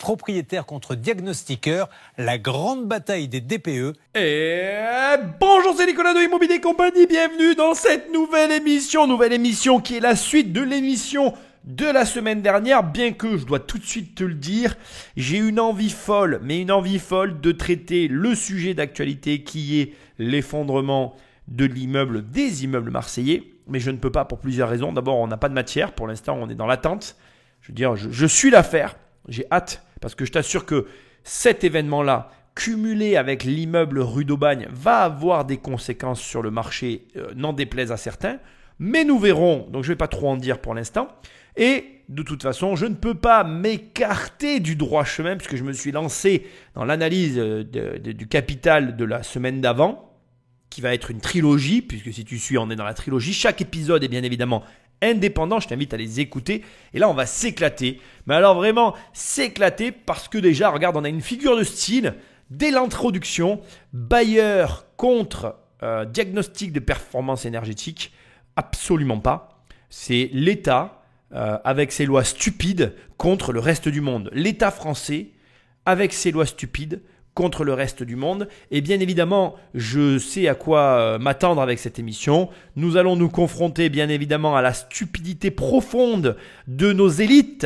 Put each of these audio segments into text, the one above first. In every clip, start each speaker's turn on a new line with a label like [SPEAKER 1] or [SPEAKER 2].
[SPEAKER 1] propriétaires contre diagnostiqueurs, la grande bataille des DPE.
[SPEAKER 2] Et bonjour, c'est Nicolas de Immobilier Compagnie, bienvenue dans cette nouvelle émission qui est la suite de l'émission de la semaine dernière, bien que je dois tout de suite te le dire, j'ai une envie folle de traiter le sujet d'actualité qui est l'effondrement des immeubles marseillais, mais je ne peux pas pour plusieurs raisons. D'abord, on n'a pas de matière, pour l'instant on est dans l'attente. Je veux dire, je suis l'affaire, j'ai hâte, parce que je t'assure que cet événement-là, cumulé avec l'immeuble rue d'Aubagne, va avoir des conséquences sur le marché, n'en déplaise à certains, mais nous verrons, donc je ne vais pas trop en dire pour l'instant. Et de toute façon, je ne peux pas m'écarter du droit chemin, puisque je me suis lancé dans l'analyse du capital de la semaine d'avant, qui va être une trilogie, puisque si tu suis, on est dans la trilogie. Chaque épisode est bien évidemment indépendant, je t'invite à les écouter. Et là, on va s'éclater. Mais alors vraiment, s'éclater parce que déjà, regarde, on a une figure de style. Dès l'introduction, Bayer contre diagnostic de performance énergétique. Absolument pas. C'est l'État avec ses lois stupides contre le reste du monde. L'État français avec ses lois stupides contre le reste du monde. Et bien évidemment, je sais à quoi m'attendre avec cette émission. Nous allons nous confronter bien évidemment à la stupidité profonde de nos élites.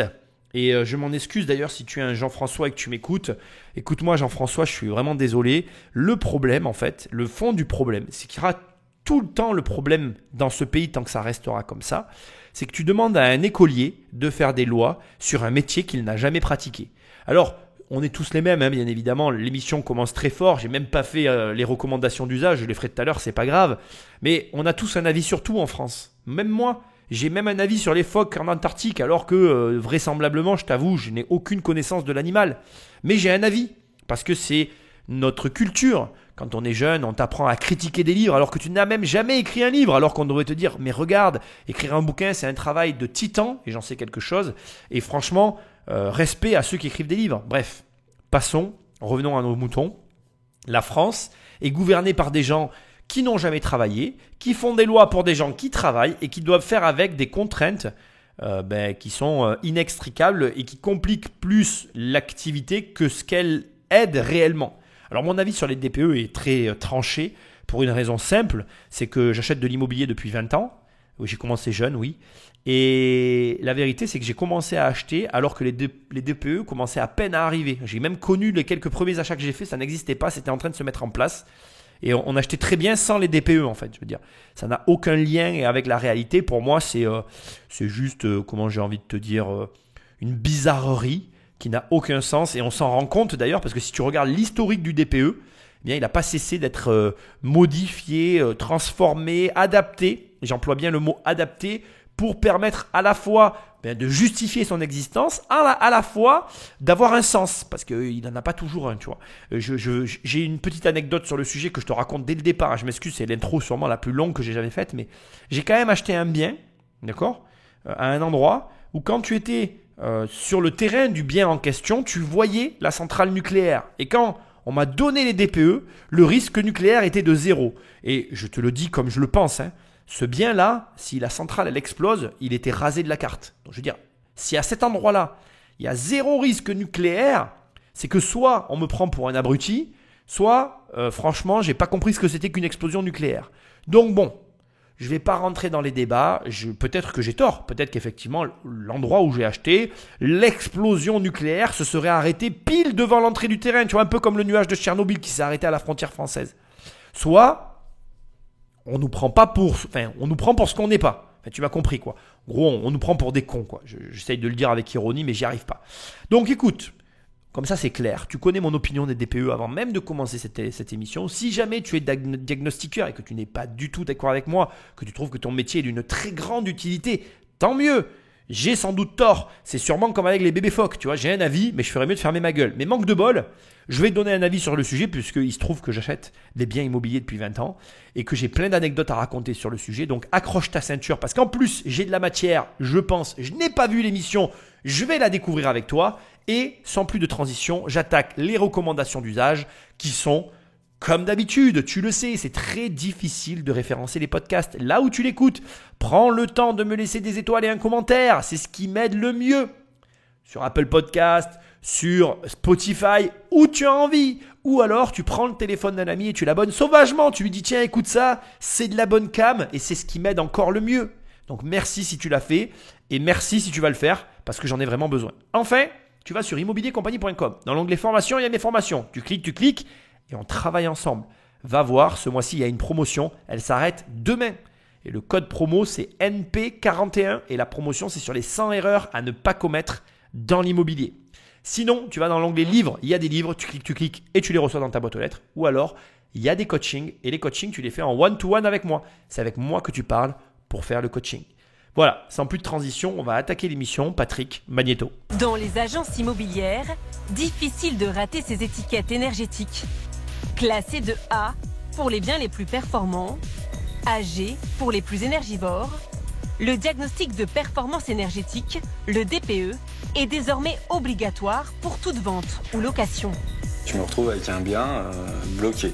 [SPEAKER 2] Et je m'en excuse d'ailleurs si tu es un Jean-François et que tu m'écoutes. Écoute-moi Jean-François, je suis vraiment désolé. Le problème en fait, le fond du problème, c'est qu'il y aura tout le temps le problème dans ce pays tant que ça restera comme ça. C'est que tu demandes à un écolier de faire des lois sur un métier qu'il n'a jamais pratiqué. Alors, on est tous les mêmes, hein, bien évidemment. L'émission commence très fort. J'ai même pas fait les recommandations d'usage. Je les ferai tout à l'heure, c'est pas grave. Mais on a tous un avis sur tout en France. Même moi, j'ai même un avis sur les phoques en Antarctique, alors que vraisemblablement, je t'avoue, je n'ai aucune connaissance de l'animal. Mais j'ai un avis parce que c'est notre culture. Quand on est jeune, on t'apprend à critiquer des livres alors que tu n'as même jamais écrit un livre, alors qu'on devrait te dire, mais regarde, écrire un bouquin, c'est un travail de titan, et j'en sais quelque chose. Et franchement, respect à ceux qui écrivent des livres. Bref, passons, revenons à nos moutons. La France est gouvernée par des gens qui n'ont jamais travaillé, qui font des lois pour des gens qui travaillent et qui doivent faire avec des contraintes qui sont inextricables et qui compliquent plus l'activité que ce qu'elles aident réellement. Alors mon avis sur les DPE est très tranché pour une raison simple, c'est que j'achète de l'immobilier depuis 20 ans. J'ai commencé jeune, oui. Et la vérité, c'est que j'ai commencé à acheter alors que les DPE commençaient à peine à arriver. J'ai même connu les quelques premiers achats que j'ai faits, ça n'existait pas, c'était en train de se mettre en place. Et on achetait très bien sans les DPE en fait. Je veux dire, ça n'a aucun lien avec la réalité. Pour moi, c'est juste, comment j'ai envie de te dire, une bizarrerie qui n'a aucun sens. Et on s'en rend compte d'ailleurs parce que si tu regardes l'historique du DPE, eh bien, il n'a pas cessé d'être modifié, transformé, adapté. J'emploie bien le mot adapté pour permettre à la fois de justifier son existence, à la fois d'avoir un sens, parce qu'il n'en a pas toujours un, tu vois. J'ai une petite anecdote sur le sujet que je te raconte dès le départ. Je m'excuse, c'est l'intro sûrement la plus longue que j'ai jamais faite, mais j'ai quand même acheté un bien, d'accord, à un endroit où quand tu étais sur le terrain du bien en question, tu voyais la centrale nucléaire. Et quand on m'a donné les DPE, le risque nucléaire était de 0. Et je te le dis comme je le pense, hein, ce bien-là, si la centrale elle explose, il était rasé de la carte. Donc je veux dire, si à cet endroit-là, il y a 0 risque nucléaire, c'est que soit on me prend pour un abruti, soit franchement, j'ai pas compris ce que c'était qu'une explosion nucléaire. Donc bon, je ne vais pas rentrer dans les débats, peut-être que j'ai tort, peut-être qu'effectivement l'endroit où j'ai acheté, l'explosion nucléaire se serait arrêtée pile devant l'entrée du terrain, tu vois, un peu comme le nuage de Tchernobyl qui s'est arrêté à la frontière française. Soit on nous prend on nous prend pour ce qu'on n'est pas. Enfin, tu m'as compris quoi. En gros, on nous prend pour des cons quoi. J'essaye de le dire avec ironie, mais j'y arrive pas. Donc écoute, comme ça c'est clair. Tu connais mon opinion des DPE avant même de commencer cette émission. Si jamais tu es diagnostiqueur et que tu n'es pas du tout d'accord avec moi, que tu trouves que ton métier est d'une très grande utilité, tant mieux. J'ai sans doute tort. C'est sûrement comme avec les bébés phoques. Tu vois, j'ai un avis, mais je ferais mieux de fermer ma gueule. Mais manque de bol, je vais te donner un avis sur le sujet puisqu'il se trouve que j'achète des biens immobiliers depuis 20 ans et que j'ai plein d'anecdotes à raconter sur le sujet. Donc accroche ta ceinture parce qu'en plus, j'ai de la matière, je pense. Je n'ai pas vu l'émission, je vais la découvrir avec toi. Et sans plus de transition, j'attaque les recommandations d'usage qui sont Comme d'habitude, tu le sais, c'est très difficile de référencer les podcasts. Là où tu l'écoutes, prends le temps de me laisser des étoiles et un commentaire. C'est ce qui m'aide le mieux. Sur Apple Podcast, sur Spotify, où tu as envie. Ou alors, tu prends le téléphone d'un ami et tu l'abonnes sauvagement. Tu lui dis, tiens, écoute ça, c'est de la bonne cam et c'est ce qui m'aide encore le mieux. Donc, merci si tu l'as fait et merci si tu vas le faire parce que j'en ai vraiment besoin. Enfin, tu vas sur immobiliercompagnie.com. Dans l'onglet formation, il y a mes formations. Tu cliques et on travaille ensemble. Va voir, ce mois-ci, il y a une promotion. Elle s'arrête demain. Et le code promo, c'est NP41 et la promotion, c'est sur les 100 erreurs à ne pas commettre dans l'immobilier. Sinon, tu vas dans l'onglet livres, il y a des livres, tu cliques et tu les reçois dans ta boîte aux lettres. Ou alors, il y a des coachings et les coachings, tu les fais en one-to-one avec moi. C'est avec moi que tu parles pour faire le coaching. Voilà, sans plus de transition, on va attaquer l'émission. Patrick Magnéto.
[SPEAKER 3] Dans les agences immobilières, difficile de rater ces étiquettes énergétiques. Classées de A pour les biens les plus performants, AG pour les plus énergivores, le diagnostic de performance énergétique, le DPE, est désormais obligatoire pour toute vente ou location.
[SPEAKER 4] Je me retrouve avec un bien bloqué.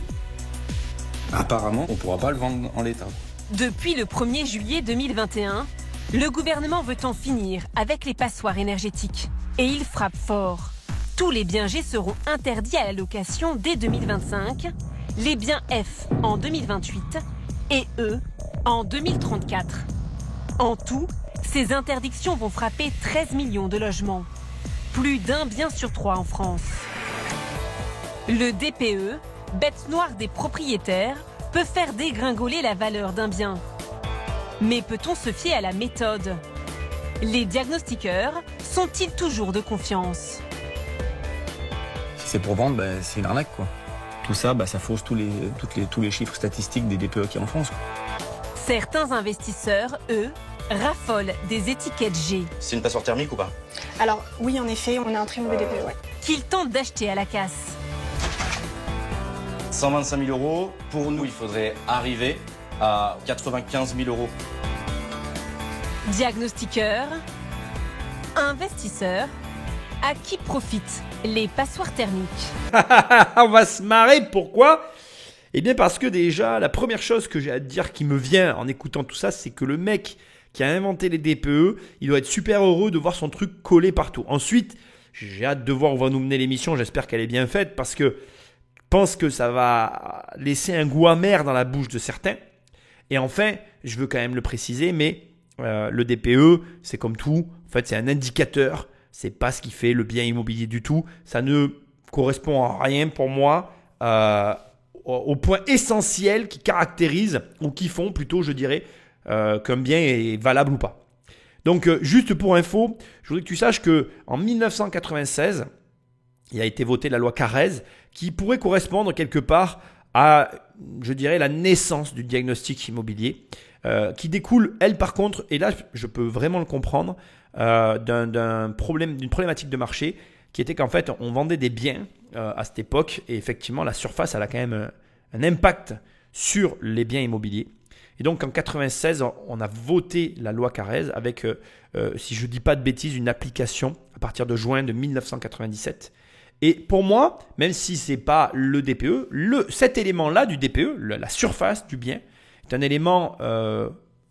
[SPEAKER 4] Apparemment, on ne pourra pas le vendre en l'état.
[SPEAKER 3] Depuis le 1er juillet 2021, le gouvernement veut en finir avec les passoires énergétiques. Et il frappe fort. Tous les biens G seront interdits à la location dès 2025, les biens F en 2028 et E en 2034. En tout, ces interdictions vont frapper 13 millions de logements. Plus d'un bien sur 3 en France. Le DPE, bête noire des propriétaires, peut faire dégringoler la valeur d'un bien. Mais peut-on se fier à la méthode? Les diagnostiqueurs sont-ils toujours de confiance?
[SPEAKER 4] Si c'est pour vendre, c'est une arnaque, quoi. Tout ça, ça fausse tous les chiffres statistiques des DPE qu'il y a en France, quoi.
[SPEAKER 3] Certains investisseurs, eux, raffolent des étiquettes G.
[SPEAKER 5] C'est une passoire thermique ou pas?
[SPEAKER 6] Alors oui, en effet, on a un triangle DPE, ouais.
[SPEAKER 3] Qu'ils tentent d'acheter à la casse.
[SPEAKER 5] 125 000 euros. Pour nous, il faudrait arriver à 95 000 euros.
[SPEAKER 3] Diagnostiqueurs, investisseurs, à qui profitent les passoires thermiques?
[SPEAKER 2] On va se marrer, pourquoi? Eh bien parce que déjà, la première chose que j'ai à te dire qui me vient en écoutant tout ça, c'est que le mec qui a inventé les DPE, il doit être super heureux de voir son truc collé partout. Ensuite, j'ai hâte de voir où va nous mener l'émission, j'espère qu'elle est bien faite parce que je pense que ça va laisser un goût amer dans la bouche de certains. Et enfin, je veux quand même le préciser, mais le DPE, c'est comme tout, en fait c'est un indicateur, c'est pas ce qui fait le bien immobilier du tout, ça ne correspond à rien pour moi, au point essentiel qui caractérise, ou qui font plutôt je dirais, qu'un bien est valable ou pas. Donc juste pour info, je voudrais que tu saches qu'en 1996, il a été voté la loi Carrez qui pourrait correspondre quelque part à, je dirais, la naissance du diagnostic immobilier, qui découle, elle par contre, et là je peux vraiment le comprendre, d'une problématique de marché qui était qu'en fait on vendait des biens à cette époque et effectivement la surface elle a quand même un impact sur les biens immobiliers. Et donc en 96 on a voté la loi Carrez avec, si je ne dis pas de bêtises, une application à partir de juin de 1997. Et pour moi, même si ce n'est pas le DPE, cet élément-là du DPE, la surface du bien, est un élément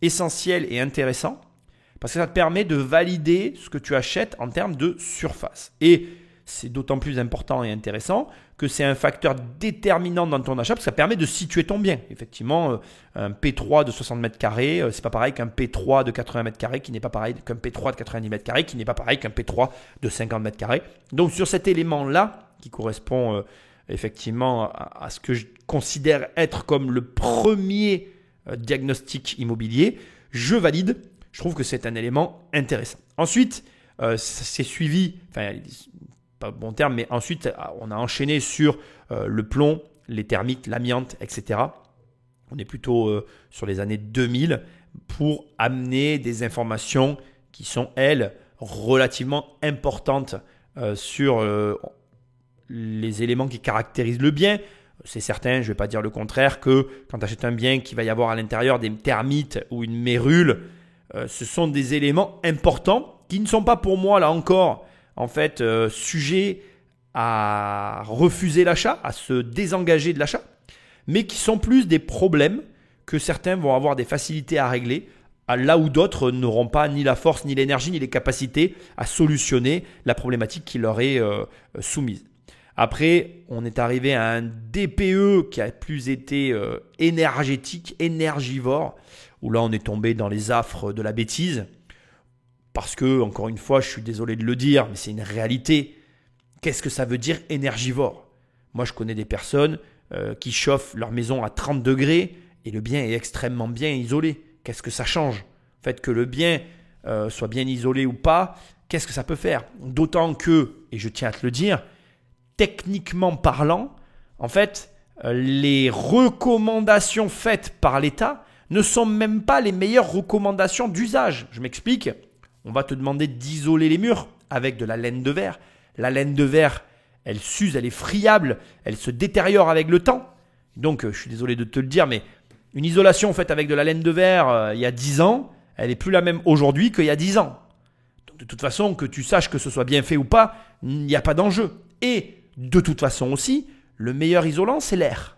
[SPEAKER 2] essentiel et intéressant parce que ça te permet de valider ce que tu achètes en termes de surface. Et c'est d'autant plus important et intéressant que c'est un facteur déterminant dans ton achat parce que ça permet de situer ton bien. Effectivement, un P3 de 60 mètres carrés, c'est pas pareil qu'un P3 de 80 mètres carrés qui n'est pas pareil qu'un P3 de 90 mètres carrés qui n'est pas pareil qu'un P3 de 50 mètres carrés. Donc sur cet élément-là qui correspond effectivement à ce que je considère être comme le premier diagnostic immobilier, je valide. Je trouve que c'est un élément intéressant. Ensuite, c'est suivi, enfin, pas bon terme, mais ensuite, on a enchaîné sur le plomb, les termites, l'amiante, etc. On est plutôt sur les années 2000 pour amener des informations qui sont, elles, relativement importantes sur les éléments qui caractérisent le bien. C'est certain, je ne vais pas dire le contraire, que quand tu achètes un bien, qu'il va y avoir à l'intérieur des termites ou une mérule, ce sont des éléments importants qui ne sont pas pour moi, là encore, en fait, sujets à refuser l'achat, à se désengager de l'achat, mais qui sont plus des problèmes que certains vont avoir des facilités à régler là où d'autres n'auront pas ni la force, ni l'énergie, ni les capacités à solutionner la problématique qui leur est soumise. Après, on est arrivé à un DPE qui a plus été énergétique, énergivore, où là on est tombé dans les affres de la bêtise. Parce que, encore une fois, je suis désolé de le dire, mais c'est une réalité. Qu'est-ce que ça veut dire énergivore ? Moi, je connais des personnes qui chauffent leur maison à 30 degrés et le bien est extrêmement bien isolé. Qu'est-ce que ça change ? Le fait que le bien soit bien isolé ou pas, qu'est-ce que ça peut faire ? D'autant que, et je tiens à te le dire, techniquement parlant, en fait, les recommandations faites par l'État ne sont même pas les meilleures recommandations d'usage. Je m'explique. On va te demander d'isoler les murs avec de la laine de verre. La laine de verre, elle s'use, elle est friable, elle se détériore avec le temps. Donc, je suis désolé de te le dire, mais une isolation faite avec de la laine de verre il y a 10 ans, elle n'est plus la même aujourd'hui qu'il y a 10 ans. Donc, de toute façon, que tu saches que ce soit bien fait ou pas, il n'y a pas d'enjeu. Et de toute façon aussi, le meilleur isolant, c'est l'air.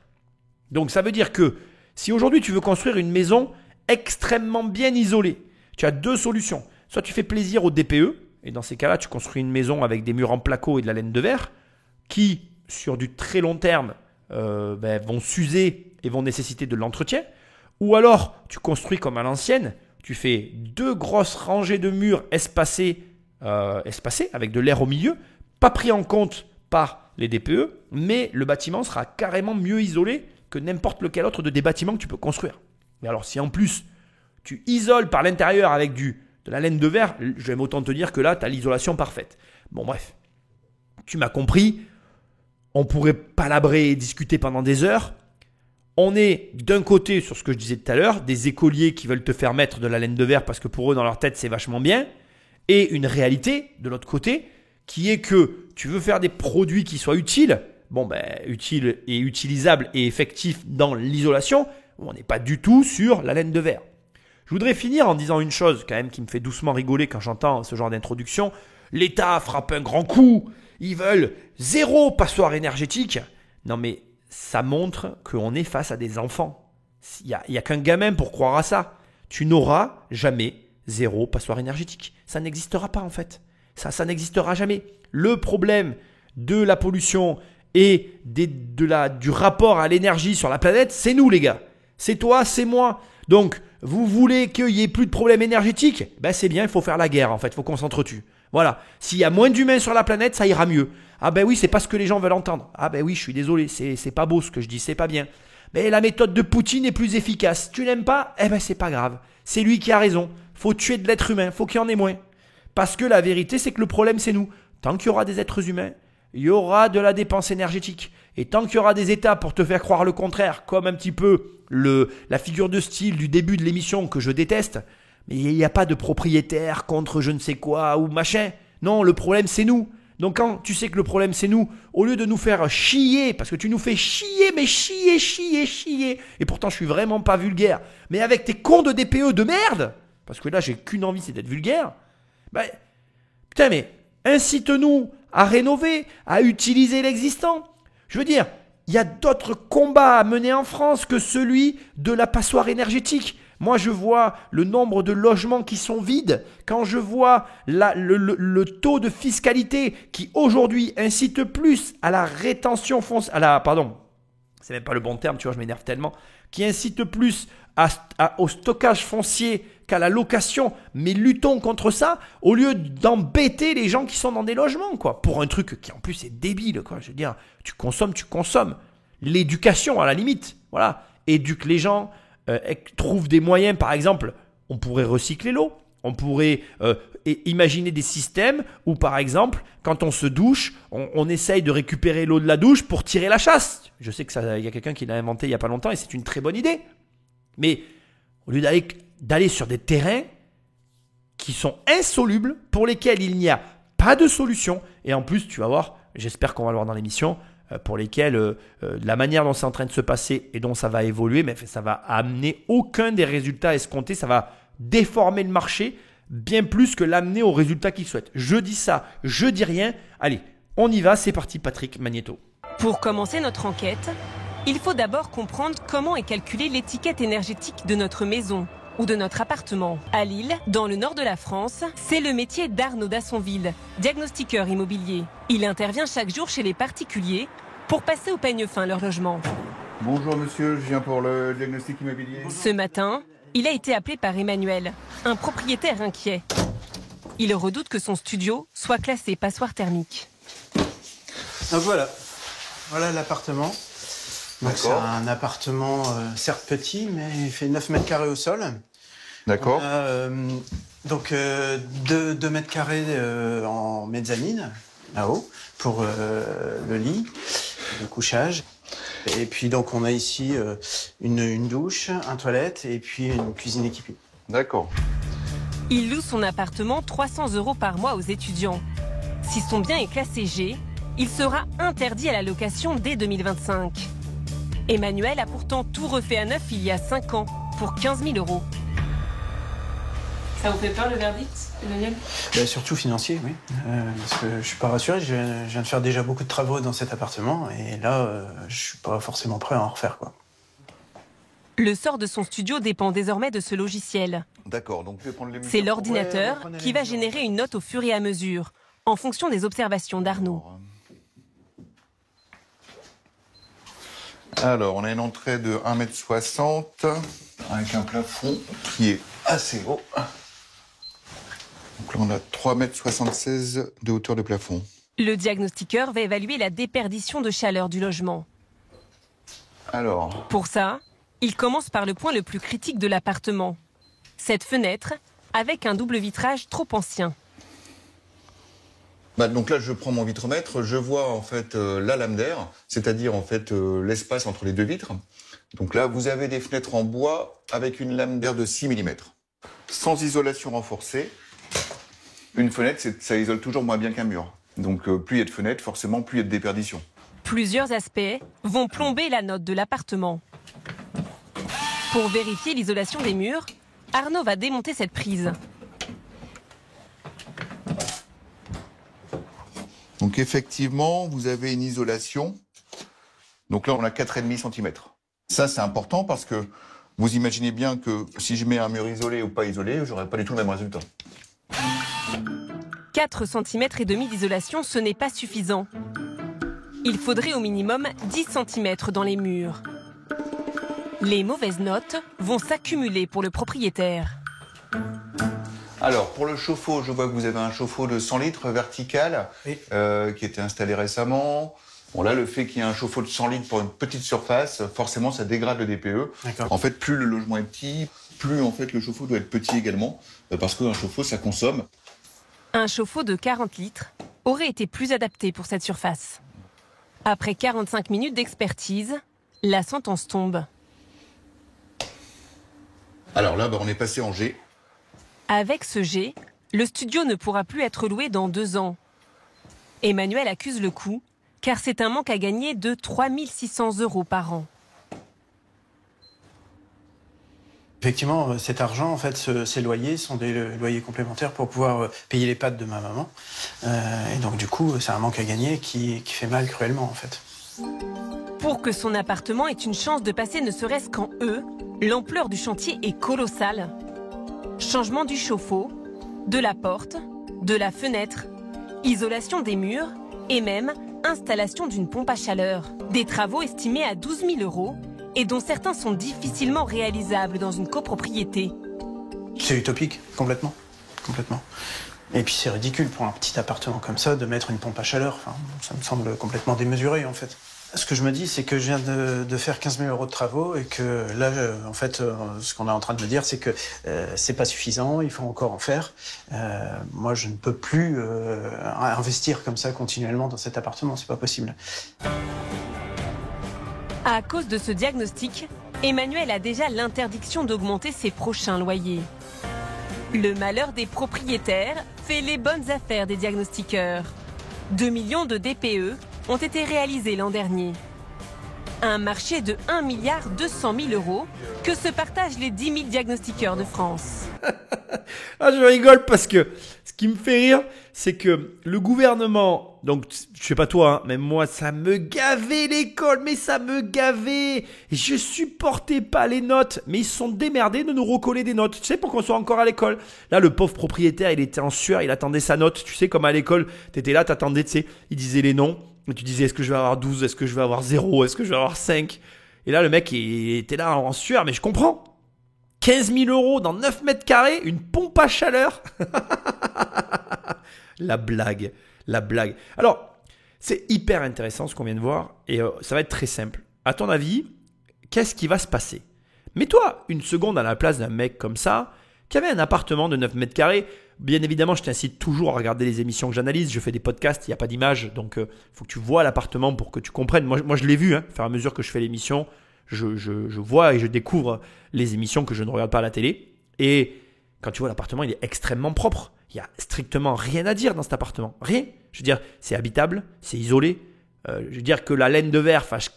[SPEAKER 2] Donc, ça veut dire que si aujourd'hui tu veux construire une maison extrêmement bien isolée, tu as 2 solutions. Soit tu fais plaisir au DPE, et dans ces cas-là, tu construis une maison avec des murs en placo et de la laine de verre, qui, sur du très long terme, vont s'user et vont nécessiter de l'entretien. Ou alors, tu construis comme à l'ancienne, tu fais 2 grosses rangées de murs espacés avec de l'air au milieu, pas pris en compte par les DPE, mais le bâtiment sera carrément mieux isolé que n'importe lequel autre des bâtiments que tu peux construire. Mais alors, si en plus, tu isoles par l'intérieur avec de la laine de verre, j'aime autant te dire que là, tu as l'isolation parfaite. Bon, bref, tu m'as compris. On pourrait palabrer et discuter pendant des heures. On est d'un côté, sur ce que je disais tout à l'heure, des écoliers qui veulent te faire mettre de la laine de verre parce que pour eux, dans leur tête, c'est vachement bien. Et une réalité, de l'autre côté, qui est que tu veux faire des produits qui soient utiles, utiles et utilisables et effectifs dans l'isolation, on n'est pas du tout sur la laine de verre. Je voudrais finir en disant une chose quand même qui me fait doucement rigoler quand j'entends ce genre d'introduction. L'État frappe un grand coup. Ils veulent 0 passoire énergétique. Non mais ça montre qu'on est face à des enfants. Il n'y a qu'un gamin pour croire à ça. Tu n'auras jamais 0 passoire énergétique. Ça n'existera pas en fait. Ça n'existera jamais. Le problème de la pollution et du rapport à l'énergie sur la planète, c'est nous les gars. C'est toi, c'est moi. Donc, vous voulez qu'il n'y ait plus de problème énergétique ? C'est bien, il faut faire la guerre en fait, il faut qu'on s'entretue. Voilà, s'il y a moins d'humains sur la planète, ça ira mieux. Ah ben oui, c'est pas ce que les gens veulent entendre. Ah ben oui, je suis désolé, c'est pas beau ce que je dis, c'est pas bien. Mais la méthode de Poutine est plus efficace. Tu n'aimes pas ? C'est pas grave. C'est lui qui a raison. Faut tuer de l'être humain, faut qu'il y en ait moins. Parce que la vérité, c'est que le problème, c'est nous. Tant qu'il y aura des êtres humains, il y aura de la dépense énergétique. Et tant qu'il y aura des États pour te faire croire le contraire, comme un petit peu la figure de style du début de l'émission que je déteste, mais il n'y a pas de propriétaire contre je ne sais quoi ou machin. Non, le problème c'est nous. Donc quand tu sais que le problème c'est nous, au lieu de nous faire chier, parce que tu nous fais chier, mais chier, et pourtant je suis vraiment pas vulgaire, mais avec tes cons de DPE de merde, parce que là j'ai qu'une envie, c'est d'être vulgaire, putain mais incite-nous à rénover, à utiliser l'existant. Je veux dire, il y a d'autres combats à mener en France que celui de la passoire énergétique. Moi, je vois le nombre de logements qui sont vides. Quand je vois le taux de fiscalité qui aujourd'hui incite plus à la rétention foncière, c'est même pas le bon terme, tu vois, je m'énerve tellement, qui incite plus au stockage foncier qu'à la location, mais luttons contre ça au lieu d'embêter les gens qui sont dans des logements, quoi. Pour un truc qui en plus est débile, quoi. Je veux dire, tu consommes. L'éducation à la limite, voilà. Éduque les gens, trouve des moyens, par exemple, on pourrait recycler l'eau. On pourrait imaginer des systèmes où, par exemple, quand on se douche, on essaye de récupérer l'eau de la douche pour tirer la chasse. Je sais qu'il y a quelqu'un qui l'a inventé il n'y a pas longtemps et c'est une très bonne idée. Mais au lieu d'aller sur des terrains qui sont insolubles, pour lesquels il n'y a pas de solution, et en plus, tu vas voir, j'espère qu'on va le voir dans l'émission, pour lesquels la manière dont c'est en train de se passer et dont ça va évoluer, mais ça va amener aucun des résultats escomptés, ça va déformer le marché bien plus que l'amener aux résultats qu'il souhaite. Je dis ça, je dis rien. Allez, on y va, c'est parti Patrick Magnéto.
[SPEAKER 3] Pour commencer notre enquête, il faut d'abord comprendre comment est calculée l'étiquette énergétique de notre maison. ou de notre appartement. À Lille, dans le nord de la France, c'est le métier d'Arnaud Dassonville, diagnostiqueur immobilier. Il intervient chaque jour chez les particuliers pour passer au peigne fin leur logement.
[SPEAKER 7] Bonjour monsieur, je viens pour le diagnostic immobilier.
[SPEAKER 3] Ce matin, il a été appelé par Emmanuel, un propriétaire inquiet. Il redoute que son studio soit classé passoire thermique.
[SPEAKER 8] Donc voilà l'appartement. Donc c'est un appartement certes petit, mais il fait 9 mètres carrés au sol.
[SPEAKER 7] D'accord.
[SPEAKER 8] Donc 2 mètres carrés en mezzanine, là-haut, pour le lit, le couchage. Et puis donc on a ici une douche, un toilette et puis une cuisine équipée.
[SPEAKER 7] D'accord.
[SPEAKER 3] Il loue son appartement 300 € par mois aux étudiants. Si son bien est classé G, il sera interdit à la location dès 2025. Emmanuel a pourtant tout refait à neuf il y a 5 ans pour 15 000 €. Ça vous fait peur le verdict, Emmanuel ?
[SPEAKER 8] Surtout financier, oui. Parce que je suis pas rassuré, je viens de faire déjà beaucoup de travaux dans cet appartement et là, je suis pas forcément prêt à en refaire, quoi.
[SPEAKER 3] Le sort de son studio dépend désormais de ce logiciel.
[SPEAKER 7] D'accord, donc je vais prendre les mesures.
[SPEAKER 3] C'est l'ordinateur qui va générer une note au fur et à mesure, en fonction des observations d'Arnaud.
[SPEAKER 7] Alors, on a une entrée de 1,60 m avec un plafond qui est assez haut. Donc là, on a 3,76 m de hauteur de plafond.
[SPEAKER 3] Le diagnostiqueur va évaluer la déperdition de chaleur du logement.
[SPEAKER 7] Alors,
[SPEAKER 3] Pour ça, il commence par le point le plus critique de l'appartement. Cette fenêtre avec un double vitrage trop ancien.
[SPEAKER 7] donc là, je prends mon vitromètre, je vois en fait la lame d'air, c'est-à-dire en fait l'espace entre les deux vitres. Donc là, vous avez des fenêtres en bois avec une lame d'air de 6 mm. Sans isolation renforcée, une fenêtre, ça isole toujours moins bien qu'un mur. Donc plus il y a de fenêtres, forcément, plus il y a de déperdition.
[SPEAKER 3] Plusieurs aspects vont plomber la note de l'appartement. Pour vérifier l'isolation des murs, Arnaud va démonter cette prise.
[SPEAKER 7] Donc effectivement, vous avez une isolation. Donc là, on a 4,5 cm. Ça, c'est important parce que vous imaginez bien que si je mets un mur isolé ou pas isolé, j'aurai pas du tout le même résultat.
[SPEAKER 3] 4,5 cm d'isolation, ce n'est pas suffisant. Il faudrait au minimum 10 cm dans les murs. Les mauvaises notes vont s'accumuler pour le propriétaire.
[SPEAKER 7] Alors, pour le chauffe-eau, je vois que vous avez un chauffe-eau de 100 litres vertical
[SPEAKER 8] Oui.
[SPEAKER 7] qui a été installé récemment. Bon, là, le fait qu'il y ait un chauffe-eau de 100 litres pour une petite surface, forcément, ça dégrade le DPE.
[SPEAKER 8] D'accord.
[SPEAKER 7] En fait, plus le logement est petit, plus en fait le chauffe-eau doit être petit également, parce qu'un chauffe-eau, ça consomme.
[SPEAKER 3] Un chauffe-eau de 40 litres aurait été plus adapté pour cette surface. Après 45 minutes d'expertise, la sentence tombe.
[SPEAKER 7] Alors là, on est passé en G.
[SPEAKER 3] Avec ce G, le studio ne pourra plus être loué dans 2 ans. Emmanuel accuse le coup, car c'est un manque à gagner de 3 600 € par an.
[SPEAKER 8] Effectivement, cet argent, en fait, ces loyers sont des loyers complémentaires pour pouvoir payer les pâtes de ma maman. Et donc, du coup, c'est un manque à gagner qui fait mal cruellement, en fait.
[SPEAKER 3] Pour que son appartement ait une chance de passer ne serait-ce qu'en E, l'ampleur du chantier est colossale. Changement du chauffe-eau, de la porte, de la fenêtre, isolation des murs et même installation d'une pompe à chaleur. Des travaux estimés à 12 000 € et dont certains sont difficilement réalisables dans une copropriété.
[SPEAKER 8] C'est utopique, complètement. Et puis c'est ridicule pour un petit appartement comme ça de mettre une pompe à chaleur. Enfin, ça me semble complètement démesuré, en fait. Ce que je me dis, c'est que je viens de faire 15 000 € de travaux et que là, en fait, ce qu'on est en train de me dire, c'est que c'est pas suffisant, il faut encore en faire. Moi, je ne peux plus investir comme ça continuellement dans cet appartement, c'est pas possible.
[SPEAKER 3] À cause de ce diagnostic, Emmanuel a déjà l'interdiction d'augmenter ses prochains loyers. Le malheur des propriétaires fait les bonnes affaires des diagnostiqueurs. 2 millions de DPE ont été réalisés l'an dernier. Un marché de 1 200 000 € que se partagent les 10 000 diagnostiqueurs de France.
[SPEAKER 2] Ah, je rigole parce que ce qui me fait rire, c'est que le gouvernement donc je sais pas toi, hein, mais moi ça me gavait l'école, mais ça me gavait. Et je supportais pas les notes, mais ils se sont démerdés de nous recoller des notes. Tu sais, pour qu'on soit encore à l'école. Là, le pauvre propriétaire, il était en sueur, il attendait sa note. Tu sais, comme à l'école, t'étais là, t'attendais, tu sais, il disait les noms. Et tu disais, est-ce que je vais avoir 12, est-ce que je vais avoir 0, est-ce que je vais avoir 5. Et là, le mec, il était là en sueur, mais je comprends. 15 000 € dans 9 mètres carrés, une pompe à chaleur. La blague. Alors, c'est hyper intéressant ce qu'on vient de voir et ça va être très simple. À ton avis, qu'est-ce qui va se passer? Mets-toi une seconde à la place d'un mec comme ça qui avait un appartement de 9 mètres carrés. Bien évidemment, je t'incite toujours à regarder les émissions que j'analyse. Je fais des podcasts, il n'y a pas d'image, donc il faut que tu vois l'appartement pour que tu comprennes. Moi je l'ai vu, hein, au fur et à mesure que je fais l'émission, je vois et je découvre les émissions que je ne regarde pas à la télé. Et quand tu vois l'appartement, il est extrêmement propre. Il n'y a strictement rien à dire dans cet appartement. Rien. Je veux dire, c'est habitable, c'est isolé. Je veux dire que la laine de verre fasse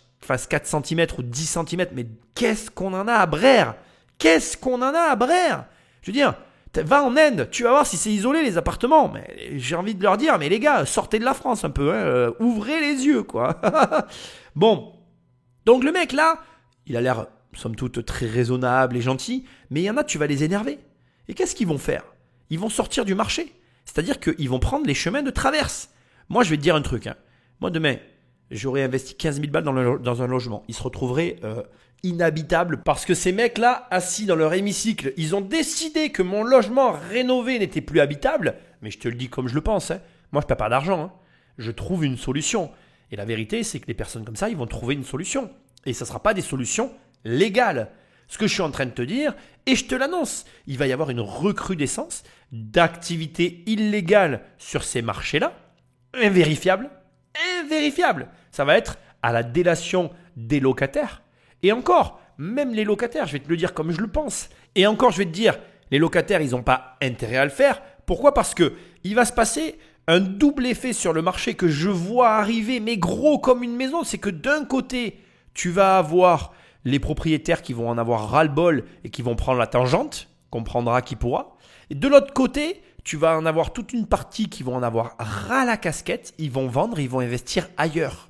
[SPEAKER 2] 4 cm ou 10 cm, mais qu'est-ce qu'on en a à Brère? Je veux dire, va en Inde, tu vas voir si c'est isolé les appartements. Mais j'ai envie de leur dire, mais les gars, sortez de la France un peu. Hein, ouvrez les yeux, quoi. Bon. Donc le mec là, il a l'air, somme toute, très raisonnable et gentil, mais il y en a, tu vas les énerver. Et qu'est-ce qu'ils vont faire? Ils vont sortir du marché. C'est-à-dire qu'ils vont prendre les chemins de traverse. Moi, je vais te dire un truc. Hein. Moi, demain, j'aurais investi 15 000 balles dans un logement. Ils se retrouveraient inhabitables parce que ces mecs-là, assis dans leur hémicycle, ils ont décidé que mon logement rénové n'était plus habitable. Mais je te le dis comme je le pense. Hein. Moi, je ne perds pas d'argent. Hein. Je trouve une solution. Et la vérité, c'est que les personnes comme ça, ils vont trouver une solution. Et ce ne sera pas des solutions légales. Ce que je suis en train de te dire, et je te l'annonce, il va y avoir une recrudescence d'activités illégales sur ces marchés-là, invérifiables. Ça va être à la délation des locataires. Et encore, même les locataires, je vais te le dire comme je le pense. Et encore, je vais te dire, les locataires, ils n'ont pas intérêt à le faire. Pourquoi? Parce que il va se passer un double effet sur le marché que je vois arriver, mais gros comme une maison. C'est que d'un côté, tu vas avoir les propriétaires qui vont en avoir ras-le-bol et qui vont prendre la tangente, comprendra qui pourra. Et de l'autre côté, tu vas en avoir toute une partie qui vont en avoir ras la casquette, ils vont vendre, ils vont investir ailleurs.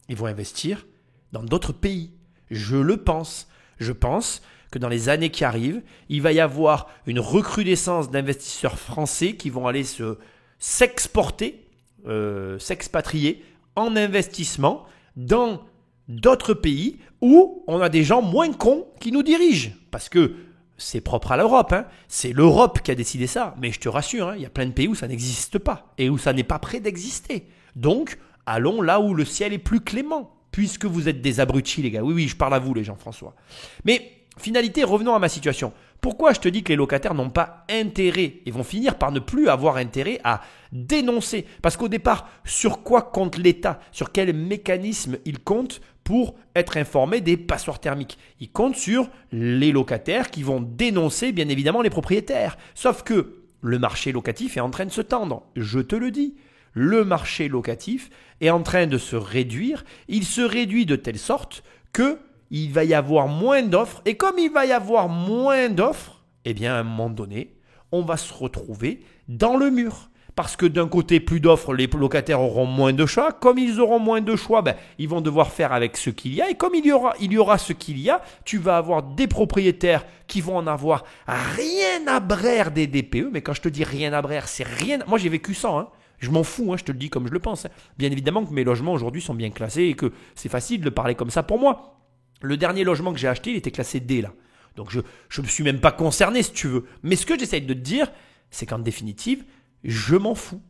[SPEAKER 2] Ils vont investir dans d'autres pays. Je le pense. Je pense que dans les années qui arrivent, il va y avoir une recrudescence d'investisseurs français qui vont aller s'exporter, s'expatrier en investissement dans d'autres pays où on a des gens moins cons qui nous dirigent. Parce que c'est propre à l'Europe. Hein. C'est l'Europe qui a décidé ça. Mais je te rassure, il y a plein de pays où ça n'existe pas et où ça n'est pas prêt d'exister. Donc, allons là où le ciel est plus clément. Puisque vous êtes des abrutis, les gars. Oui, je parle à vous, les Jean-François. Mais, finalité, revenons à ma situation. Pourquoi je te dis que les locataires n'ont pas intérêt et vont finir par ne plus avoir intérêt à dénoncer? Parce qu'au départ, sur quoi compte l'État? Sur quel mécanisme il compte pour être informé des passoires thermiques? Il compte sur les locataires qui vont dénoncer, bien évidemment, les propriétaires. Sauf que le marché locatif est en train de se tendre. Je te le dis. Le marché locatif est en train de se réduire. Il se réduit de telle sorte qu'il va y avoir moins d'offres. Et comme il va y avoir moins d'offres, eh bien, à un moment donné, on va se retrouver dans le mur. Parce que d'un côté, plus d'offres, les locataires auront moins de choix. Comme ils auront moins de choix, ils vont devoir faire avec ce qu'il y a. Et comme il y aura ce qu'il y a, tu vas avoir des propriétaires qui vont en avoir rien à brère des DPE. Mais quand je te dis rien à brère, c'est rien. Moi, j'ai vécu ça, hein. Je m'en fous, hein, je te le dis comme je le pense. Hein. Bien évidemment que mes logements aujourd'hui sont bien classés et que c'est facile de parler comme ça pour moi. Le dernier logement que j'ai acheté, il était classé D là. Donc je ne me suis même pas concerné si tu veux. Mais ce que j'essaye de te dire, c'est qu'en définitive, je m'en fous.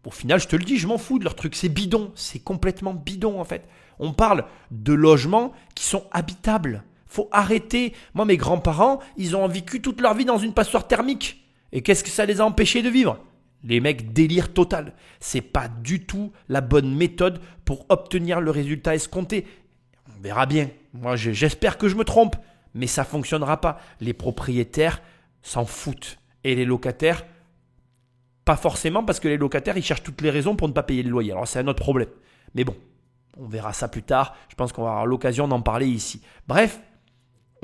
[SPEAKER 2] Au final, je te le dis, je m'en fous de leur truc. C'est bidon, c'est complètement bidon en fait. On parle de logements qui sont habitables. Faut arrêter. Moi, mes grands-parents, ils ont vécu toute leur vie dans une passoire thermique. Et qu'est-ce que ça les a empêchés de vivre ? Les mecs, délire total. C'est pas du tout la bonne méthode pour obtenir le résultat escompté. On verra bien. Moi, j'espère que je me trompe. Mais ça fonctionnera pas. Les propriétaires s'en foutent. Et les locataires, pas forcément, parce que les locataires, ils cherchent toutes les raisons pour ne pas payer le loyer. Alors, c'est un autre problème. Mais bon, on verra ça plus tard. Je pense qu'on va avoir l'occasion d'en parler ici. Bref,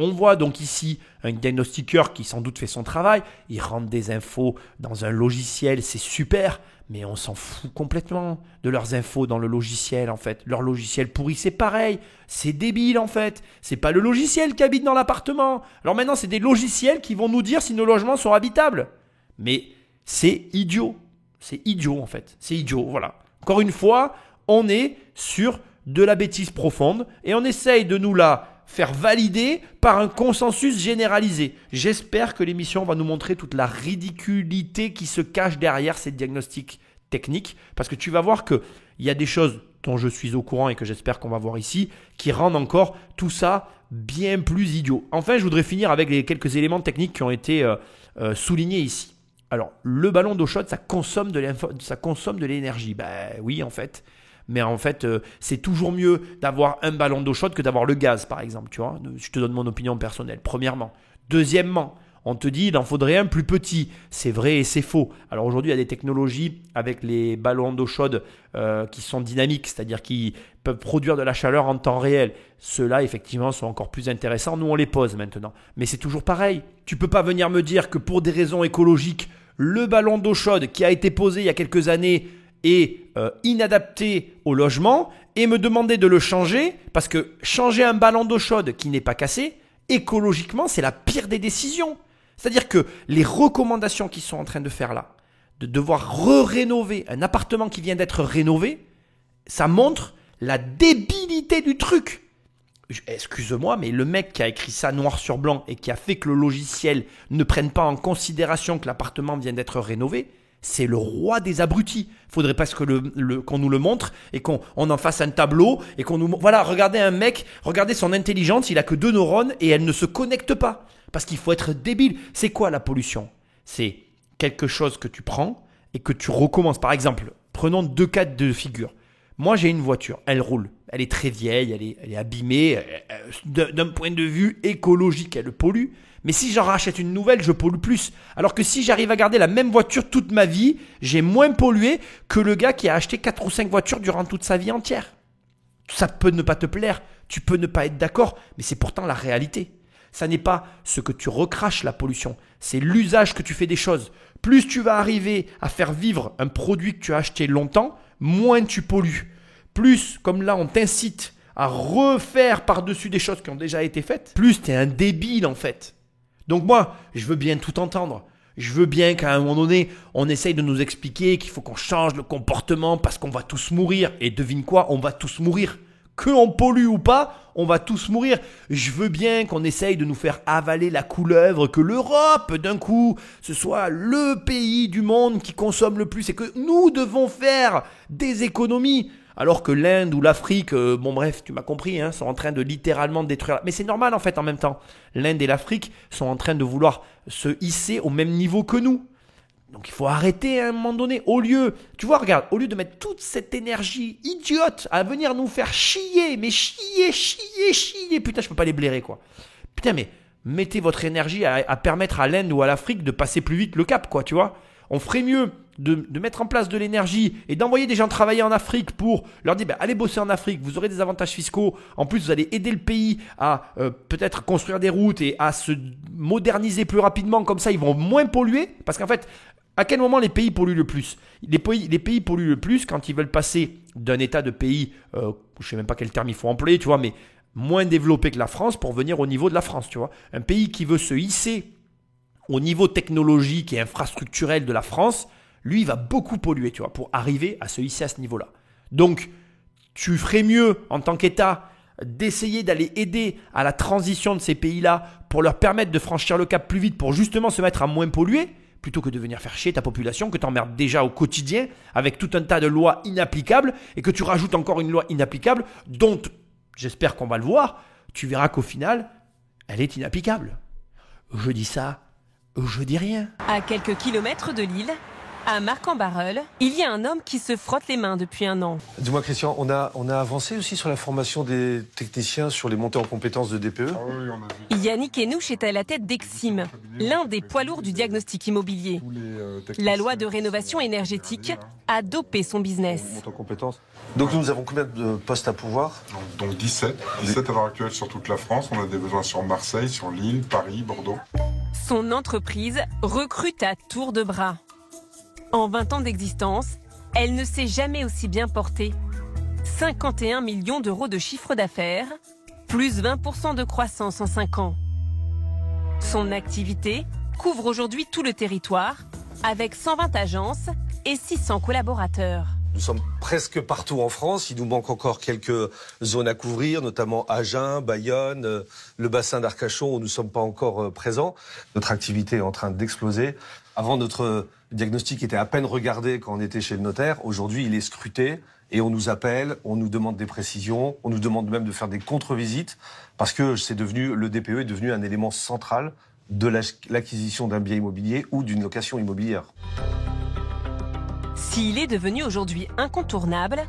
[SPEAKER 2] On voit donc ici un diagnostiqueur qui sans doute fait son travail, il rentre des infos dans un logiciel, c'est super, mais on s'en fout complètement de leurs infos dans le logiciel en fait. Leur logiciel pourri, c'est pareil, c'est débile en fait. C'est pas le logiciel qui habite dans l'appartement. Alors maintenant, c'est des logiciels qui vont nous dire si nos logements sont habitables. Mais c'est idiot. C'est idiot en fait. C'est idiot, voilà. Encore une fois, on est sur de la bêtise profonde et on essaye de nous la faire valider par un consensus généralisé. J'espère que l'émission va nous montrer toute la ridiculité qui se cache derrière ces diagnostics techniques, parce que tu vas voir qu'il y a des choses dont je suis au courant et que j'espère qu'on va voir ici, qui rendent encore tout ça bien plus idiot. Enfin, je voudrais finir avec les quelques éléments techniques qui ont été soulignés ici. Alors, le ballon d'eau chaude, ça consomme de l'énergie. Ben oui, en fait. Mais en fait, c'est toujours mieux d'avoir un ballon d'eau chaude que d'avoir le gaz, par exemple. Tu vois, je te donne mon opinion personnelle, premièrement. Deuxièmement, on te dit qu'il en faudrait un plus petit. C'est vrai et c'est faux. Alors aujourd'hui, il y a des technologies avec les ballons d'eau chaude qui sont dynamiques, c'est-à-dire qui peuvent produire de la chaleur en temps réel. Ceux-là, effectivement, sont encore plus intéressants. Nous, on les pose maintenant. Mais c'est toujours pareil. Tu ne peux pas venir me dire que pour des raisons écologiques, le ballon d'eau chaude qui a été posé il y a quelques années est inadapté au logement et me demander de le changer, parce que changer un ballon d'eau chaude qui n'est pas cassé, écologiquement, c'est la pire des décisions. C'est-à-dire que les recommandations qu'ils sont en train de faire là, de devoir rénover un appartement qui vient d'être rénové, ça montre la débilité du truc. Excuse-moi, mais le mec qui a écrit ça noir sur blanc et qui a fait que le logiciel ne prenne pas en considération que l'appartement vient d'être rénové, c'est le roi des abrutis. Faudrait pas qu'on nous le montre et qu'on en fasse un tableau et qu'on nous... Voilà, regardez un mec, regardez son intelligence, il a que 2 neurones et elle ne se connecte pas. Parce qu'il faut être débile. C'est quoi la pollution? C'est quelque chose que tu prends et que tu recommences. Par exemple, prenons 2 cas de figure. Moi, j'ai une voiture, elle roule. Elle est très vieille, elle est abîmée. D'un point de vue écologique, elle pollue. Mais si j'en rachète une nouvelle, je pollue plus. Alors que si j'arrive à garder la même voiture toute ma vie, j'ai moins pollué que le gars qui a acheté 4 ou 5 voitures durant toute sa vie entière. Ça peut ne pas te plaire, tu peux ne pas être d'accord, mais c'est pourtant la réalité. Ça n'est pas ce que tu recraches la pollution, c'est l'usage que tu fais des choses. Plus tu vas arriver à faire vivre un produit que tu as acheté longtemps, moins tu pollues. Plus, comme là, on t'incite à refaire par-dessus des choses qui ont déjà été faites, plus tu es un débile en fait. Donc moi, je veux bien tout entendre. Je veux bien qu'à un moment donné, on essaye de nous expliquer qu'il faut qu'on change le comportement parce qu'on va tous mourir. Et devine quoi, on va tous mourir. qu'on pollue ou pas, on va tous mourir. Je veux bien qu'on essaye de nous faire avaler la couleuvre, que l'Europe, d'un coup, ce soit le pays du monde qui consomme le plus et que nous devons faire des économies. Alors que l'Inde ou l'Afrique, bon bref, tu m'as compris, hein, sont en train de littéralement détruire. Mais c'est normal en fait en même temps. L'Inde et l'Afrique sont en train de vouloir se hisser au même niveau que nous. Donc il faut arrêter à un moment donné. Au lieu, tu vois, regarde, au lieu de mettre toute cette énergie idiote à venir nous faire chier, mais chier, putain, je peux pas les blairer quoi. Putain, mais mettez votre énergie à permettre à l'Inde ou à l'Afrique de passer plus vite le cap, quoi, tu vois. On ferait mieux de mettre en place de l'énergie et d'envoyer des gens travailler en Afrique pour leur dire allez bosser en Afrique, vous aurez des avantages fiscaux, en plus vous allez aider le pays à peut-être construire des routes et à se moderniser plus rapidement, comme ça ils vont moins polluer, parce qu'en fait, à quel moment les pays polluent le plus ? Les pays polluent le plus quand ils veulent passer d'un état de pays, je ne sais même pas quel terme il faut employer, tu vois, mais moins développé que la France pour venir au niveau de la France, tu vois. Un pays qui veut se hisser au niveau technologique et infrastructurel de la France, lui, il va beaucoup polluer, tu vois, pour arriver à se hisser à ce niveau-là. Donc, tu ferais mieux, en tant qu'État, d'essayer d'aller aider à la transition de ces pays-là pour leur permettre de franchir le cap plus vite, pour justement se mettre à moins polluer, plutôt que de venir faire chier ta population, que tu emmerdes déjà au quotidien, avec tout un tas de lois inapplicables, et que tu rajoutes encore une loi inapplicable, dont, j'espère qu'on va le voir, tu verras qu'au final, elle est inapplicable. Je dis ça, je dis rien.
[SPEAKER 3] À quelques kilomètres de Lille, À Marc-en-Barœul, il y a un homme qui se frotte les mains depuis un an.
[SPEAKER 9] Dis-moi Christian, on a avancé aussi sur la formation des techniciens sur les montées en compétences de DPE.
[SPEAKER 3] Yannick Henouche est à la tête d'Exim, l'un des poids lourds du diagnostic immobilier. La loi de rénovation énergétique a dopé son business.
[SPEAKER 9] Montées en compétences. Donc nous avons combien de postes à pourvoir?
[SPEAKER 10] Donc 17 à l'heure actuelle sur toute la France. On a des besoins sur Marseille, sur Lille, Paris, Bordeaux.
[SPEAKER 3] Son entreprise recrute à tour de bras. En 20 ans d'existence, elle ne s'est jamais aussi bien portée. 51 millions d'euros de chiffre d'affaires, plus 20% de croissance en 5 ans. Son activité couvre aujourd'hui tout le territoire, avec 120 agences et 600 collaborateurs.
[SPEAKER 9] Nous sommes presque partout en France. Il nous manque encore quelques zones à couvrir, notamment Agen, Bayonne, le bassin d'Arcachon où nous ne sommes pas encore présents. Notre activité est en train d'exploser. Avant, notre diagnostic était à peine regardé quand on était chez le notaire. Aujourd'hui, il est scruté et on nous appelle, on nous demande des précisions, on nous demande même de faire des contre-visites parce que le DPE est devenu un élément central de l'acquisition d'un bien immobilier ou d'une location immobilière.
[SPEAKER 3] S'il est devenu aujourd'hui incontournable,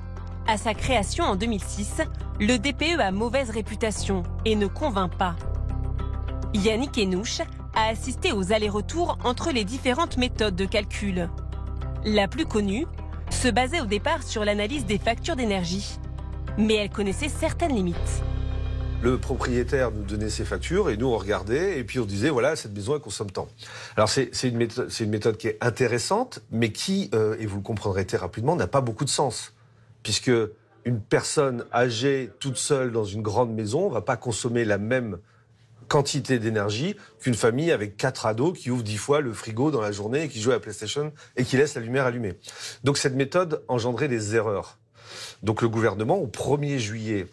[SPEAKER 3] à sa création en 2006, le DPE a mauvaise réputation et ne convainc pas. Yannick Henouche a assisté aux allers-retours entre les différentes méthodes de calcul. La plus connue se basait au départ sur l'analyse des factures d'énergie, mais elle connaissait certaines limites.
[SPEAKER 9] Le propriétaire nous donnait ses factures et nous on regardait et puis on disait voilà cette maison elle consomme tant. Alors c'est une méthode qui est intéressante mais qui, et vous le comprendrez très rapidement, n'a pas beaucoup de sens. Puisque une personne âgée toute seule dans une grande maison ne va pas consommer la même quantité d'énergie qu'une famille avec 4 ados qui ouvre 10 fois le frigo dans la journée et qui joue à la PlayStation et qui laisse la lumière allumée. Donc cette méthode engendrait des erreurs. Donc le gouvernement au 1er juillet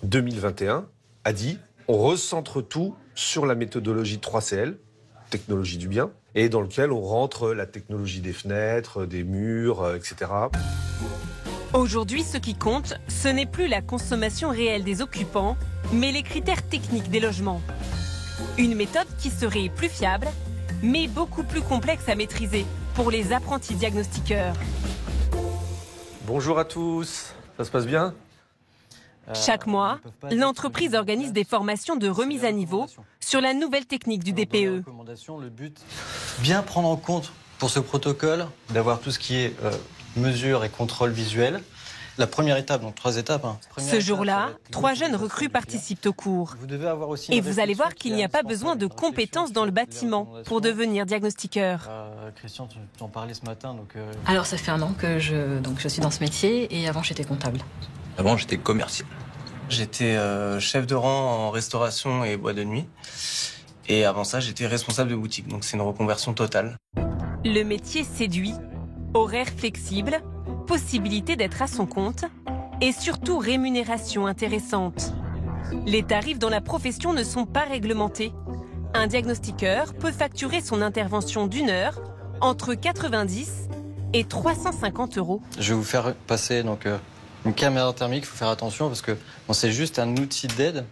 [SPEAKER 9] 2021 a dit on recentre tout sur la méthodologie 3CL, technologie du bien, et dans lequel on rentre la technologie des fenêtres, des murs, etc.
[SPEAKER 3] Aujourd'hui, ce qui compte, ce n'est plus la consommation réelle des occupants, mais les critères techniques des logements. Une méthode qui serait plus fiable, mais beaucoup plus complexe à maîtriser pour les apprentis diagnostiqueurs.
[SPEAKER 9] Bonjour à tous, ça se passe bien ?
[SPEAKER 3] Chaque mois, l'entreprise organise des formations de remise à niveau sur la nouvelle technique du DPE.
[SPEAKER 11] Le but, bien prendre en compte pour ce protocole, d'avoir tout ce qui est mesure et contrôle visuel. La première étape, donc 3 étapes.
[SPEAKER 3] Ce jour-là, 3 jeunes recrues participent au cours. Et vous allez voir qu'il n'y a pas besoin de compétences dans le bâtiment pour devenir diagnostiqueur.
[SPEAKER 11] Christian, tu en parlais ce matin.
[SPEAKER 12] Alors ça fait 1 an que je suis dans ce métier et avant j'étais comptable.
[SPEAKER 5] Avant, j'étais commercial. J'étais chef de rang en restauration et boîte de nuit. Et avant ça, j'étais responsable de boutique. Donc c'est une reconversion totale.
[SPEAKER 3] Le métier séduit. Horaire flexible, possibilité d'être à son compte et surtout rémunération intéressante. Les tarifs dans la profession ne sont pas réglementés. Un diagnostiqueur peut facturer son intervention d'1 heure entre 90 et 350 €.
[SPEAKER 11] Je vais vous faire passer une caméra thermique. Il faut faire attention parce que c'est juste un outil d'aide.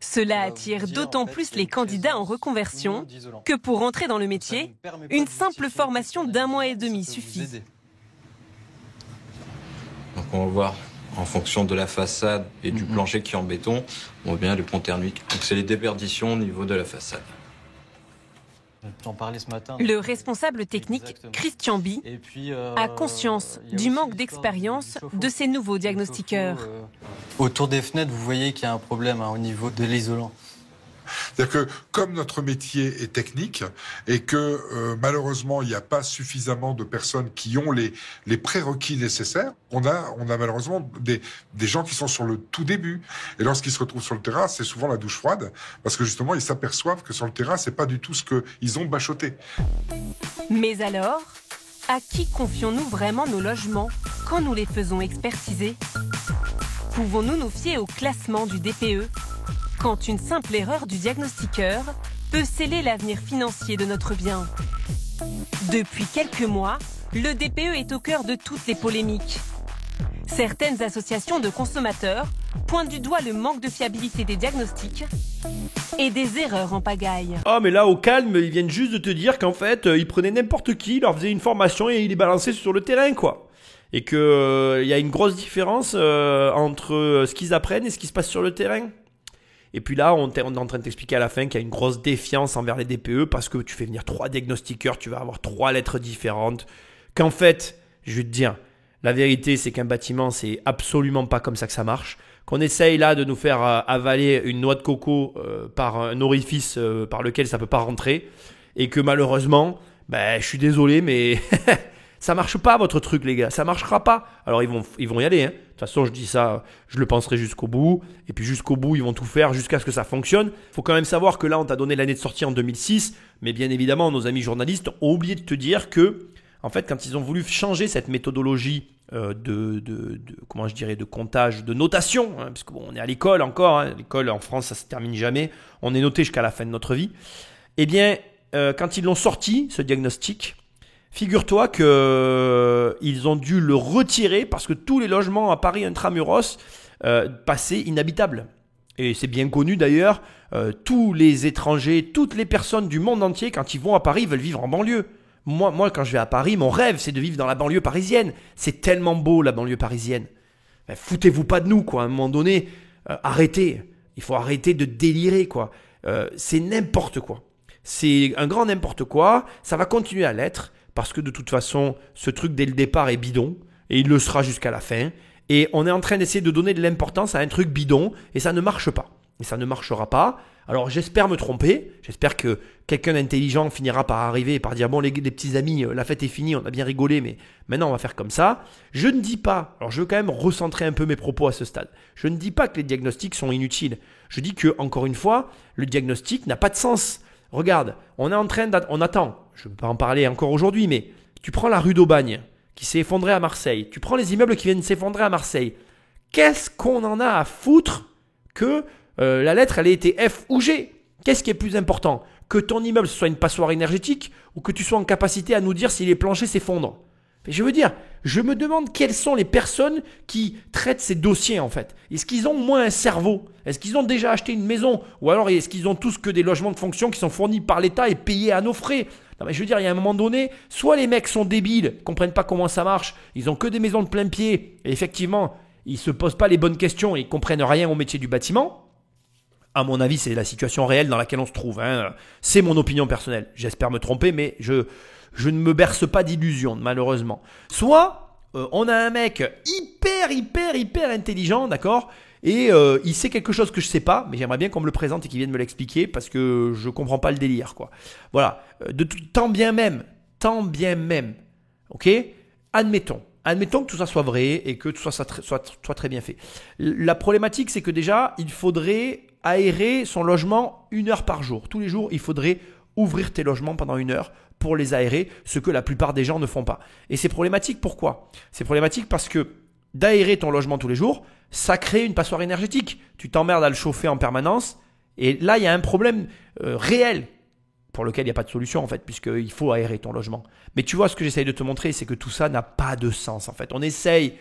[SPEAKER 3] Cela attire d'autant plus les candidats en reconversion que pour entrer dans le métier, une simple formation d'1 mois et demi suffit.
[SPEAKER 13] Donc on va voir en fonction de la façade et du plancher qui est en béton, on voit bien le pont thermique. Donc c'est les déperditions au niveau de la façade.
[SPEAKER 11] T'en parlais ce matin.
[SPEAKER 3] Le responsable technique, Christian Bi, a conscience du manque d'expérience de ces nouveaux diagnostiqueurs.
[SPEAKER 11] Autour des fenêtres, vous voyez qu'il y a un problème au niveau de l'isolant.
[SPEAKER 10] C'est-à-dire que comme notre métier est technique et que malheureusement il n'y a pas suffisamment de personnes qui ont les prérequis nécessaires, on a malheureusement des gens qui sont sur le tout début. Et lorsqu'ils se retrouvent sur le terrain, c'est souvent la douche froide parce que justement ils s'aperçoivent que sur le terrain c'est pas du tout ce qu'ils ont bachoté.
[SPEAKER 3] Mais alors, à qui confions-nous vraiment nos logements quand nous les faisons expertiser ? Pouvons-nous nous fier au classement du DPE ? Quand une simple erreur du diagnostiqueur peut sceller l'avenir financier de notre bien. Depuis quelques mois, le DPE est au cœur de toutes les polémiques. Certaines associations de consommateurs pointent du doigt le manque de fiabilité des diagnostics et des erreurs en pagaille.
[SPEAKER 2] Oh mais là au calme, ils viennent juste de te dire qu'en fait ils prenaient n'importe qui, ils leur faisaient une formation et ils les balançaient sur le terrain quoi. Et que y a une grosse différence entre ce qu'ils apprennent et ce qui se passe sur le terrain. Et puis là, on est en train de t'expliquer à la fin qu'il y a une grosse défiance envers les DPE parce que tu fais venir 3 diagnostiqueurs, tu vas avoir 3 lettres différentes. Qu'en fait, je vais te dire, la vérité c'est qu'un bâtiment, c'est absolument pas comme ça que ça marche. Qu'on essaye là de nous faire avaler une noix de coco par un orifice par lequel ça peut pas rentrer. Et que malheureusement, je suis désolé, mais ça marche pas votre truc les gars, ça marchera pas. Alors ils vont y aller, hein. De toute façon je dis ça, je le penserai jusqu'au bout. Et puis jusqu'au bout ils vont tout faire jusqu'à ce que ça fonctionne. Faut quand même savoir que là on t'a donné l'année de sortie en 2006. Mais bien évidemment nos amis journalistes ont oublié de te dire que en fait quand ils ont voulu changer cette méthodologie comment je dirais, de comptage, de notation, hein, parce qu'on est à l'école encore, hein, l'école en France ça se termine jamais, on est noté jusqu'à la fin de notre vie. Eh bien quand ils l'ont sorti ce diagnostic, figure-toi qu'ils ont dû le retirer parce que tous les logements à Paris intramuros passaient inhabitables. Et c'est bien connu d'ailleurs, tous les étrangers, toutes les personnes du monde entier, quand ils vont à Paris, veulent vivre en banlieue. Moi, quand je vais à Paris, mon rêve, c'est de vivre dans la banlieue parisienne. C'est tellement beau, la banlieue parisienne. Foutez-vous pas de nous, quoi. À un moment donné, arrêtez. Il faut arrêter de délirer, quoi. C'est n'importe quoi. C'est un grand n'importe quoi. Ça va continuer à l'être. Parce que de toute façon, ce truc dès le départ est bidon. Et il le sera jusqu'à la fin. Et on est en train d'essayer de donner de l'importance à un truc bidon. Et ça ne marche pas. Et ça ne marchera pas. Alors j'espère me tromper. J'espère que quelqu'un d'intelligent finira par arriver et par dire bon les petits amis, la fête est finie, on a bien rigolé, mais maintenant on va faire comme ça. Je ne dis pas, alors je veux quand même recentrer un peu mes propos à ce stade. Je ne dis pas que les diagnostics sont inutiles. Je dis que, encore une fois, le diagnostic n'a pas de sens. Regarde, on attend, je ne vais pas en parler encore aujourd'hui, mais tu prends la rue d'Aubagne qui s'est effondrée à Marseille, tu prends les immeubles qui viennent de s'effondrer à Marseille. Qu'est-ce qu'on en a à foutre que la lettre elle ait été F ou G? Qu'est-ce qui est plus important? Que ton immeuble soit une passoire énergétique ou que tu sois en capacité à nous dire si les planchers s'effondrent? Je veux dire, je me demande quelles sont les personnes qui traitent ces dossiers en fait. Est-ce qu'ils ont moins un cerveau? Est-ce qu'ils ont déjà acheté une maison? Ou alors est-ce qu'ils ont tous que des logements de fonction qui sont fournis par l'État et payés à nos frais? Non mais je veux dire, il y a un moment donné, soit les mecs sont débiles, comprennent pas comment ça marche, ils ont que des maisons de plein pied et effectivement, ils se posent pas les bonnes questions et ils comprennent rien au métier du bâtiment. À mon avis, c'est la situation réelle dans laquelle on se trouve, hein. C'est mon opinion personnelle. J'espère me tromper, mais je ne me berce pas d'illusions, malheureusement. Soit, on a un mec hyper intelligent, d'accord? Et il sait quelque chose que je sais pas, mais j'aimerais bien qu'on me le présente et qu'il vienne me l'expliquer parce que je comprends pas le délire, quoi. Voilà. Tant bien même, ok? Admettons que tout ça soit vrai et que tout ça soit très bien fait. La problématique, c'est que déjà, il faudrait aérer son logement 1 heure par jour. Tous les jours, il faudrait ouvrir tes logements pendant 1 heure pour les aérer, ce que la plupart des gens ne font pas. Et c'est problématique, pourquoi? C'est problématique parce que d'aérer ton logement tous les jours, ça crée une passoire énergétique. Tu t'emmerdes à le chauffer en permanence et là, il y a un problème réel pour lequel il n'y a pas de solution en fait, puisqu'il faut aérer ton logement. Mais tu vois, ce que j'essaye de te montrer, c'est que tout ça n'a pas de sens en fait. On essaye,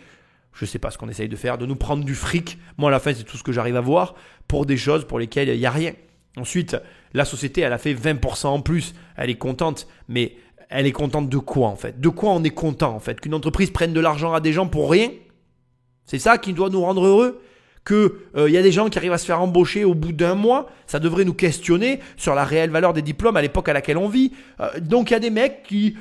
[SPEAKER 2] je ne sais pas ce qu'on essaye de faire, de nous prendre du fric. Moi, à la fin, c'est tout ce que j'arrive à voir pour des choses pour lesquelles il n'y a rien. Ensuite, la société, elle a fait 20% en plus. Elle est contente, mais elle est contente de quoi en fait? De quoi on est content en fait? Qu'une entreprise prenne de l'argent à des gens pour rien? C'est ça qui doit nous rendre heureux? Qu'il y a des gens qui arrivent à se faire embaucher au bout d'1 mois? Ça devrait nous questionner sur la réelle valeur des diplômes à l'époque à laquelle on vit. Donc il y a des mecs qui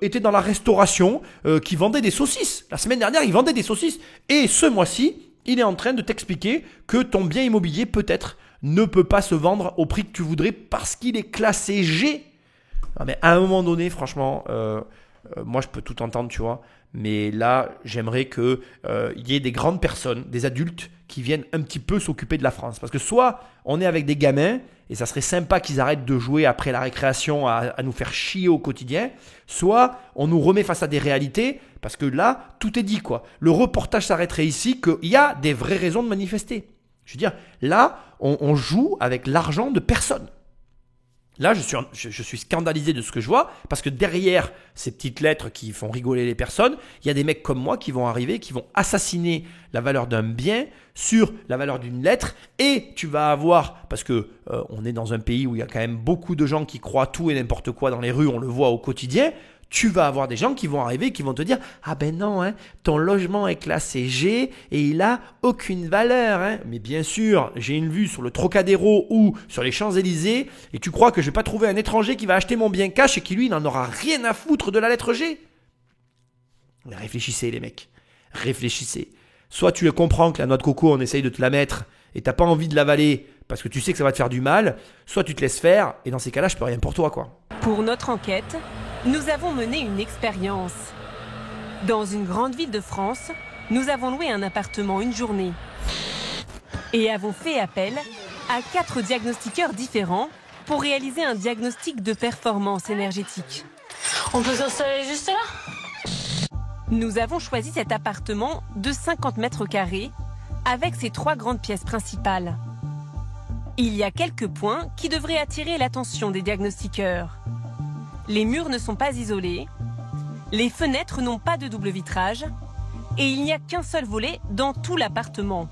[SPEAKER 2] étaient dans la restauration, qui vendaient des saucisses. La semaine dernière, ils vendaient des saucisses. Et ce mois-ci, il est en train de t'expliquer que ton bien immobilier peut-être ne peut pas se vendre au prix que tu voudrais parce qu'il est classé G. Non, mais à un moment donné, franchement, moi je peux tout entendre, tu vois. Mais là, j'aimerais qu'il y ait des grandes personnes, des adultes qui viennent un petit peu s'occuper de la France. Parce que soit on est avec des gamins, et ça serait sympa qu'ils arrêtent de jouer après la récréation à nous faire chier au quotidien, soit on nous remet face à des réalités, parce que là, tout est dit, quoi. Le reportage s'arrêterait ici, qu'il y a des vraies raisons de manifester. Je veux dire, là, on joue avec l'argent de personne. Là, je suis scandalisé de ce que je vois, parce que derrière ces petites lettres qui font rigoler les personnes, il y a des mecs comme moi qui vont arriver, qui vont assassiner la valeur d'un bien sur la valeur d'une lettre, et tu vas avoir, parce que on est dans un pays où il y a quand même beaucoup de gens qui croient tout et n'importe quoi dans les rues, on le voit au quotidien, tu vas avoir des gens qui vont arriver, qui vont te dire « Ah ben non, hein, ton logement est classé G et il a aucune valeur. Hein. » Mais bien sûr, j'ai une vue sur le Trocadéro ou sur les Champs-Élysées et tu crois que je vais pas trouver un étranger qui va acheter mon bien cash et qui lui n'en aura rien à foutre de la lettre G? Réfléchissez les mecs, réfléchissez. Soit tu comprends que la noix de coco, on essaye de te la mettre et t'as pas envie de l'avaler parce que tu sais que ça va te faire du mal, soit tu te laisses faire et dans ces cas-là, je peux rien pour toi quoi.
[SPEAKER 3] Pour notre enquête, nous avons mené une expérience. Dans une grande ville de France, nous avons loué un appartement une journée et avons fait appel à 4 diagnostiqueurs différents pour réaliser un diagnostic de performance énergétique.
[SPEAKER 14] On peut s'installer juste là?
[SPEAKER 3] Nous avons choisi cet appartement de 50 mètres carrés avec ses 3 grandes pièces principales. Il y a quelques points qui devraient attirer l'attention des diagnostiqueurs. Les murs ne sont pas isolés, les fenêtres n'ont pas de double vitrage et il n'y a qu'un seul volet dans tout l'appartement.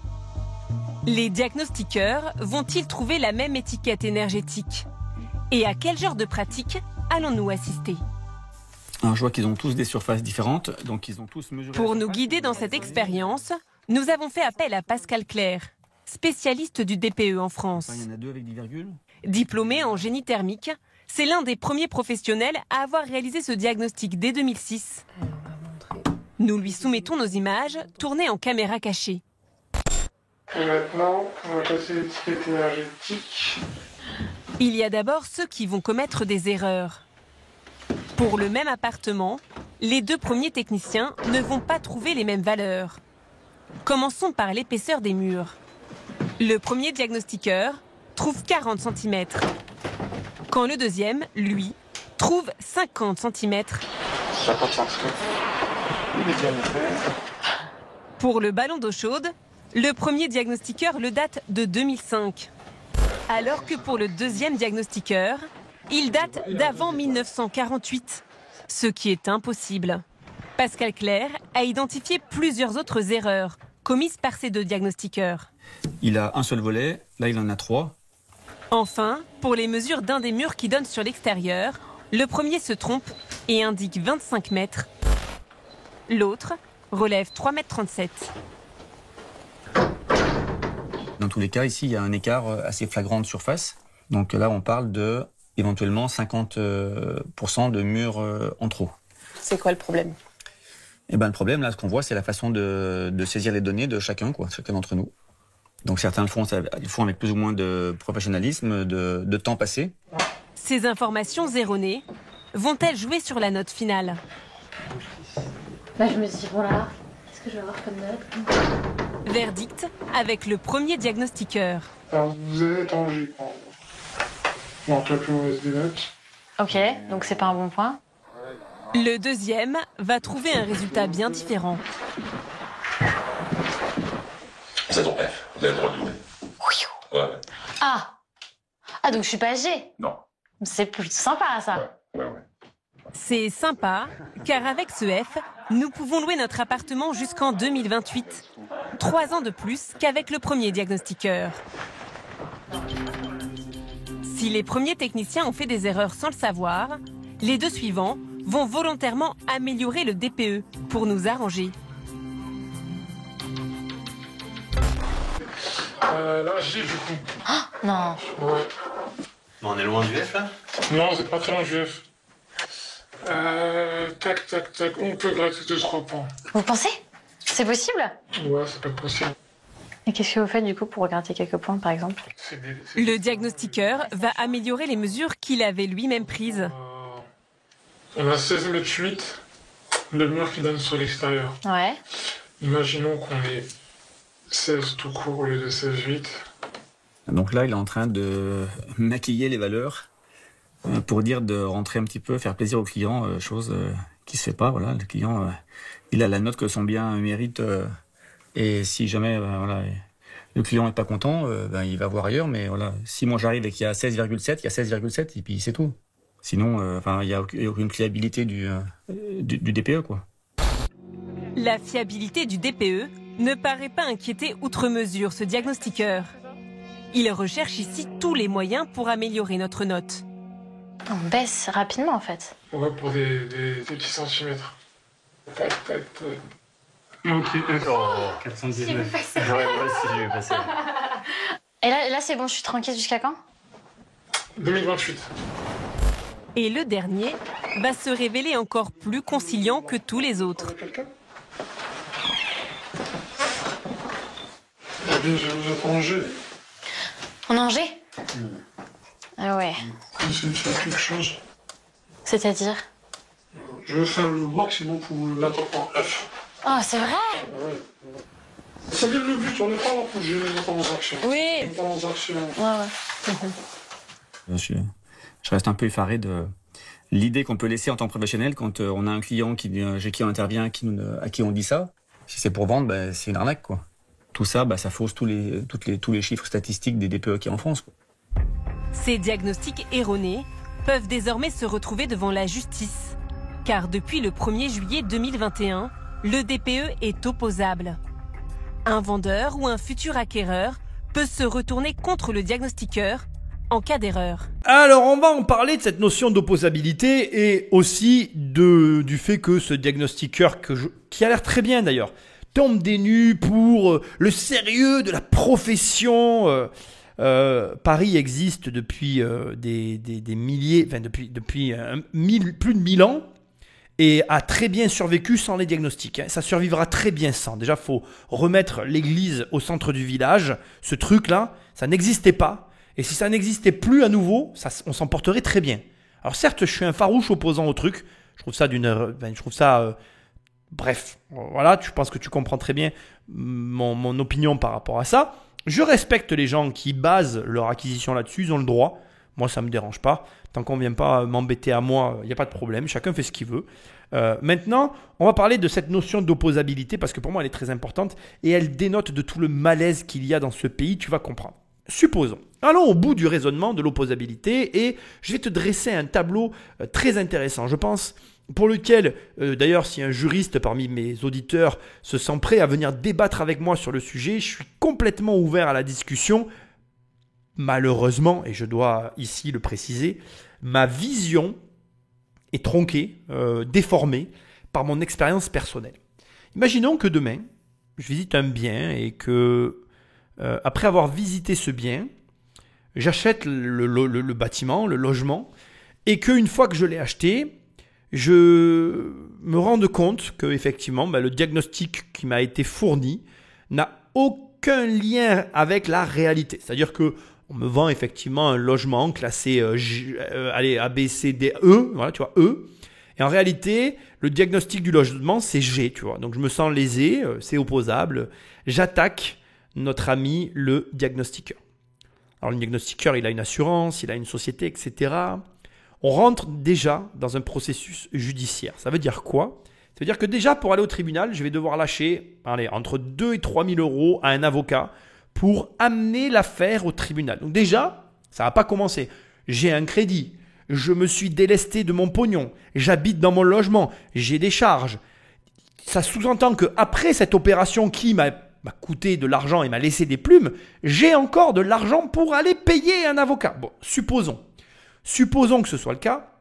[SPEAKER 3] Les diagnostiqueurs vont-ils trouver la même étiquette énergétique? Et à quel genre de pratique allons-nous assister?
[SPEAKER 4] Alors, je vois qu'ils ont tous des surfaces différentes, donc ils ont tous mesuré.
[SPEAKER 3] Pour nous guider dans cette expérience, nous avons fait appel à Pascal Clerc, spécialiste du DPE en France.
[SPEAKER 4] Il y en a 2 avec des virgules.
[SPEAKER 3] Diplômé en génie thermique, c'est l'un des premiers professionnels à avoir réalisé ce diagnostic dès 2006. Nous lui soumettons nos images tournées en caméra cachée.
[SPEAKER 15] Et maintenant, on va passer l'étiquette énergétique.
[SPEAKER 3] Il y a d'abord ceux qui vont commettre des erreurs. Pour le même appartement, les 2 premiers techniciens ne vont pas trouver les mêmes valeurs. Commençons par l'épaisseur des murs. Le premier diagnostiqueur trouve 40 cm. Quand le deuxième, lui, trouve 50 cm.
[SPEAKER 15] 50 cm. Il est bien fait.
[SPEAKER 3] Pour le ballon d'eau chaude, le premier diagnostiqueur le date de 2005. Alors que pour le deuxième diagnostiqueur, il date d'avant 1948, ce qui est impossible. Pascal Clerc a identifié plusieurs autres erreurs commises par ces 2 diagnostiqueurs.
[SPEAKER 4] Il a un seul volet, là il en a 3.
[SPEAKER 3] Enfin, pour les mesures d'un des murs qui donne sur l'extérieur, le premier se trompe et indique 25 mètres. L'autre relève 3,37 m.
[SPEAKER 4] Dans tous les cas, ici, il y a un écart assez flagrant de surface. Donc là, on parle de éventuellement 50% de murs en trop.
[SPEAKER 6] C'est quoi le problème?
[SPEAKER 4] Et ben, le problème, là, ce qu'on voit, c'est la façon de saisir les données de chacun d'entre nous. Donc certains le font avec plus ou moins de professionnalisme, de temps passé.
[SPEAKER 3] Ces informations erronées vont-elles jouer sur la note finale?
[SPEAKER 14] Là, je me dis, bon là, qu'est-ce que je vais avoir comme note?
[SPEAKER 3] Verdict avec le premier diagnostiqueur.
[SPEAKER 15] Alors, vous êtes en G. Donc, la plus mauvaise des notes.
[SPEAKER 14] Ok, donc c'est pas un bon point.
[SPEAKER 3] Le deuxième va trouver un résultat bien différent.
[SPEAKER 16] C'est ton F, vous avez le droit de jouer. Ouais.
[SPEAKER 14] Ah, donc je suis pas G.
[SPEAKER 16] Non.
[SPEAKER 14] C'est plutôt sympa ça.
[SPEAKER 16] Ouais.
[SPEAKER 3] C'est sympa, car avec ce F, nous pouvons louer notre appartement jusqu'en 2028. 3 ans de plus qu'avec le premier diagnostiqueur. Si les premiers techniciens ont fait des erreurs sans le savoir, les 2 suivants vont volontairement améliorer le DPE pour nous arranger.
[SPEAKER 15] Là, G du coup.
[SPEAKER 14] Oh, non.
[SPEAKER 15] Ouais.
[SPEAKER 11] On est loin du F là?
[SPEAKER 15] Non, c'est pas très loin du F. Tac, on peut gratter 2-3 points.
[SPEAKER 14] Vous pensez? C'est possible?
[SPEAKER 15] Ouais, c'est pas possible.
[SPEAKER 14] Et qu'est-ce que vous faites du coup pour gratter quelques points par exemple?
[SPEAKER 3] Le diagnostiqueur va améliorer les mesures qu'il avait lui-même prises.
[SPEAKER 15] On a 16,8 m, le mur qui donne sur l'extérieur.
[SPEAKER 14] Ouais.
[SPEAKER 15] Imaginons qu'on ait 16 tout court au lieu de 16,8.
[SPEAKER 4] Donc là, il est en train de maquiller les valeurs pour dire de rentrer un petit peu, faire plaisir au client, chose qui se fait pas. Voilà, le client, il a la note que son bien mérite et si jamais, voilà, Le client n'est pas content, il va voir ailleurs, mais voilà. Si moi j'arrive et qu'il y a 16,7, il y a 16,7 et puis c'est tout. Sinon, il n'y a aucune fiabilité du DPE, quoi.
[SPEAKER 3] La fiabilité du DPE ne paraît pas inquiéter outre mesure ce diagnostiqueur. Il recherche ici tous les moyens pour améliorer notre note.
[SPEAKER 14] On baisse rapidement en fait.
[SPEAKER 15] Ouais, pour des petits centimètres. Peut-être. Ok.
[SPEAKER 14] Oh, 419.
[SPEAKER 11] Ouais, si je vais passer.
[SPEAKER 14] Et là c'est bon, je suis tranquille jusqu'à quand?
[SPEAKER 15] 2028.
[SPEAKER 3] Et le dernier va se révéler encore plus conciliant que tous les autres.
[SPEAKER 15] Vous êtes en Angers.
[SPEAKER 14] En Angers? Ah ouais.
[SPEAKER 15] C'est quelque chose.
[SPEAKER 14] C'est-à-dire?
[SPEAKER 15] Je vais faire le maximum pour l'attendre en F.
[SPEAKER 14] Oh, c'est vrai?
[SPEAKER 15] Ouais. C'est bien le but, on n'est pas là pour gérer les transactions.
[SPEAKER 14] Oui.
[SPEAKER 15] Les transactions.
[SPEAKER 14] Ouais.
[SPEAKER 4] Je reste un peu effaré de l'idée qu'on peut laisser en tant que professionnel quand on a un client chez qui on intervient, à qui on dit ça. Si c'est pour vendre, c'est une arnaque, quoi. Tout ça, ça fausse tous les chiffres statistiques des DPE qu'il y a en France, quoi.
[SPEAKER 3] Ces diagnostics erronés peuvent désormais se retrouver devant la justice. Car depuis le 1er juillet 2021, le DPE est opposable. Un vendeur ou un futur acquéreur peut se retourner contre le diagnostiqueur en cas d'erreur.
[SPEAKER 2] Alors, on va en parler de cette notion d'opposabilité et aussi du fait que ce diagnostiqueur, qui a l'air très bien d'ailleurs, tombe des nues pour le sérieux de la profession. Paris existe depuis des milliers, depuis plus de 1000 ans et a très bien survécu sans les diagnostics. Ça survivra très bien sans. Déjà, il faut remettre l'église au centre du village. Ce truc-là, ça n'existait pas. Et si ça n'existait plus à nouveau, on s'en porterait très bien. Alors certes, je suis un farouche opposant au truc. Je trouve ça bref, voilà, je pense que tu comprends très bien mon opinion par rapport à ça. Je respecte les gens qui basent leur acquisition là-dessus, ils ont le droit. Moi, ça ne me dérange pas. Tant qu'on ne vient pas m'embêter à moi, il n'y a pas de problème. Chacun fait ce qu'il veut. Maintenant, on va parler de cette notion d'opposabilité parce que pour moi, elle est très importante et elle dénote de tout le malaise qu'il y a dans ce pays. Tu vas comprendre. Supposons. Allons au bout du raisonnement de l'opposabilité et je vais te dresser un tableau très intéressant, je pense, pour lequel, d'ailleurs, si un juriste parmi mes auditeurs se sent prêt à venir débattre avec moi sur le sujet, je suis complètement ouvert à la discussion. Malheureusement, et je dois ici le préciser, ma vision est tronquée, déformée par mon expérience personnelle. Imaginons que demain, je visite un bien et que, après avoir visité ce bien, j'achète le bâtiment, le logement, et qu'une fois que je l'ai acheté, je me rende compte que effectivement, le diagnostic qui m'a été fourni n'a aucun lien avec la réalité. C'est-à-dire que on me vend effectivement un logement classé A, B, C, D, E, voilà, tu vois, E. Et en réalité, le diagnostic du logement, c'est G, tu vois. Donc je me sens lésé, c'est opposable. J'attaque notre ami le diagnostiqueur. Alors le diagnostiqueur, il a une assurance, il a une société, etc. On rentre déjà dans un processus judiciaire. Ça veut dire quoi? Ça veut dire que déjà, pour aller au tribunal, je vais devoir lâcher entre 2 et 3 000 euros à un avocat pour amener l'affaire au tribunal. Donc déjà, ça n'a pas commencé. J'ai un crédit, je me suis délesté de mon pognon, j'habite dans mon logement, j'ai des charges. Ça sous-entend qu'après cette opération qui m'a coûté de l'argent et m'a laissé des plumes, j'ai encore de l'argent pour aller payer un avocat. Bon, supposons que ce soit le cas,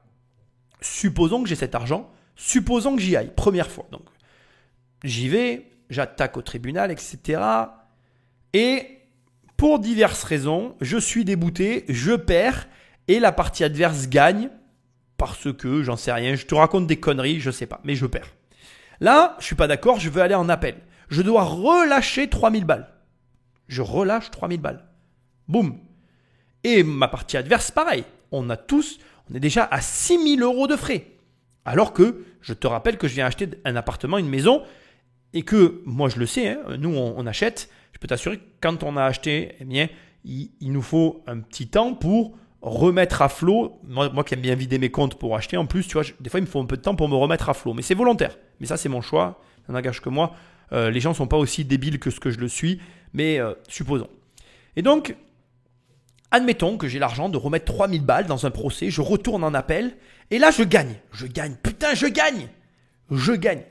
[SPEAKER 2] supposons que j'ai cet argent, supposons que j'y aille, première fois. Donc, j'y vais, j'attaque au tribunal, etc. Et pour diverses raisons, je suis débouté, je perds et la partie adverse gagne parce que, j'en sais rien, je te raconte des conneries, je sais pas, mais je perds. Là, je suis pas d'accord, je veux aller en appel. Je dois relâcher 3000 balles. Je relâche 3000 balles. Boum. Et ma partie adverse, pareil. On est déjà à 6 000 euros de frais. Alors que, je te rappelle que je viens acheter un appartement, une maison, et que, moi je le sais, hein, nous on achète, je peux t'assurer que quand on a acheté, eh bien, il nous faut un petit temps pour remettre à flot. Moi qui aime bien vider mes comptes pour acheter, en plus, tu vois, des fois il me faut un peu de temps pour me remettre à flot. Mais c'est volontaire. Mais ça c'est mon choix, ça n'engage que moi. Les gens ne sont pas aussi débiles que ce que je le suis, mais supposons. Et donc, admettons que j'ai l'argent de remettre 3000 balles dans un procès, je retourne en appel, et là je gagne. Putain, je gagne.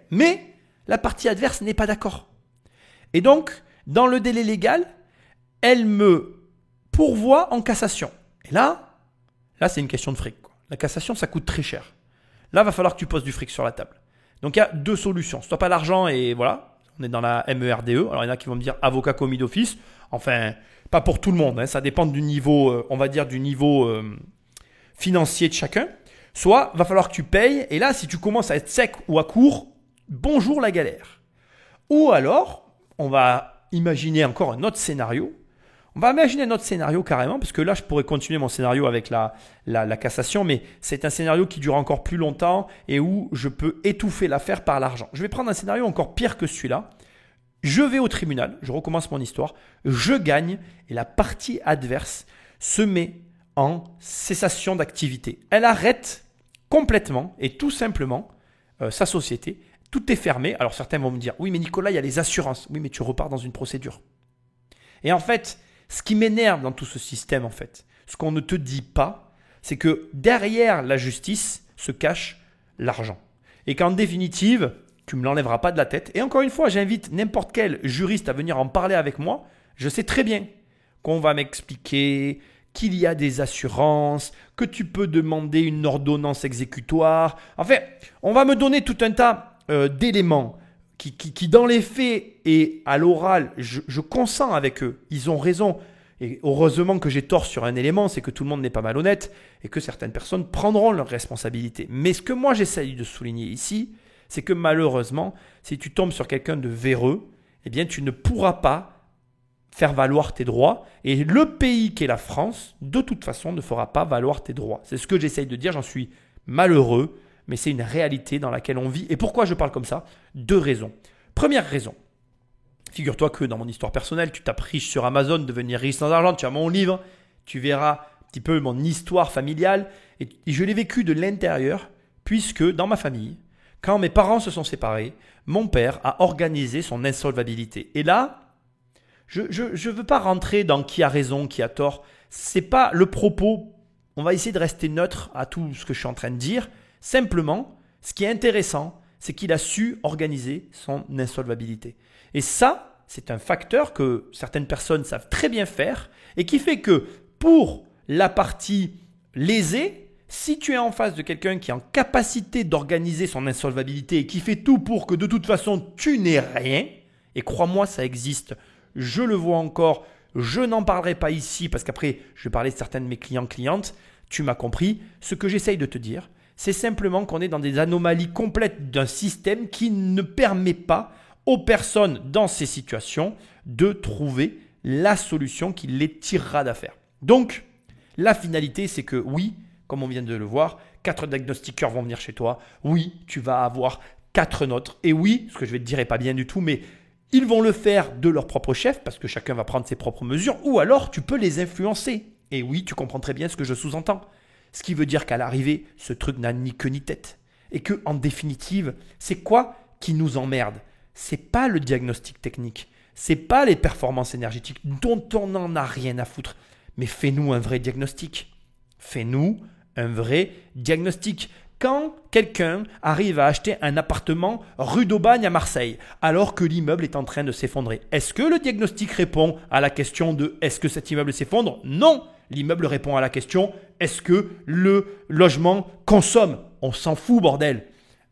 [SPEAKER 2] Mais la partie adverse n'est pas d'accord. Et donc, dans le délai légal, elle me pourvoit en cassation. Et là c'est une question de fric, quoi. La cassation, ça coûte très cher. Là, il va falloir que tu poses du fric sur la table. Donc, il y a deux solutions. Si tu n'as pas l'argent et voilà, on est dans la MERDE. Alors, il y en a qui vont me dire avocat commis d'office. Enfin, pas pour tout le monde. Ça dépend du niveau, on va dire, du niveau financier de chacun. Soit, va falloir que tu payes. Et là, si tu commences à être sec ou à court, bonjour la galère. Ou alors, on va imaginer encore un autre scénario. On va imaginer notre scénario carrément, parce que là, je pourrais continuer mon scénario avec la cassation, mais c'est un scénario qui dure encore plus longtemps et où je peux étouffer l'affaire par l'argent. Je vais prendre un scénario encore pire que celui-là. Je vais au tribunal, je recommence mon histoire, je gagne et la partie adverse se met en cessation d'activité. Elle arrête complètement et tout simplement sa société. Tout est fermé. Alors certains vont me dire, oui mais Nicolas, il y a les assurances. Oui mais tu repars dans une procédure. Et en fait, ce qui m'énerve dans tout ce système, en fait, ce qu'on ne te dit pas, c'est que derrière la justice se cache l'argent. Et qu'en définitive, tu ne me l'enlèveras pas de la tête. Et encore une fois, j'invite n'importe quel juriste à venir en parler avec moi. Je sais très bien qu'on va m'expliquer qu'il y a des assurances, que tu peux demander une ordonnance exécutoire. Enfin, on va me donner tout un tas d'éléments qui dans les faits et à l'oral, je consens avec eux. Ils ont raison. Et heureusement que j'ai tort sur un élément, c'est que tout le monde n'est pas malhonnête et que certaines personnes prendront leurs responsabilités. Mais ce que moi j'essaye de souligner ici, c'est que malheureusement, si tu tombes sur quelqu'un de véreux, eh bien tu ne pourras pas faire valoir tes droits. Et le pays qu'est la France, de toute façon, ne fera pas valoir tes droits. C'est ce que j'essaye de dire, j'en suis malheureux. Mais c'est une réalité dans laquelle on vit. Et pourquoi je parle comme ça? Deux raisons. Première raison, figure-toi que dans mon histoire personnelle, tu tapes riche sur Amazon, devenir riche sans argent, tu as mon livre, tu verras un petit peu mon histoire familiale. Et je l'ai vécu de l'intérieur, puisque dans ma famille, quand mes parents se sont séparés, mon père a organisé son insolvabilité. Et là, je ne veux pas rentrer dans qui a raison, qui a tort. Ce n'est pas le propos. On va essayer de rester neutre à tout ce que je suis en train de dire. Simplement, ce qui est intéressant, c'est qu'il a su organiser son insolvabilité. Et ça, c'est un facteur que certaines personnes savent très bien faire et qui fait que pour la partie lésée, si tu es en face de quelqu'un qui est en capacité d'organiser son insolvabilité et qui fait tout pour que de toute façon tu n'aies rien, et crois-moi, ça existe, je le vois encore, je n'en parlerai pas ici parce qu'après, je vais parler de certains de mes clientes, tu m'as compris, ce que j'essaye de te dire, c'est simplement qu'on est dans des anomalies complètes d'un système qui ne permet pas aux personnes dans ces situations de trouver la solution qui les tirera d'affaire. Donc, la finalité, c'est que oui, comme on vient de le voir, 4 diagnostiqueurs vont venir chez toi. Oui, tu vas avoir 4 notes. Et oui, ce que je vais te dire n'est pas bien du tout, mais ils vont le faire de leur propre chef parce que chacun va prendre ses propres mesures. Ou alors, tu peux les influencer. Et oui, tu comprends très bien ce que je sous-entends. Ce qui veut dire qu'à l'arrivée, ce truc n'a ni queue ni tête. Et que, en définitive, c'est quoi qui nous emmerde? C'est pas le diagnostic technique. C'est pas les performances énergétiques dont on n'en a rien à foutre. Mais fais-nous un vrai diagnostic. Fais-nous un vrai diagnostic. Quand quelqu'un arrive à acheter un appartement rue d'Aubagne à Marseille, alors que l'immeuble est en train de s'effondrer, est-ce que le diagnostic répond à la question de est-ce que cet immeuble s'effondre? Non. L'immeuble répond à la question est-ce que le logement consomme? On s'en fout, bordel.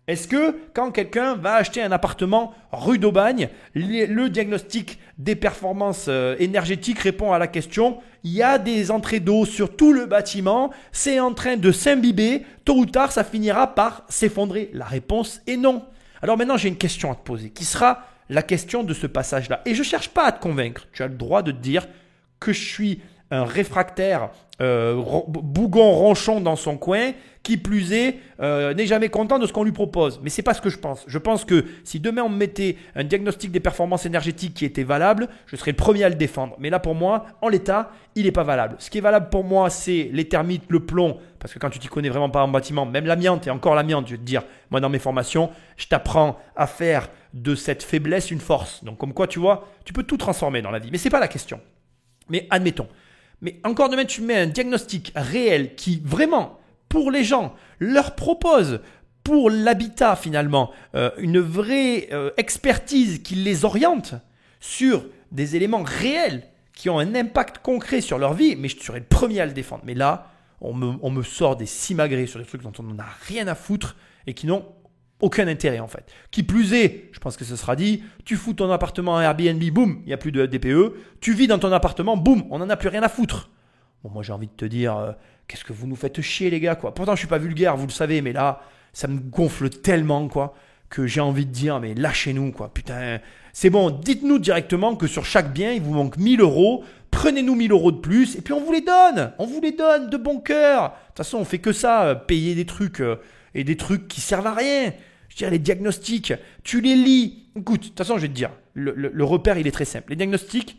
[SPEAKER 2] Est-ce que quand quelqu'un va acheter un appartement rue d'Aubagne, le diagnostic des performances énergétiques répond à la question il y a des entrées d'eau sur tout le bâtiment, c'est en train de s'imbiber, tôt ou tard ça finira par s'effondrer? La réponse est non. Alors maintenant j'ai une question à te poser qui sera la question de ce passage-là. Et je ne cherche pas à te convaincre, tu as le droit de te dire que je suis un réfractaire bougon-ronchon dans son coin, qui plus est, n'est jamais content de ce qu'on lui propose. Mais c'est pas ce que je pense. Je pense que si demain on me mettait un diagnostic des performances énergétiques qui était valable, je serais le premier à le défendre. Mais là pour moi, en l'état, il n'est pas valable. Ce qui est valable pour moi, c'est les termites, le plomb, parce que quand tu t'y connais vraiment pas en bâtiment, même l'amiante, et encore l'amiante, je vais te dire, moi dans mes formations, je t'apprends à faire de cette faiblesse une force. Donc comme quoi, tu vois, tu peux tout transformer dans la vie. Mais c'est pas la question. Mais admettons. Mais encore demain, tu mets un diagnostic réel qui vraiment, pour les gens, leur propose, pour l'habitat finalement, une vraie expertise qui les oriente sur des éléments réels qui ont un impact concret sur leur vie, mais je serais le premier à le défendre. Mais là, on me sort des simagrées sur des trucs dont on n'en a rien à foutre et qui n'ont aucun intérêt en fait. Qui plus est, je pense que ce sera dit, tu fous ton appartement à Airbnb, boum, il n'y a plus de DPE. Tu vis dans ton appartement, boum, on n'en a plus rien à foutre. Bon, moi j'ai envie de te dire, qu'est-ce que vous nous faites chier les gars quoi. Pourtant je suis pas vulgaire, vous le savez, mais là, ça me gonfle tellement quoi, que j'ai envie de dire, mais lâchez-nous quoi, putain. C'est bon, dites-nous directement que sur chaque bien, il vous manque 1000 €, prenez-nous 1000 € de plus, et puis on vous les donne de bon cœur. De toute façon, on fait que ça, payer des trucs... et des trucs qui servent à rien. Je veux dire, les diagnostics, tu les lis. Écoute, de toute façon, je vais te dire, le repère, il est très simple. Les diagnostics,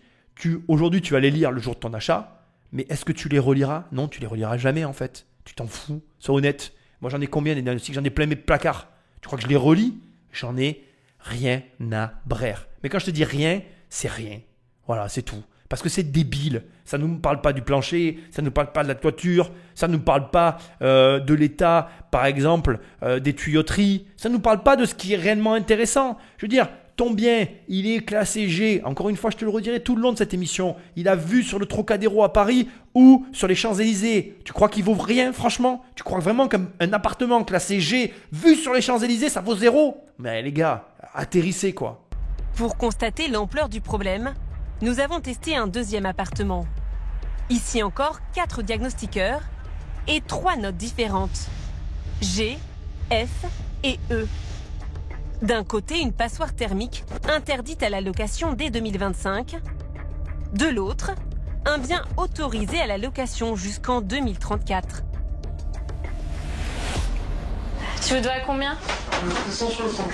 [SPEAKER 2] aujourd'hui, tu vas les lire le jour de ton achat, mais est-ce que tu les reliras? Non, tu les reliras jamais, en fait. Tu t'en fous, sois honnête. Moi, j'en ai combien des diagnostics? J'en ai plein mes placards. Tu crois que je les relis? J'en ai rien à brère. Mais quand je te dis rien, c'est rien. Voilà, c'est tout. Parce que c'est débile. Ça ne nous parle pas du plancher, ça ne nous parle pas de la toiture, ça ne nous parle pas de l'état, par exemple, des tuyauteries. Ça ne nous parle pas de ce qui est réellement intéressant. Je veux dire, ton bien, il est classé G. Encore une fois, je te le redirai tout le long de cette émission. Il a vu sur le Trocadéro à Paris ou sur les Champs-Élysées. Tu crois qu'il vaut rien, franchement? Tu crois vraiment qu'un appartement classé G, vu sur les Champs-Élysées, ça vaut 0? Mais les gars, atterrissez quoi.
[SPEAKER 3] Pour constater l'ampleur du problème, nous avons testé un deuxième appartement. Ici encore, 4 diagnostiqueurs et 3 notes différentes. G, F et E. D'un côté, une passoire thermique interdite à la location dès 2025. De l'autre, un bien autorisé à la location jusqu'en 2034.
[SPEAKER 14] Tu veux à combien?
[SPEAKER 15] 160 €.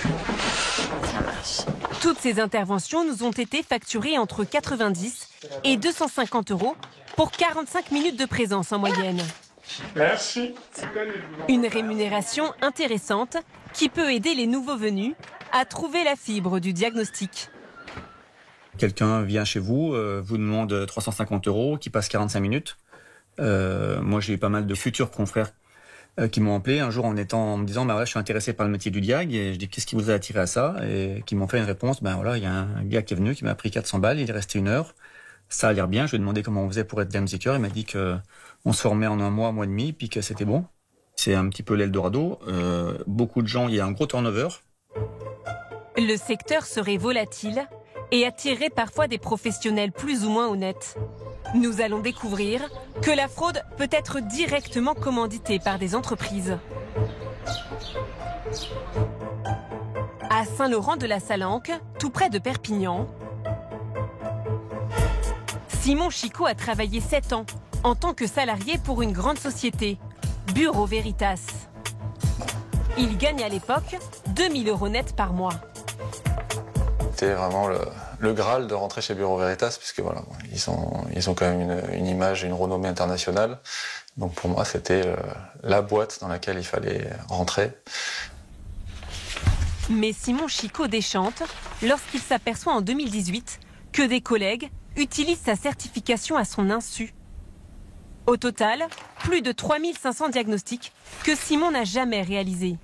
[SPEAKER 14] Ça marche.
[SPEAKER 3] Toutes ces interventions nous ont été facturées entre 90 et 250 € pour 45 minutes de présence en moyenne.
[SPEAKER 15] Merci.
[SPEAKER 3] Une rémunération intéressante qui peut aider les nouveaux venus à trouver la fibre du diagnostic.
[SPEAKER 4] Quelqu'un vient chez vous, vous demande 350 €, qui passe 45 minutes. Moi, j'ai eu pas mal de futurs confrères qui m'ont appelé un jour en me disant bah, voilà, je suis intéressé par le métier du diag, et je dis qu'est-ce qui vous a attiré à ça, et qui m'ont fait une réponse ben voilà, il y a un gars qui est venu qui m'a pris 400 balles, il est resté 1 heure, ça a l'air bien. Je lui ai demandé comment on faisait pour être diagnostiqueur, il m'a dit que on se formait en un mois et demi, puis que c'était bon. C'est un petit peu l'Eldorado. Beaucoup de gens, il y a un gros turnover.
[SPEAKER 3] Le secteur serait volatile et attirerait parfois des professionnels plus ou moins honnêtes. Nous allons découvrir que la fraude peut être directement commanditée par des entreprises. À Saint-Laurent-de-la-Salanque, tout près de Perpignan, Simon Chicot a travaillé 7 ans en tant que salarié pour une grande société, Bureau Veritas. Il gagne à l'époque 2000 € net par mois.
[SPEAKER 17] C'était vraiment le Graal de rentrer chez Bureau Veritas, puisque voilà, ils ont quand même une image et une renommée internationale. Donc pour moi, c'était la boîte dans laquelle il fallait rentrer.
[SPEAKER 3] Mais Simon Chicot déchante lorsqu'il s'aperçoit en 2018 que des collègues utilisent sa certification à son insu. Au total, plus de 3500 diagnostics que Simon n'a jamais réalisés.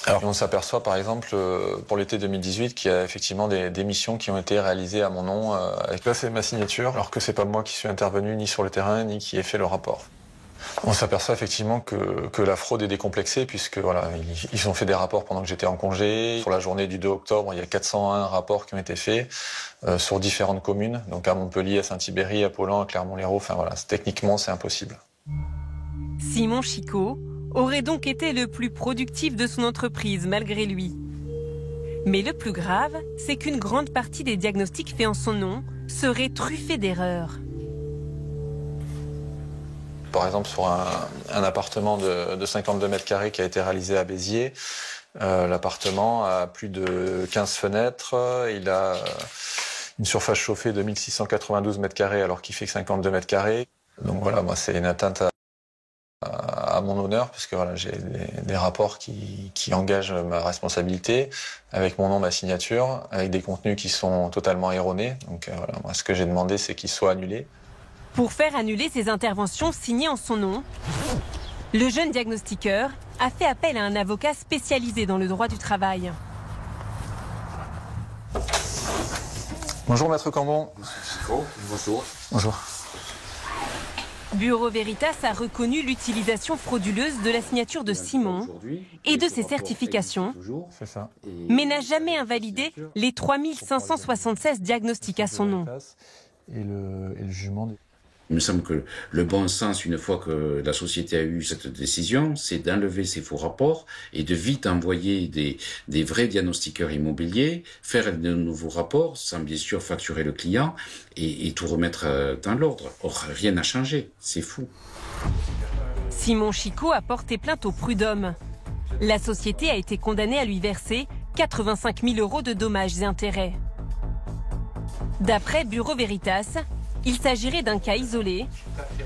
[SPEAKER 17] Alors on s'aperçoit par exemple pour l'été 2018 qu'il y a effectivement des missions qui ont été réalisées à mon nom avec là c'est ma signature, alors que c'est pas moi qui suis intervenu ni sur le terrain ni qui ai fait le rapport. On s'aperçoit effectivement que la fraude est décomplexée, puisque voilà, ils ont fait des rapports pendant que j'étais en congé. Sur la journée du 2 octobre, il y a 401 rapports qui ont été faits sur différentes communes, donc à Montpellier, à Saint-Thibéry, à Paulhan, à Clermont-Lérault. Enfin voilà, techniquement c'est impossible.
[SPEAKER 3] Simon Chicot aurait donc été le plus productif de son entreprise malgré lui. Mais le plus grave, c'est qu'une grande partie des diagnostics faits en son nom seraient truffés d'erreurs.
[SPEAKER 17] Par exemple, sur un appartement de 52 mètres carrés qui a été réalisé à Béziers, l'appartement a plus de 15 fenêtres, il a une surface chauffée de 1692 mètres carrés alors qu'il fait que 52 mètres carrés. Donc voilà, moi c'est une atteinte à mon honneur, puisque voilà, j'ai des rapports qui engagent ma responsabilité, avec mon nom, ma signature, avec des contenus qui sont totalement erronés. Donc voilà, moi ce que j'ai demandé, c'est qu'ils soient annulés.
[SPEAKER 3] Pour faire annuler ces interventions signées en son nom, le jeune diagnostiqueur a fait appel à un avocat spécialisé dans le droit du travail.
[SPEAKER 17] Bonjour Maître Cambon.
[SPEAKER 16] Bonjour.
[SPEAKER 17] Bonjour.
[SPEAKER 3] Bureau Veritas a reconnu l'utilisation frauduleuse de la signature de Simon et de ses certifications,
[SPEAKER 17] C'est ça.
[SPEAKER 3] mais n'a jamais invalidé les 3576 diagnostics à son nom.
[SPEAKER 17] Et le jugement des...
[SPEAKER 18] Il me semble que le bon sens, une fois que la société a eu cette décision, c'est d'enlever ces faux rapports et de vite envoyer des vrais diagnostiqueurs immobiliers, faire de nouveaux rapports, sans bien sûr facturer le client et tout remettre dans l'ordre. Or, rien n'a changé. C'est fou.
[SPEAKER 3] Simon Chicot a porté plainte au prud'homme. La société a été condamnée à lui verser 85 000 € de dommages et intérêts. D'après Bureau Veritas, il s'agirait d'un cas isolé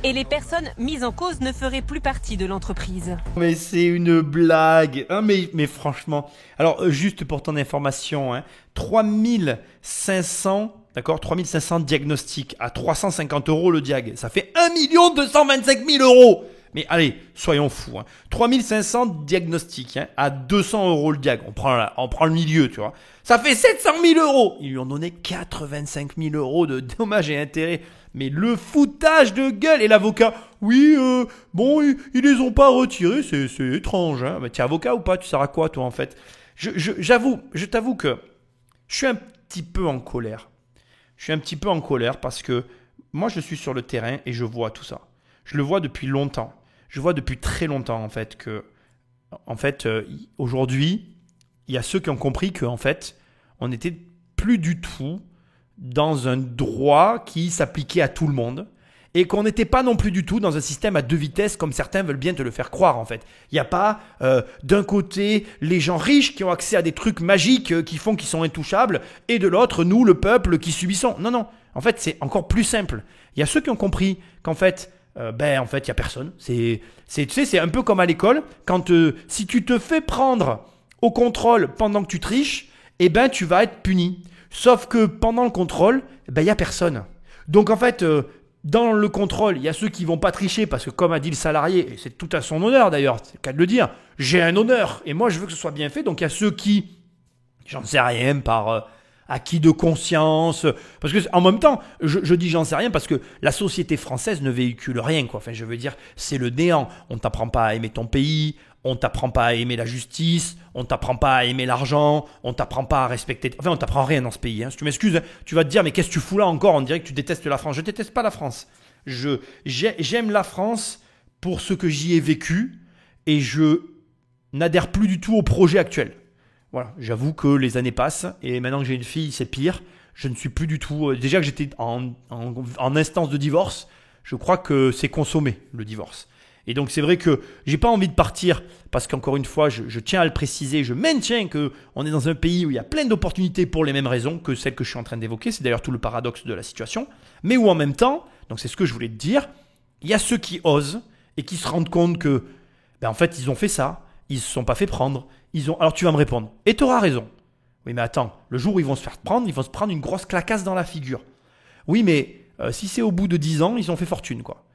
[SPEAKER 3] et les personnes mises en cause ne feraient plus partie de l'entreprise.
[SPEAKER 2] Mais c'est une blague, hein, mais franchement. Alors, juste pour ton information, hein, 3500 diagnostics à 350 € le diag. Ça fait 1 225 000 €. Mais allez, soyons fous. Hein. 3500 diagnostics à 200 € le diag. On prend le milieu, tu vois. Ça fait 700 000 €. Ils lui ont donné 85 000 € de dommages et intérêts. Mais le foutage de gueule. Et l'avocat, oui, bon, ils les ont pas retirés. C'est étrange. Hein. Mais tu es avocat ou pas? Tu sers à quoi, toi, en fait? Je t'avoue que je suis un petit peu en colère. Je suis un petit peu en colère parce que moi, je suis sur le terrain et je vois tout ça. Je le vois depuis longtemps. Je vois depuis très longtemps, en fait, que, aujourd'hui, il y a ceux qui ont compris qu'en fait, on n'était plus du tout dans un droit qui s'appliquait à tout le monde et qu'on n'était pas non plus du tout dans un système à 2 vitesses comme certains veulent bien te le faire croire, en fait. Il n'y a pas, d'un côté, les gens riches qui ont accès à des trucs magiques qui font qu'ils sont intouchables et de l'autre, nous, le peuple, qui subissons. Non. En fait, c'est encore plus simple. Il y a ceux qui ont compris qu'en fait, il n'y a personne. Tu sais, c'est un peu comme à l'école. Quand si tu te fais prendre au contrôle pendant que tu triches, tu vas être puni. Sauf que pendant le contrôle, il n'y a personne. Donc en fait, dans le contrôle, il y a ceux qui vont pas tricher parce que comme a dit le salarié, et c'est tout à son honneur d'ailleurs, c'est le cas de le dire, j'ai un honneur et moi je veux que ce soit bien fait. Donc il y a ceux qui, j'en sais rien, par acquis de conscience, parce que en même temps, je dis j'en sais rien parce que la société française ne véhicule rien, quoi. Enfin, je veux dire, c'est le néant. On t'apprend pas à aimer ton pays, on t'apprend pas à aimer la justice, on t'apprend pas à aimer l'argent, on t'apprend pas à respecter. Enfin, on t'apprend rien dans ce pays. Hein. Si tu m'excuses, hein, tu vas te dire mais qu'est-ce que tu fous là encore? On dirait que tu détestes la France. Je déteste pas la France. J'aime la France pour ce que j'y ai vécu et je n'adhère plus du tout au projet actuel. Voilà, j'avoue que les années passent et maintenant que j'ai une fille, c'est pire. Je ne suis plus du tout... déjà que j'étais en instance de divorce, je crois que c'est consommé, le divorce. Et donc c'est vrai que j'ai pas envie de partir parce qu'encore une fois, je tiens à le préciser, je maintiens qu'on est dans un pays où il y a plein d'opportunités pour les mêmes raisons que celles que je suis en train d'évoquer. C'est d'ailleurs tout le paradoxe de la situation. Mais où en même temps, donc c'est ce que je voulais te dire, il y a ceux qui osent et qui se rendent compte que, en fait, ils ont fait ça, ils se sont pas fait prendre. Alors tu vas me répondre, et tu auras raison. Oui mais attends, le jour où ils vont se faire prendre, ils vont se prendre une grosse clacasse dans la figure. Oui mais si c'est au bout de 10 ans, ils ont fait fortune, quoi.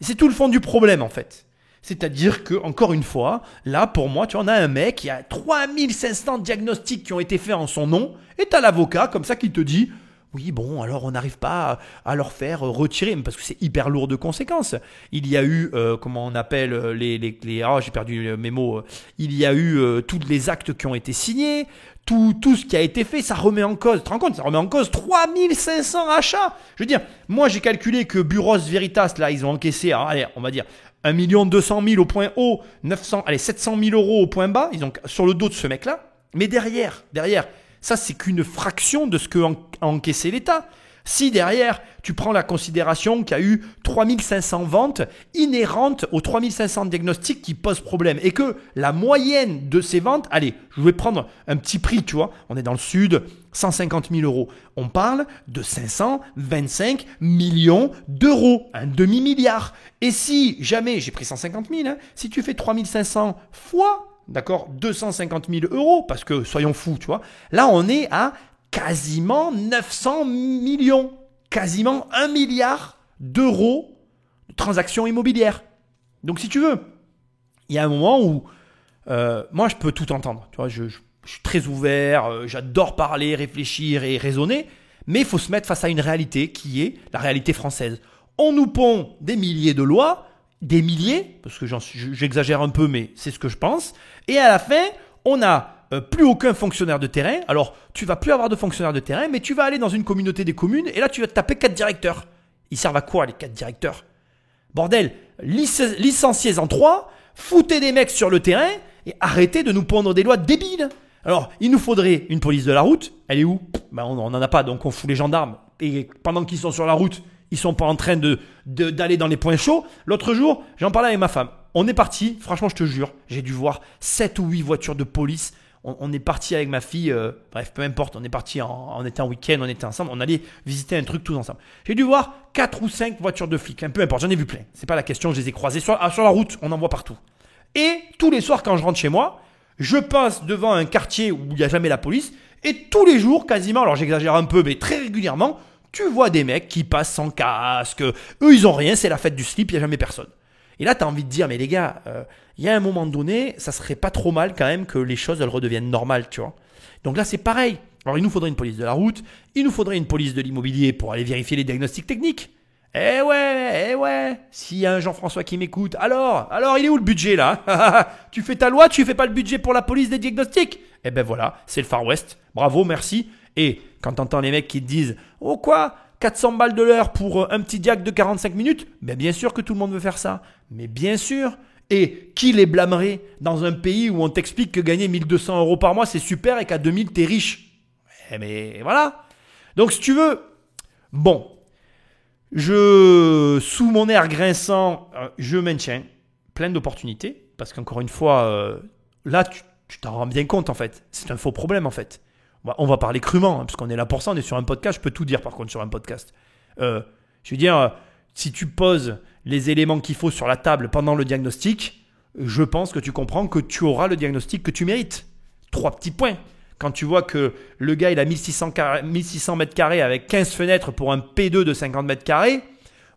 [SPEAKER 2] Et c'est tout le fond du problème en fait. C'est-à-dire que, encore une fois, là pour moi, tu vois, on a un mec qui a 3500 diagnostics qui ont été faits en son nom, et tu as l'avocat comme ça qui te dit... Oui, bon, alors on n'arrive pas à leur faire retirer, parce que c'est hyper lourd de conséquences. Il y a eu, comment on appelle, j'ai perdu mes mots. Il y a eu tous les actes qui ont été signés, tout ce qui a été fait, ça remet en cause. Tu te rends compte, ça remet en cause 3500 achats. Je veux dire, moi j'ai calculé que Bureau Veritas, là, ils ont encaissé, alors, allez, on va dire 1 200 000 au point haut, 700 000 € au point bas, ils ont sur le dos de ce mec-là. Mais derrière, ça c'est qu'une fraction de ce qu'a encaissé l'État. Si derrière, tu prends la considération qu'il y a eu 3500 ventes inhérentes aux 3500 diagnostics qui posent problème et que la moyenne de ces ventes, allez, je vais prendre un petit prix, tu vois, on est dans le sud, 150 000 euros. On parle de 525 millions d'euros, un demi-milliard. Et si jamais, j'ai pris 150 000, hein, si tu fais 3500 fois, d'accord, 250 000 euros, parce que soyons fous, tu vois, là on est à quasiment 900 millions, quasiment 1 milliard d'euros de transactions immobilières. Donc si tu veux, il y a un moment où moi je peux tout entendre. Tu vois, je suis très ouvert, j'adore parler, réfléchir et raisonner, mais il faut se mettre face à une réalité qui est la réalité française. On nous pond des milliers de lois, des milliers, parce que j'exagère un peu, mais c'est ce que je pense, et à la fin, on n'a plus aucun fonctionnaire de terrain. Alors, tu vas plus avoir de fonctionnaire de terrain, mais tu vas aller dans une communauté des communes et là, tu vas te taper 4 directeurs. Ils servent à quoi, les 4 directeurs? Bordel, licenciez-en 3, foutez des mecs sur le terrain et arrêtez de nous pondre des lois débiles. Alors, il nous faudrait une police de la route. Elle est où? Ben, on n'en a pas, donc on fout les gendarmes. Et pendant qu'ils sont sur la route, ils sont pas en train d'aller dans les points chauds. L'autre jour, j'en parlais avec ma femme. On est parti, franchement, je te jure, j'ai dû voir 7 ou 8 voitures de police. On est parti avec ma fille, bref, peu importe, on est parti, on était en week-end, on était ensemble, on allait visiter un truc tous ensemble. J'ai dû voir 4 ou 5 voitures de flics, peu importe, j'en ai vu plein. C'est pas la question, je les ai croisées sur la route, on en voit partout. Et tous les soirs, quand je rentre chez moi, je passe devant un quartier où il n'y a jamais la police, et tous les jours, quasiment, alors j'exagère un peu, mais très régulièrement, tu vois des mecs qui passent sans casque, eux ils ont rien, c'est la fête du slip, il n'y a jamais personne. Et là, tu as envie de dire, mais les gars, il y a un moment donné, ça serait pas trop mal quand même que les choses elles redeviennent normales, tu vois. Donc là, c'est pareil. Alors, il nous faudrait une police de la route, il nous faudrait une police de l'immobilier pour aller vérifier les diagnostics techniques. Eh ouais, s'il y a un Jean-François qui m'écoute, alors, il est où le budget là? Tu fais ta loi, tu fais pas le budget pour la police des diagnostics? Eh ben voilà, c'est le Far West. Bravo, merci. Et quand t'entends les mecs qui te disent, oh quoi? 400 balles de l'heure pour un petit diag de 45 minutes, ben bien sûr que tout le monde veut faire ça. Mais bien sûr. Et qui les blâmerait dans un pays où on t'explique que gagner 1200 euros par mois, c'est super et qu'à 2000, t'es riche? Mais voilà. Donc si tu veux, bon, sous mon air grinçant, je maintiens plein d'opportunités. Parce qu'encore une fois, là, tu t'en rends bien compte en fait. C'est un faux problème en fait. On va parler crûment, hein, parce qu'on est là pour ça, on est sur un podcast. Je peux tout dire par contre sur un podcast. Je veux dire, si tu poses les éléments qu'il faut sur la table pendant le diagnostic, je pense que tu comprends que tu auras le diagnostic que tu mérites. 3 petits points. Quand tu vois que le gars il a 1600 mètres carrés avec 15 fenêtres pour un P2 de 50 mètres carrés,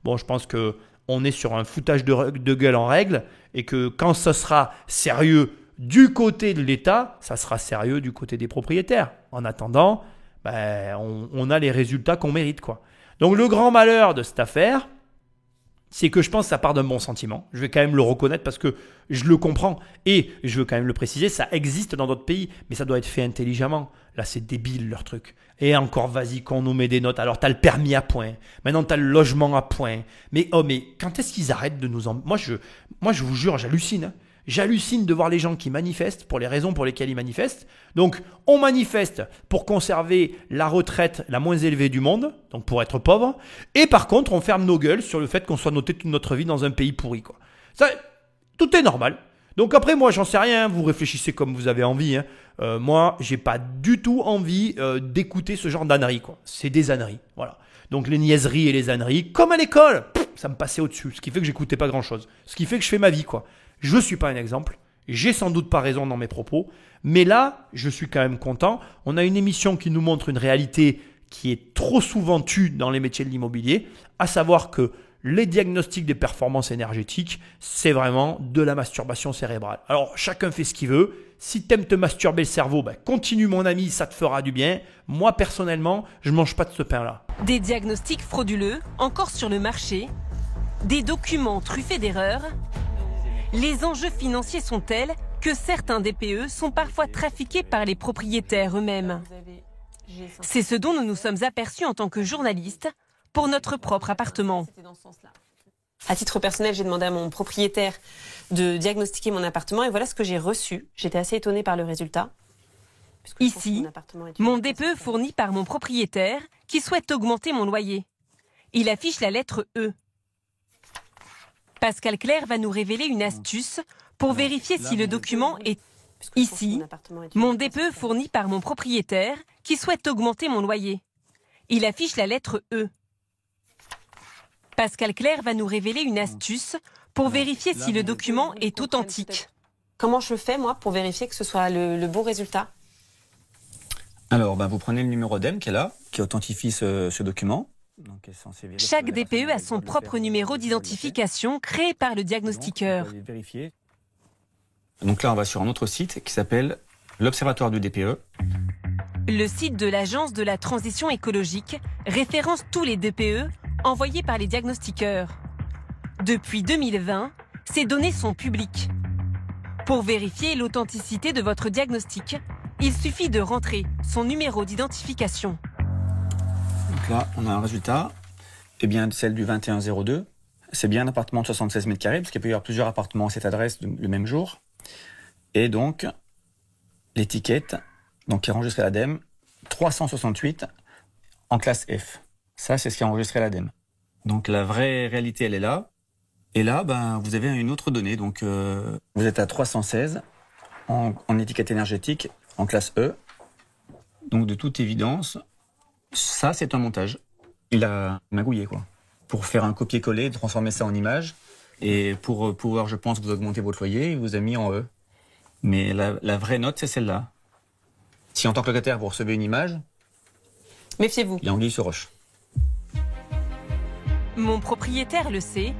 [SPEAKER 2] bon, je pense qu'on est sur un foutage de gueule en règle et que quand ça sera sérieux du côté de l'État, ça sera sérieux du côté des propriétaires. En attendant, on a les résultats qu'on mérite, quoi. Donc le grand malheur de cette affaire, c'est que je pense que ça part d'un bon sentiment. Je vais quand même le reconnaître parce que je le comprends. Et je veux quand même le préciser, ça existe dans d'autres pays, mais ça doit être fait intelligemment. Là, c'est débile leur truc. Et encore, vas-y, qu'on nous met des notes. Alors, tu as le permis à point. Maintenant, tu as le logement à point. Mais quand est-ce qu'ils arrêtent de nous en... Moi, je vous jure, j'hallucine. Hein. J'hallucine de voir les gens qui manifestent pour les raisons pour lesquelles ils manifestent. Donc, on manifeste pour conserver la retraite la moins élevée du monde, donc pour être pauvre. Et par contre, on ferme nos gueules sur le fait qu'on soit noté toute notre vie dans un pays pourri, quoi. Ça, tout est normal. Donc après, moi, j'en sais rien. Vous réfléchissez comme vous avez envie. Hein. Moi, j'ai pas du tout envie d'écouter ce genre d'âneries, quoi. C'est des âneries, voilà. Donc les niaiseries et les âneries, comme à l'école, ça me passait au-dessus. Ce qui fait que j'écoutais pas grand-chose. Ce qui fait que je fais ma vie, quoi. Je ne suis pas un exemple, j'ai sans doute pas raison dans mes propos, mais là, je suis quand même content. On a une émission qui nous montre une réalité qui est trop souvent tue dans les métiers de l'immobilier, à savoir que les diagnostics des performances énergétiques, c'est vraiment de la masturbation cérébrale. Alors, chacun fait ce qu'il veut. Si tu aimes te masturber le cerveau, continue mon ami, ça te fera du bien. Moi, personnellement, je ne mange pas de ce pain-là.
[SPEAKER 3] Des diagnostics frauduleux, encore sur le marché, des documents truffés d'erreurs. Les enjeux financiers sont tels que certains DPE sont parfois trafiqués par les propriétaires eux-mêmes. C'est ce dont nous nous sommes aperçus en tant que journalistes pour notre propre appartement.
[SPEAKER 19] À titre personnel, j'ai demandé à mon propriétaire de diagnostiquer mon appartement et voilà ce que j'ai reçu. J'étais assez étonnée par le résultat.
[SPEAKER 3] Ici, mon DPE fourni par mon propriétaire qui souhaite augmenter mon loyer. Il affiche la lettre E. Pascal Clerc va nous révéler une astuce pour vérifier si le document est... Ici, mon DPE fourni par mon propriétaire qui souhaite augmenter mon loyer. Il affiche la lettre E. Pascal Clerc va nous révéler une astuce pour vérifier si le document est authentique.
[SPEAKER 19] Comment je fais, moi, pour vérifier que ce soit le bon résultat?
[SPEAKER 4] Alors, vous prenez le numéro DEM qui est là, qui authentifie ce document. Donc,
[SPEAKER 3] chaque DPE a son propre numéro d'identification créé par le diagnostiqueur.
[SPEAKER 4] Donc là, on va sur un autre site qui s'appelle l'Observatoire du DPE.
[SPEAKER 3] Le site de l'Agence de la transition écologique référence tous les DPE envoyés par les diagnostiqueurs. Depuis 2020, ces données sont publiques. Pour vérifier l'authenticité de votre diagnostic, il suffit de rentrer son numéro d'identification.
[SPEAKER 4] Donc là, on a un résultat. Eh bien, celle du 2102, c'est bien un appartement de 76 mètres carrés, parce qu'il peut y avoir plusieurs appartements à cette adresse le même jour. Et donc, l'étiquette, donc qui est enregistrée à l'ADEME, 368 en classe F. Ça, c'est ce qui est enregistré à l'ADEME. Donc la vraie réalité, elle est là. Et là, vous avez une autre donnée. Donc, vous êtes à 316 en étiquette énergétique en classe E. Donc, de toute évidence, ça, c'est un montage. Il a magouillé, quoi. Pour faire un copier-coller, transformer ça en image. Et pour pouvoir, je pense, vous augmenter votre loyer, il vous a mis en E. Mais la vraie note, c'est celle-là. Si en tant que locataire, vous recevez une image,
[SPEAKER 19] méfiez-vous.
[SPEAKER 4] Il y a anguille sur roche.
[SPEAKER 3] Mon propriétaire le sait.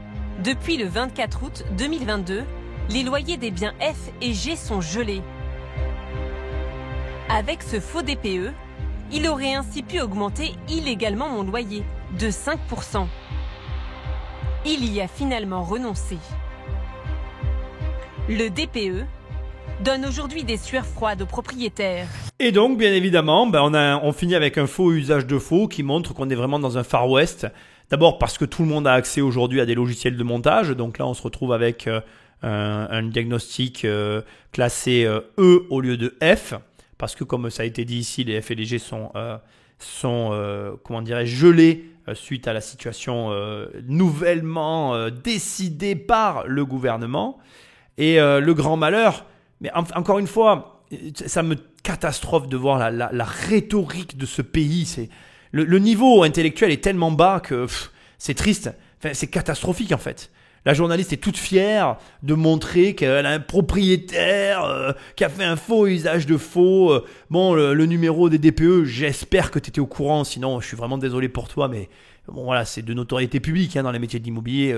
[SPEAKER 3] Depuis le 24 août 2022, les loyers des biens F et G sont gelés. Avec ce faux DPE, il aurait ainsi pu augmenter illégalement mon loyer de 5%. Il y a finalement renoncé. Le DPE donne aujourd'hui des sueurs froides aux propriétaires.
[SPEAKER 2] Et donc, bien évidemment, on finit avec un faux usage de faux qui montre qu'on est vraiment dans un Far West. D'abord parce que tout le monde a accès aujourd'hui à des logiciels de montage. Donc là, on se retrouve avec un diagnostic classé E au lieu de F. Parce que comme ça a été dit ici, les F et les G sont gelés suite à la situation nouvellement décidée par le gouvernement. Et le grand malheur, mais encore une fois, ça me catastrophe de voir la rhétorique de ce pays. Le niveau intellectuel est tellement bas que c'est triste. Enfin, c'est catastrophique en fait. La journaliste est toute fière de montrer qu'elle a un propriétaire qui a fait un faux usage de faux. Le numéro des DPE, j'espère que tu étais au courant. Sinon, je suis vraiment désolé pour toi. Mais bon, voilà, c'est de notoriété publique dans les métiers de l'immobilier.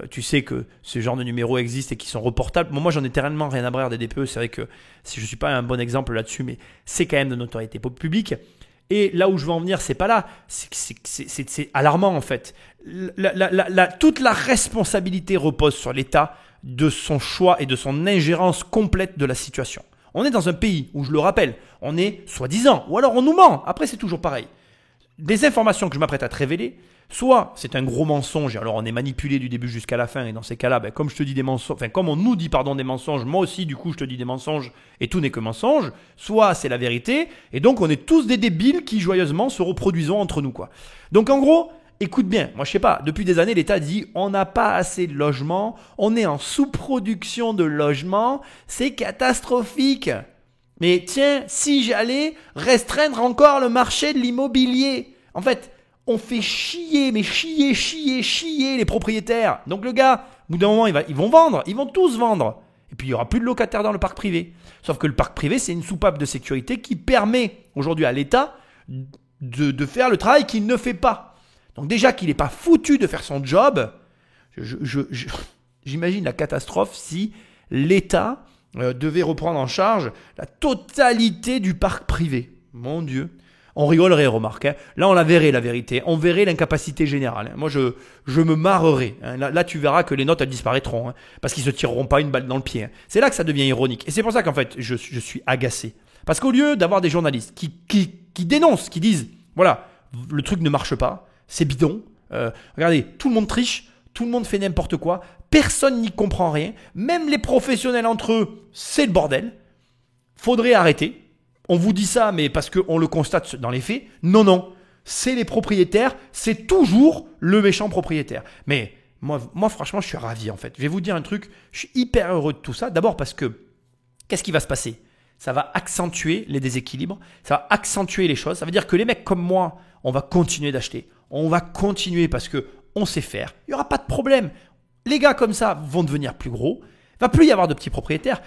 [SPEAKER 2] Tu sais que ce genre de numéros existent et qui sont reportables. Moi, j'en ai tellement rien à brère des DPE. C'est vrai que si je ne suis pas un bon exemple là-dessus, mais c'est quand même de notoriété publique. Et là où je veux en venir, c'est pas là. C'est alarmant en fait. Toute la responsabilité repose sur l'État de son choix et de son ingérence complète de la situation. On est dans un pays où, je le rappelle, on est soi-disant, ou alors on nous ment. Après, c'est toujours pareil. Des informations que je m'apprête à te révéler, soit c'est un gros mensonge, et alors on est manipulé du début jusqu'à la fin, et dans ces cas-là, comme je te dis des mensonges, comme on nous dit des mensonges, moi aussi du coup je te dis des mensonges, et tout n'est que mensonge, soit c'est la vérité, et donc on est tous des débiles qui joyeusement se reproduisons entre nous, quoi. Donc en gros, écoute bien, moi je sais pas, depuis des années l'État dit on n'a pas assez de logements, on est en sous-production de logements, c'est catastrophique. Mais tiens, si j'allais restreindre encore le marché de l'immobilier. En fait, on fait chier les propriétaires. Donc le gars, au bout d'un moment, ils vont vendre, ils vont tous vendre. Et puis il n'y aura plus de locataires dans le parc privé. Sauf que le parc privé, c'est une soupape de sécurité qui permet aujourd'hui à l'État de faire le travail qu'il ne fait pas. Donc déjà qu'il n'est pas foutu de faire son job, j'imagine la catastrophe si l'État devait reprendre en charge la totalité du parc privé. Mon Dieu. On rigolerait, remarque. Hein. Là, on la verrait, la vérité. On verrait l'incapacité générale. Moi, je me marrerais. Hein. Là, tu verras que les notes, elles disparaîtront. Hein, parce qu'ils ne se tireront pas une balle dans le pied. Hein. C'est là que ça devient ironique. Et c'est pour ça qu'en fait, je suis agacé. Parce qu'au lieu d'avoir des journalistes qui dénoncent, qui disent, voilà, le truc ne marche pas, c'est bidon. Regardez, tout le monde triche, tout le monde fait n'importe quoi. Personne n'y comprend rien. Même les professionnels entre eux, c'est le bordel. Faudrait arrêter. on vous dit ça, mais parce qu'on le constate dans les faits. Non. C'est les propriétaires, c'est toujours le méchant propriétaire. Mais moi, franchement, je suis ravi en fait. Je vais vous dire un truc, je suis hyper heureux de tout ça. D'abord parce que, qu'est-ce qui va se passer ? Ça va accentuer les déséquilibres, ça va accentuer les choses. Ça veut dire que les mecs comme moi, on va continuer d'acheter. On va continuer parce qu'on sait faire. Il n'y aura pas de problème. Les gars comme ça vont devenir plus gros. Il ne va plus y avoir de petits propriétaires.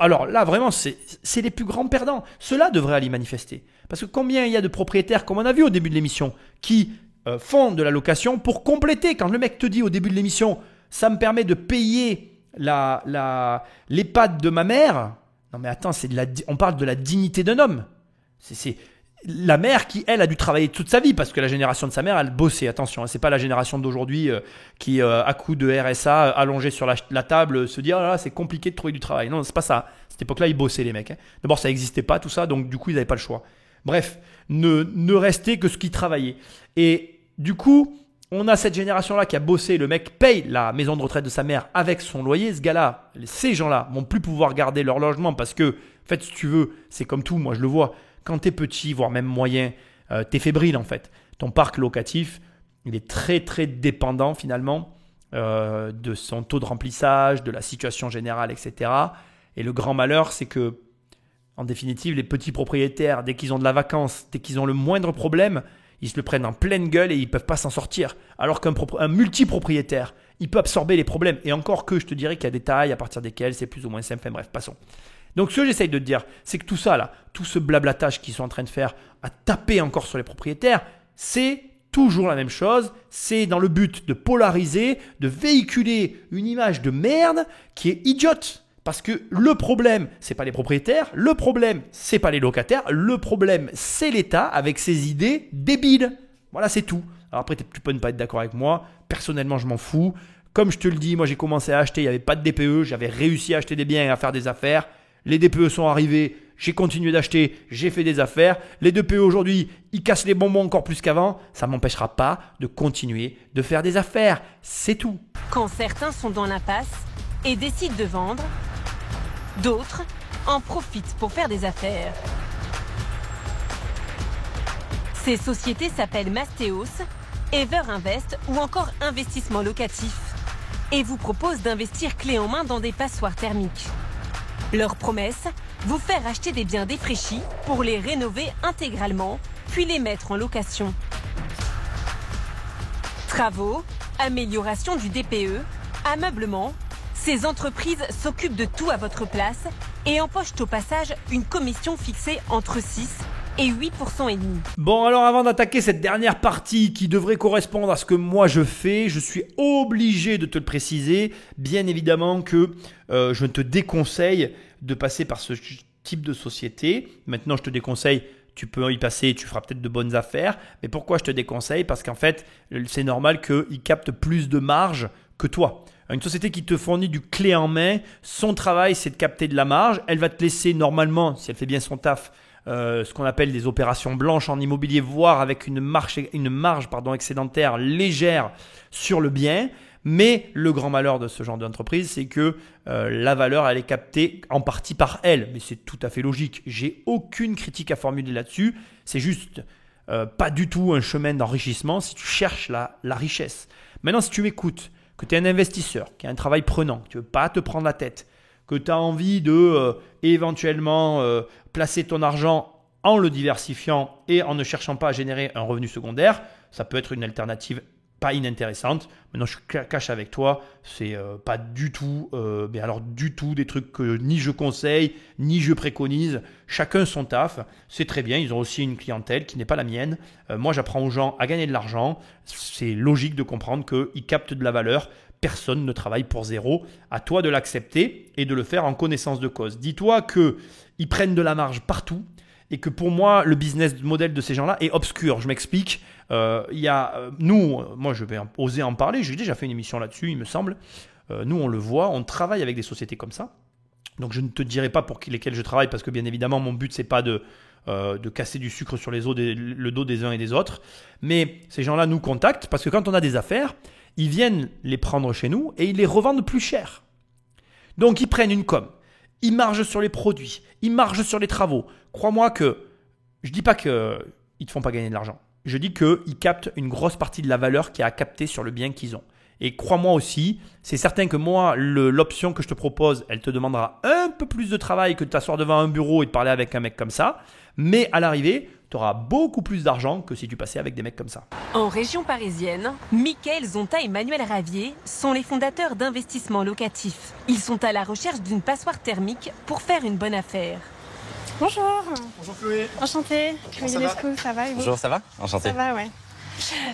[SPEAKER 2] Alors là, vraiment, c'est les plus grands perdants. Ceux-là devraient aller manifester. Parce que combien il y a de propriétaires, comme on a vu au début de l'émission, qui font de la location pour compléter. Quand le mec te dit au début de l'émission, ça me permet de payer l'EHPAD de ma mère. Non mais attends, on parle de la dignité d'un homme. C'est la mère qui, elle, a dû travailler toute sa vie parce que la génération de sa mère, elle bossait. Attention, c'est pas la génération d'aujourd'hui qui, à coup de RSA, allongé sur la table, se dit « Ah là, c'est compliqué de trouver du travail ». Non, c'est pas ça. À cette époque-là, ils bossaient les mecs. D'abord, ça n'existait pas tout ça, donc du coup, ils n'avaient pas le choix. Bref, ne restait que ce qui travaillait. Et du coup, on a cette génération-là qui a bossé. Le mec paye la maison de retraite de sa mère avec son loyer. Ce gars-là, ces gens-là vont plus pouvoir garder leur logement parce que, en fait, si tu veux, c'est comme tout. Moi, je le vois. Quand tu es petit, voire même moyen, tu es fébrile en fait. Ton parc locatif, il est très très dépendant finalement de son taux de remplissage, de la situation générale, etc. Et le grand malheur, c'est que, en définitive, les petits propriétaires, dès qu'ils ont de la vacance, dès qu'ils ont le moindre problème, ils se le prennent en pleine gueule et ils ne peuvent pas s'en sortir. Alors qu'un multipropriétaire, il peut absorber les problèmes. Et encore que je te dirais qu'il y a des tailles à partir desquelles c'est plus ou moins simple. Enfin, bref, passons. Donc ce que j'essaye de te dire, c'est que tout ça là, tout ce blablatage qu'ils sont en train de faire à taper encore sur les propriétaires, c'est toujours la même chose. C'est dans le but de polariser, de véhiculer une image de merde qui est idiote. Parce que le problème, c'est pas les propriétaires, le problème, c'est pas les locataires, le problème, c'est l'État avec ses idées débiles. Voilà, c'est tout. Alors après, tu peux ne pas être d'accord avec moi. Personnellement, je m'en fous. Comme je te le dis, moi j'ai commencé à acheter, il n'y avait pas de DPE, j'avais réussi à acheter des biens et à faire des affaires. Les DPE sont arrivés, j'ai continué d'acheter, j'ai fait des affaires. Les DPE aujourd'hui, ils cassent les bonbons encore plus qu'avant. Ça ne m'empêchera pas de continuer de faire des affaires. C'est tout.
[SPEAKER 3] Quand certains sont dans l'impasse et décident de vendre, d'autres en profitent pour faire des affaires. Ces sociétés s'appellent Mastéos, Ever Invest ou encore Investissement Locatif et vous proposent d'investir clé en main dans des passoires thermiques. Leur promesse, vous faire acheter des biens défraîchis pour les rénover intégralement, puis les mettre en location. Travaux, amélioration du DPE, ameublement, ces entreprises s'occupent de tout à votre place et empochent au passage une commission fixée entre 6 et 8,5%.
[SPEAKER 2] Bon, alors avant d'attaquer cette dernière partie qui devrait correspondre à ce que moi je fais, je suis obligé de te le préciser. Bien évidemment que je te déconseille de passer par ce type de société. Maintenant, je te déconseille, tu peux y passer, tu feras peut-être de bonnes affaires. Mais pourquoi je te déconseille ? Parce qu'en fait, c'est normal qu'ils captent plus de marge que toi. Une société qui te fournit du clé en main, son travail, c'est de capter de la marge. Elle va te laisser normalement, si elle fait bien son taf, ce qu'on appelle des opérations blanches en immobilier, voire avec une marge excédentaire légère sur le bien. Mais le grand malheur de ce genre d'entreprise, c'est que la valeur, elle est captée en partie par elle. Mais c'est tout à fait logique. J'ai aucune critique à formuler là-dessus. C'est juste pas du tout un chemin d'enrichissement si tu cherches la richesse. Maintenant, si tu m'écoutes, que tu es un investisseur, qui a un travail prenant, que tu ne veux pas te prendre la tête, que tu as envie de éventuellement placer ton argent en le diversifiant et en ne cherchant pas à générer un revenu secondaire, ça peut être une alternative pas inintéressante. Maintenant, je cache avec toi, c'est pas du tout, mais alors du tout des trucs que ni je conseille, ni je préconise. Chacun son taf, c'est très bien. Ils ont aussi une clientèle qui n'est pas la mienne. Moi, j'apprends aux gens à gagner de l'argent. C'est logique de comprendre qu'ils captent de la valeur. Personne ne travaille pour zéro. À toi de l'accepter et de le faire en connaissance de cause. Dis-toi qu'ils prennent de la marge partout. Et que pour moi, le business model de ces gens-là est obscur. Je m'explique. Moi, je vais oser en parler. J'ai déjà fait une émission là-dessus, il me semble. Nous, on le voit. On travaille avec des sociétés comme ça. Donc, je ne te dirai pas pour lesquelles je travaille parce que, bien évidemment, mon but, c'est pas de casser du sucre sur le dos des uns et des autres. Mais ces gens-là nous contactent parce que quand on a des affaires, ils viennent les prendre chez nous et ils les revendent plus cher. Donc, ils prennent une com. il marge sur les produits, il marge sur les travaux. Crois-moi que je dis pas qu'ils ne te font pas gagner de l'argent. Je dis qu'ils captent une grosse partie de la valeur qu'il y a à capter sur le bien qu'ils ont. Et crois-moi aussi, c'est certain que moi, l'option que je te propose, elle te demandera un peu plus de travail que de t'asseoir devant un bureau et de parler avec un mec comme ça. Mais à l'arrivée, tu auras beaucoup plus d'argent que si tu passais avec des mecs comme ça.
[SPEAKER 3] En région parisienne, Mickaël Zonta et Manuel Ravier sont les fondateurs d'investissements locatifs. Ils sont à la recherche d'une passoire thermique pour faire une bonne affaire.
[SPEAKER 6] Bonjour.
[SPEAKER 11] Bonjour Chloé.
[SPEAKER 6] Enchantée. Chloé Lescaut, ça va et vous?
[SPEAKER 4] Bonjour, ça va? Enchanté.
[SPEAKER 6] Ça va, ouais.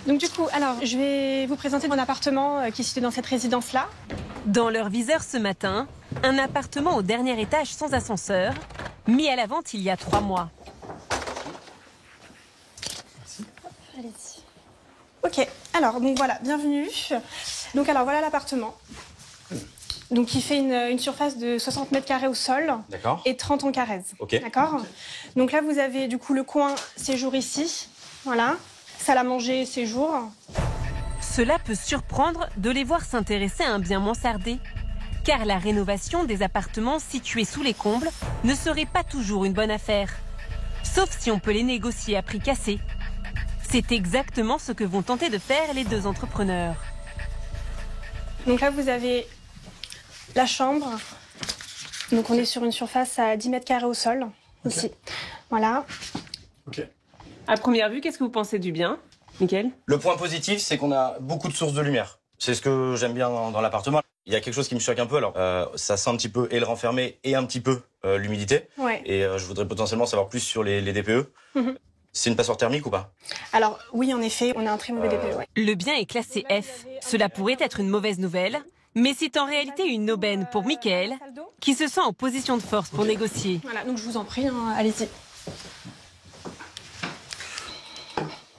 [SPEAKER 6] Donc du coup, alors, je vais vous présenter mon appartement qui est situé dans cette résidence-là.
[SPEAKER 3] Dans leur viseur ce matin, un appartement au dernier étage sans ascenseur, mis à la vente il y a 3 mois.
[SPEAKER 6] Allez-y. Ok, alors, donc voilà, bienvenue. Donc alors, voilà l'appartement. Donc il fait une surface de 60 mètres carrés au sol.
[SPEAKER 4] D'accord.
[SPEAKER 6] Et 30 en carrez.
[SPEAKER 4] Ok.
[SPEAKER 6] D'accord. Donc là, vous avez du coup le coin séjour ici. Voilà. Salle à manger, séjour.
[SPEAKER 3] Cela peut surprendre de les voir s'intéresser à un bien mansardé. Car la rénovation des appartements situés sous les combles ne serait pas toujours une bonne affaire. Sauf si on peut les négocier à prix cassé. C'est exactement ce que vont tenter de faire les 2 entrepreneurs.
[SPEAKER 6] Donc là, vous avez la chambre. Donc on est sur une surface à 10 mètres carrés au sol. Aussi. Okay. Voilà.
[SPEAKER 19] Ok. À première vue, qu'est-ce que vous pensez du bien, Mickaël?
[SPEAKER 4] Le point positif, c'est qu'on a beaucoup de sources de lumière. C'est ce que j'aime bien dans l'appartement. Il y a quelque chose qui me choque un peu. Alors, ça sent un petit peu et le renfermé et un petit peu l'humidité.
[SPEAKER 6] Ouais.
[SPEAKER 4] Et je voudrais potentiellement savoir plus sur les DPE. C'est une passoire thermique ou pas?
[SPEAKER 6] Alors, oui, en effet, on a un très mauvais DPE. Ouais.
[SPEAKER 3] Le bien est classé F. Cela pourrait être une mauvaise nouvelle, mais c'est en réalité une aubaine pour Mickaël, qui se sent en position de force pour négocier.
[SPEAKER 6] Voilà, donc je vous en prie, hein, allez-y.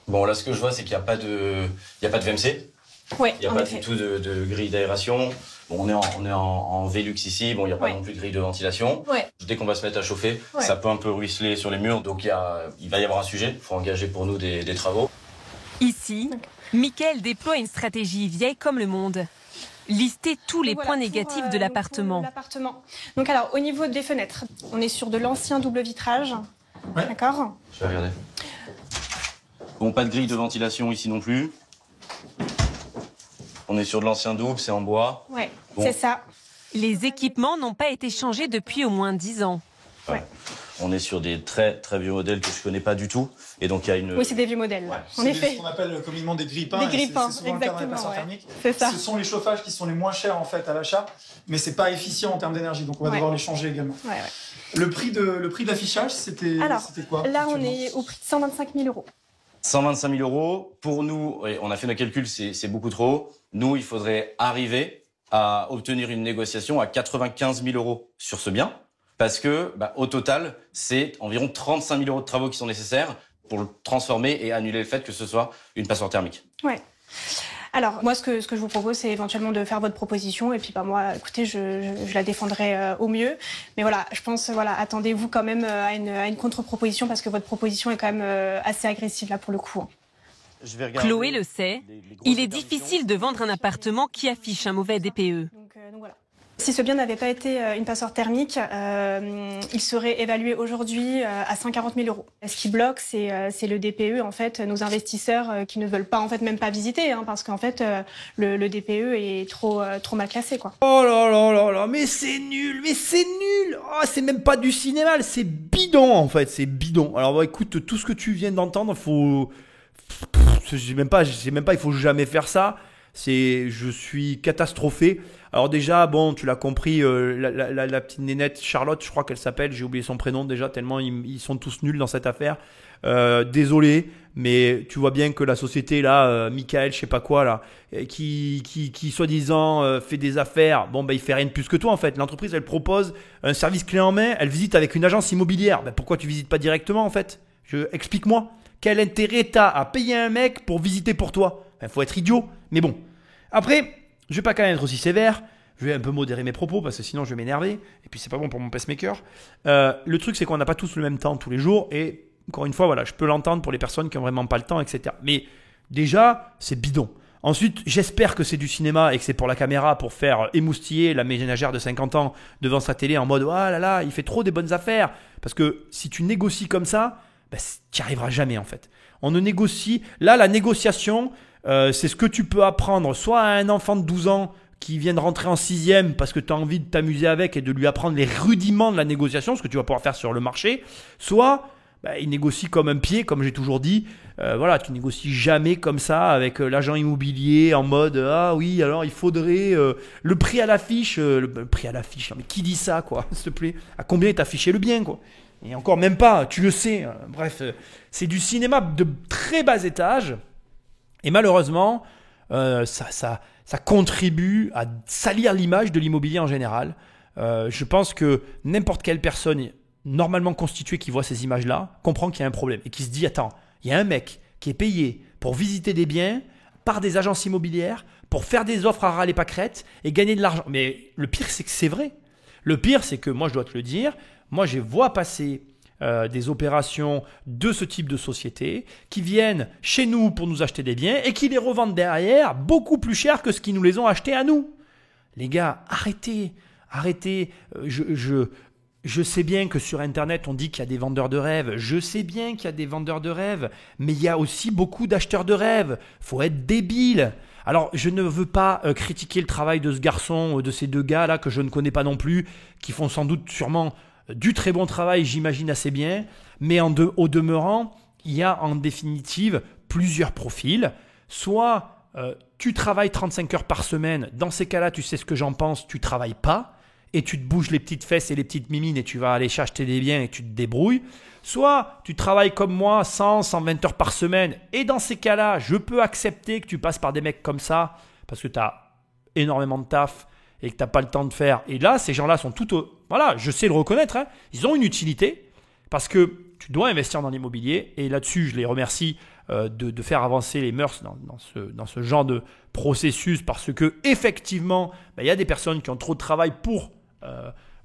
[SPEAKER 4] Bon, là, ce que je vois, c'est qu'il n'y a pas de VMC.
[SPEAKER 6] Ouais,
[SPEAKER 4] il n'y a pas du tout de grille d'aération. Bon, on est en Velux ici. Bon, il n'y a pas non plus de grille de ventilation.
[SPEAKER 6] Ouais.
[SPEAKER 4] Dès qu'on va se mettre à chauffer, ça peut un peu ruisseler sur les murs. Donc, il va y avoir un sujet. Il faut engager pour nous des travaux.
[SPEAKER 3] Ici, Mickaël déploie une stratégie vieille comme le monde. Lister tous les points négatifs de l'appartement.
[SPEAKER 6] Donc alors, au niveau des fenêtres, on est sur de l'ancien double vitrage. Ouais. D'accord.
[SPEAKER 4] Je vais regarder. Bon, pas de grille de ventilation ici non plus. On est sur de l'ancien double, c'est en bois.
[SPEAKER 6] Ouais, bon. C'est ça.
[SPEAKER 3] Les équipements n'ont pas été changés depuis au moins 10 ans.
[SPEAKER 4] Ouais. On est sur des très très vieux modèles que je connais pas du tout. Et donc il y a une...
[SPEAKER 6] Oui, c'est des vieux modèles, ouais. En effet.
[SPEAKER 11] C'est ce qu'on appelle communément des grille-pains.
[SPEAKER 6] Des grille-pains,
[SPEAKER 11] c'est souvent le cas dans les passoires thermiques.
[SPEAKER 6] C'est ça.
[SPEAKER 11] Ce sont les chauffages qui sont les moins chers en fait à l'achat, mais c'est pas efficient en termes d'énergie, donc on va devoir les changer également. Ouais. Le prix de l'affichage, c'était quoi?
[SPEAKER 6] Là, on est au prix de 125 000 €.
[SPEAKER 4] 125 000 €. Pour nous, on a fait nos calculs, c'est beaucoup trop haut. Nous, il faudrait arriver à obtenir une négociation à 95 000 € sur ce bien. Parce que, au total, c'est environ 35 000 € de travaux qui sont nécessaires pour le transformer et annuler le fait que ce soit une passoire thermique.
[SPEAKER 6] Ouais. Alors, moi, ce que je vous propose, c'est éventuellement de faire votre proposition. Et puis, moi, écoutez, je la défendrai au mieux. Mais voilà, je pense, attendez-vous quand même à une contre-proposition parce que votre proposition est quand même assez agressive, là, pour le coup.
[SPEAKER 3] Chloé le sait, il est difficile de vendre un appartement qui affiche un mauvais DPE.
[SPEAKER 6] Donc voilà. Si ce bien n'avait pas été une passoire thermique, il serait évalué aujourd'hui à 140 000 €. Ce qui bloque, c'est le DPE, en fait, nos investisseurs qui ne veulent pas, en fait, même pas visiter, hein, parce qu'en fait, le DPE est trop mal classé, quoi.
[SPEAKER 2] Oh là là là là, mais c'est nul, oh, c'est même pas du cinéma, c'est bidon, en fait, c'est bidon. Alors, écoute, tout ce que tu viens d'entendre, je sais même pas, il faut jamais faire ça. Je suis catastrophé. Alors déjà, bon, tu l'as compris, la petite nénette Charlotte, je crois qu'elle s'appelle, j'ai oublié son prénom déjà, tellement ils sont tous nuls dans cette affaire. Désolé, mais tu vois bien que la société là, Mickaël, je sais pas quoi là, qui soi-disant fait des affaires, il fait rien de plus que toi en fait. L'entreprise, elle propose un service clé en main, elle visite avec une agence immobilière. Pourquoi tu visites pas directement en fait? Explique-moi. Quel intérêt t'as à payer un mec pour visiter pour toi? Faut être idiot. Mais bon. Après, je vais pas quand même être aussi sévère. Je vais un peu modérer mes propos parce que sinon je vais m'énerver. Et puis c'est pas bon pour mon pacemaker. Le truc, c'est qu'on n'a pas tous le même temps tous les jours. Et encore une fois, je peux l'entendre pour les personnes qui ont vraiment pas le temps, etc. Mais déjà, c'est bidon. Ensuite, j'espère que c'est du cinéma et que c'est pour la caméra, pour faire émoustiller la ménagère de 50 ans devant sa télé en mode « Oh là là, il fait trop des bonnes affaires ». Parce que si tu négocies comme ça, tu n'y arriveras jamais en fait. On ne négocie… Là, la négociation, c'est ce que tu peux apprendre soit à un enfant de 12 ans qui vient de rentrer en 6e parce que tu as envie de t'amuser avec et de lui apprendre les rudiments de la négociation, ce que tu vas pouvoir faire sur le marché, soit… il négocie comme un pied, comme j'ai toujours dit. Voilà, tu négocies jamais comme ça avec l'agent immobilier en mode ah oui, alors il faudrait le prix à l'affiche. Le prix à l'affiche, mais qui dit ça, quoi, s'il te plaît? À combien est affiché le bien, quoi? Et encore même pas, tu le sais. Bref, c'est du cinéma de très bas étage. Et malheureusement, ça contribue à salir l'image de l'immobilier en général. Je pense que n'importe quelle personne normalement constitué qui voit ces images-là comprend qu'il y a un problème et qui se dit attends, il y a un mec qui est payé pour visiter des biens par des agences immobilières, pour faire des offres à ras les pâquerettes et gagner de l'argent. Mais le pire, c'est que c'est vrai. Le pire, c'est que moi, je dois te le dire, moi, je vois passer des opérations de ce type de société qui viennent chez nous pour nous acheter des biens et qui les revendent derrière beaucoup plus cher que ce qu'ils nous les ont achetés à nous. Les gars, arrêtez. Je sais bien que sur Internet, on dit qu'il y a des vendeurs de rêves. Je sais bien qu'il y a des vendeurs de rêves. Mais il y a aussi beaucoup d'acheteurs de rêves. Il faut être débile. Alors, je ne veux pas critiquer le travail de ce garçon, de ces deux gars-là que je ne connais pas non plus, qui font sans doute sûrement du très bon travail, j'imagine assez bien. Mais au demeurant, il y a en définitive plusieurs profils. Soit tu travailles 35 heures par semaine. Dans ces cas-là, tu sais ce que j'en pense, tu ne travailles pas. Et tu te bouges les petites fesses et les petites mimines et tu vas aller acheter des biens et tu te débrouilles. Soit tu travailles comme moi 100-120 heures par semaine et dans ces cas-là, je peux accepter que tu passes par des mecs comme ça parce que tu as énormément de taf et que tu n'as pas le temps de faire. Et là, ces gens-là sont voilà, je sais le reconnaître, hein, ils ont une utilité parce que tu dois investir dans l'immobilier et là-dessus, je les remercie de faire avancer les mœurs dans ce genre de processus parce que effectivement, il y a des personnes qui ont trop de travail pour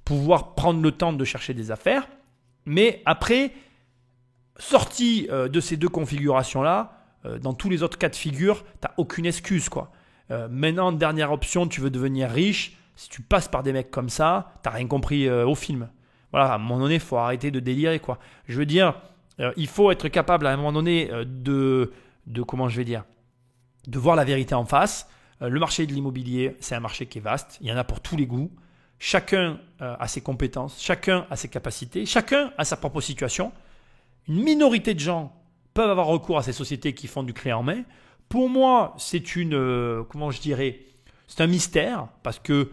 [SPEAKER 2] pouvoir prendre le temps de chercher des affaires. Mais après, sorti de ces deux configurations-là, dans tous les autres cas de figure, tu n'as aucune excuse, quoi. Maintenant, dernière option, tu veux devenir riche. Si tu passes par des mecs comme ça, tu n'as rien compris au film. Voilà, à un moment donné, il faut arrêter de délirer, quoi. Je veux dire, il faut être capable à un moment donné de voir la vérité en face. Le marché de l'immobilier, c'est un marché qui est vaste. Il y en a pour tous les goûts. Chacun a ses compétences, chacun a ses capacités, chacun a sa propre situation. Une minorité de gens peuvent avoir recours à ces sociétés qui font du clé en main. Pour moi, c'est c'est un mystère parce que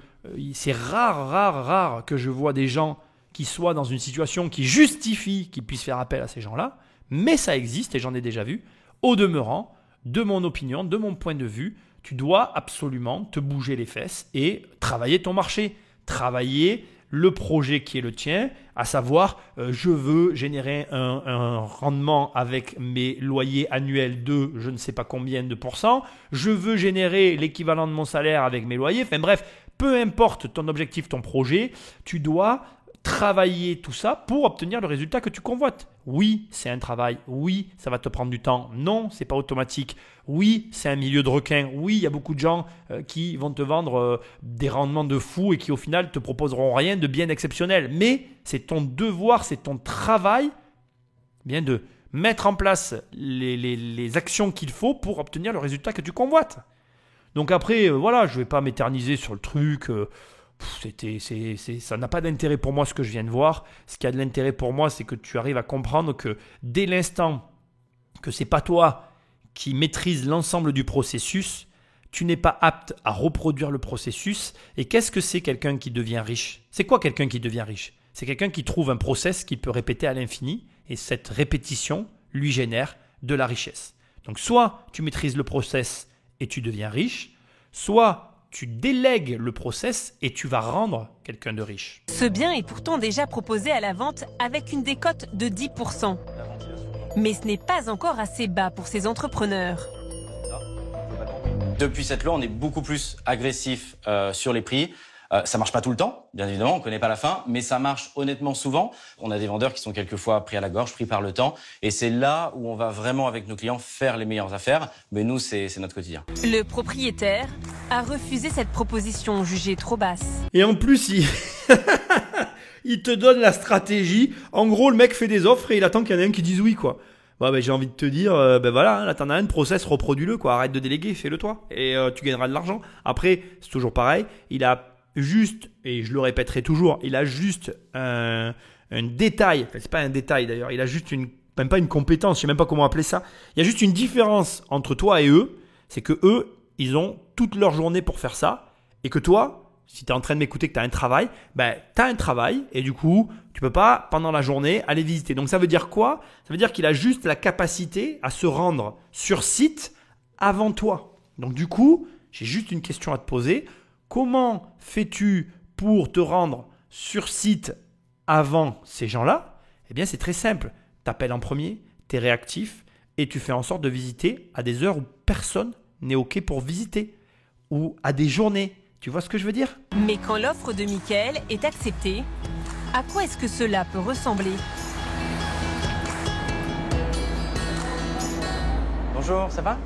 [SPEAKER 2] c'est rare que je vois des gens qui soient dans une situation qui justifie qu'ils puissent faire appel à ces gens-là. Mais ça existe et j'en ai déjà vu. Au demeurant, de mon opinion, de mon point de vue, tu dois absolument te bouger les fesses et travailler ton marché. Travailler le projet qui est le tien, à savoir je veux générer un rendement avec mes loyers annuels de je ne sais pas combien de pourcents, je veux générer l'équivalent de mon salaire avec mes loyers, enfin bref, peu importe ton objectif, ton projet, tu dois travailler tout ça pour obtenir le résultat que tu convoites. Oui, c'est un travail. Oui, ça va te prendre du temps. Non, c'est pas automatique. Oui, c'est un milieu de requins. Oui, il y a beaucoup de gens qui vont te vendre des rendements de fou et qui au final te proposeront rien de bien exceptionnel. Mais c'est ton devoir, c'est ton travail bien de mettre en place les actions qu'il faut pour obtenir le résultat que tu convoites. Donc après, voilà, je ne vais pas m'éterniser sur le truc. Ça n'a pas d'intérêt pour moi ce que je viens de voir. Ce qui a de l'intérêt pour moi, c'est que tu arrives à comprendre que dès l'instant que ce n'est pas toi qui maîtrise l'ensemble du processus, tu n'es pas apte à reproduire le processus. Et qu'est-ce que c'est quelqu'un qui devient riche? C'est quoi quelqu'un qui devient riche? C'est quelqu'un qui trouve un process qu'il peut répéter à l'infini et cette répétition lui génère de la richesse. Donc soit tu maîtrises le process et tu deviens riche, soit tu délègues le process et tu vas rendre quelqu'un de riche.
[SPEAKER 3] Ce bien est pourtant déjà proposé à la vente avec une décote de 10%. Mais ce n'est pas encore assez bas pour ces entrepreneurs.
[SPEAKER 20] Depuis cette loi, on est beaucoup plus agressif sur les prix. Ça marche pas tout le temps, bien évidemment, on connaît pas la fin, mais ça marche honnêtement souvent. On a des vendeurs qui sont quelquefois pris à la gorge, pris par le temps, et c'est là où on va vraiment avec nos clients faire les meilleures affaires. Mais nous, c'est notre quotidien.
[SPEAKER 3] Le propriétaire a refusé cette proposition jugée trop basse.
[SPEAKER 2] Et en plus, il te donne la stratégie. En gros, le mec fait des offres et il attend qu'il y en ait un qui dise oui, quoi. J'ai envie de te dire, voilà, là t'en as un process, reproduis-le, quoi. Arrête de déléguer, fais-le toi. Et tu gagneras de l'argent. Après, c'est toujours pareil. Il a juste, et je le répéterai toujours, il a juste un détail. Enfin, c'est pas un détail d'ailleurs. Il a juste même pas une compétence, je sais même pas comment appeler ça. Il y a juste une différence entre toi et eux. C'est que eux, ils ont toute leur journée pour faire ça. Et que toi, si tu es en train de m'écouter, que tu as un travail, tu as un travail et du coup, tu peux pas, pendant la journée, aller visiter. Donc, ça veut dire quoi? Ça veut dire qu'il a juste la capacité à se rendre sur site avant toi. Donc, du coup, j'ai juste une question à te poser. Comment fais-tu pour te rendre sur site avant ces gens-là? Eh bien, c'est très simple. Tu appelles en premier, tu es réactif et tu fais en sorte de visiter à des heures où personne n'est OK pour visiter ou à des journées. Tu vois ce que je veux dire?
[SPEAKER 3] Mais quand l'offre de Mickaël est acceptée, à quoi est-ce que cela peut ressembler?
[SPEAKER 20] Bonjour, ça va?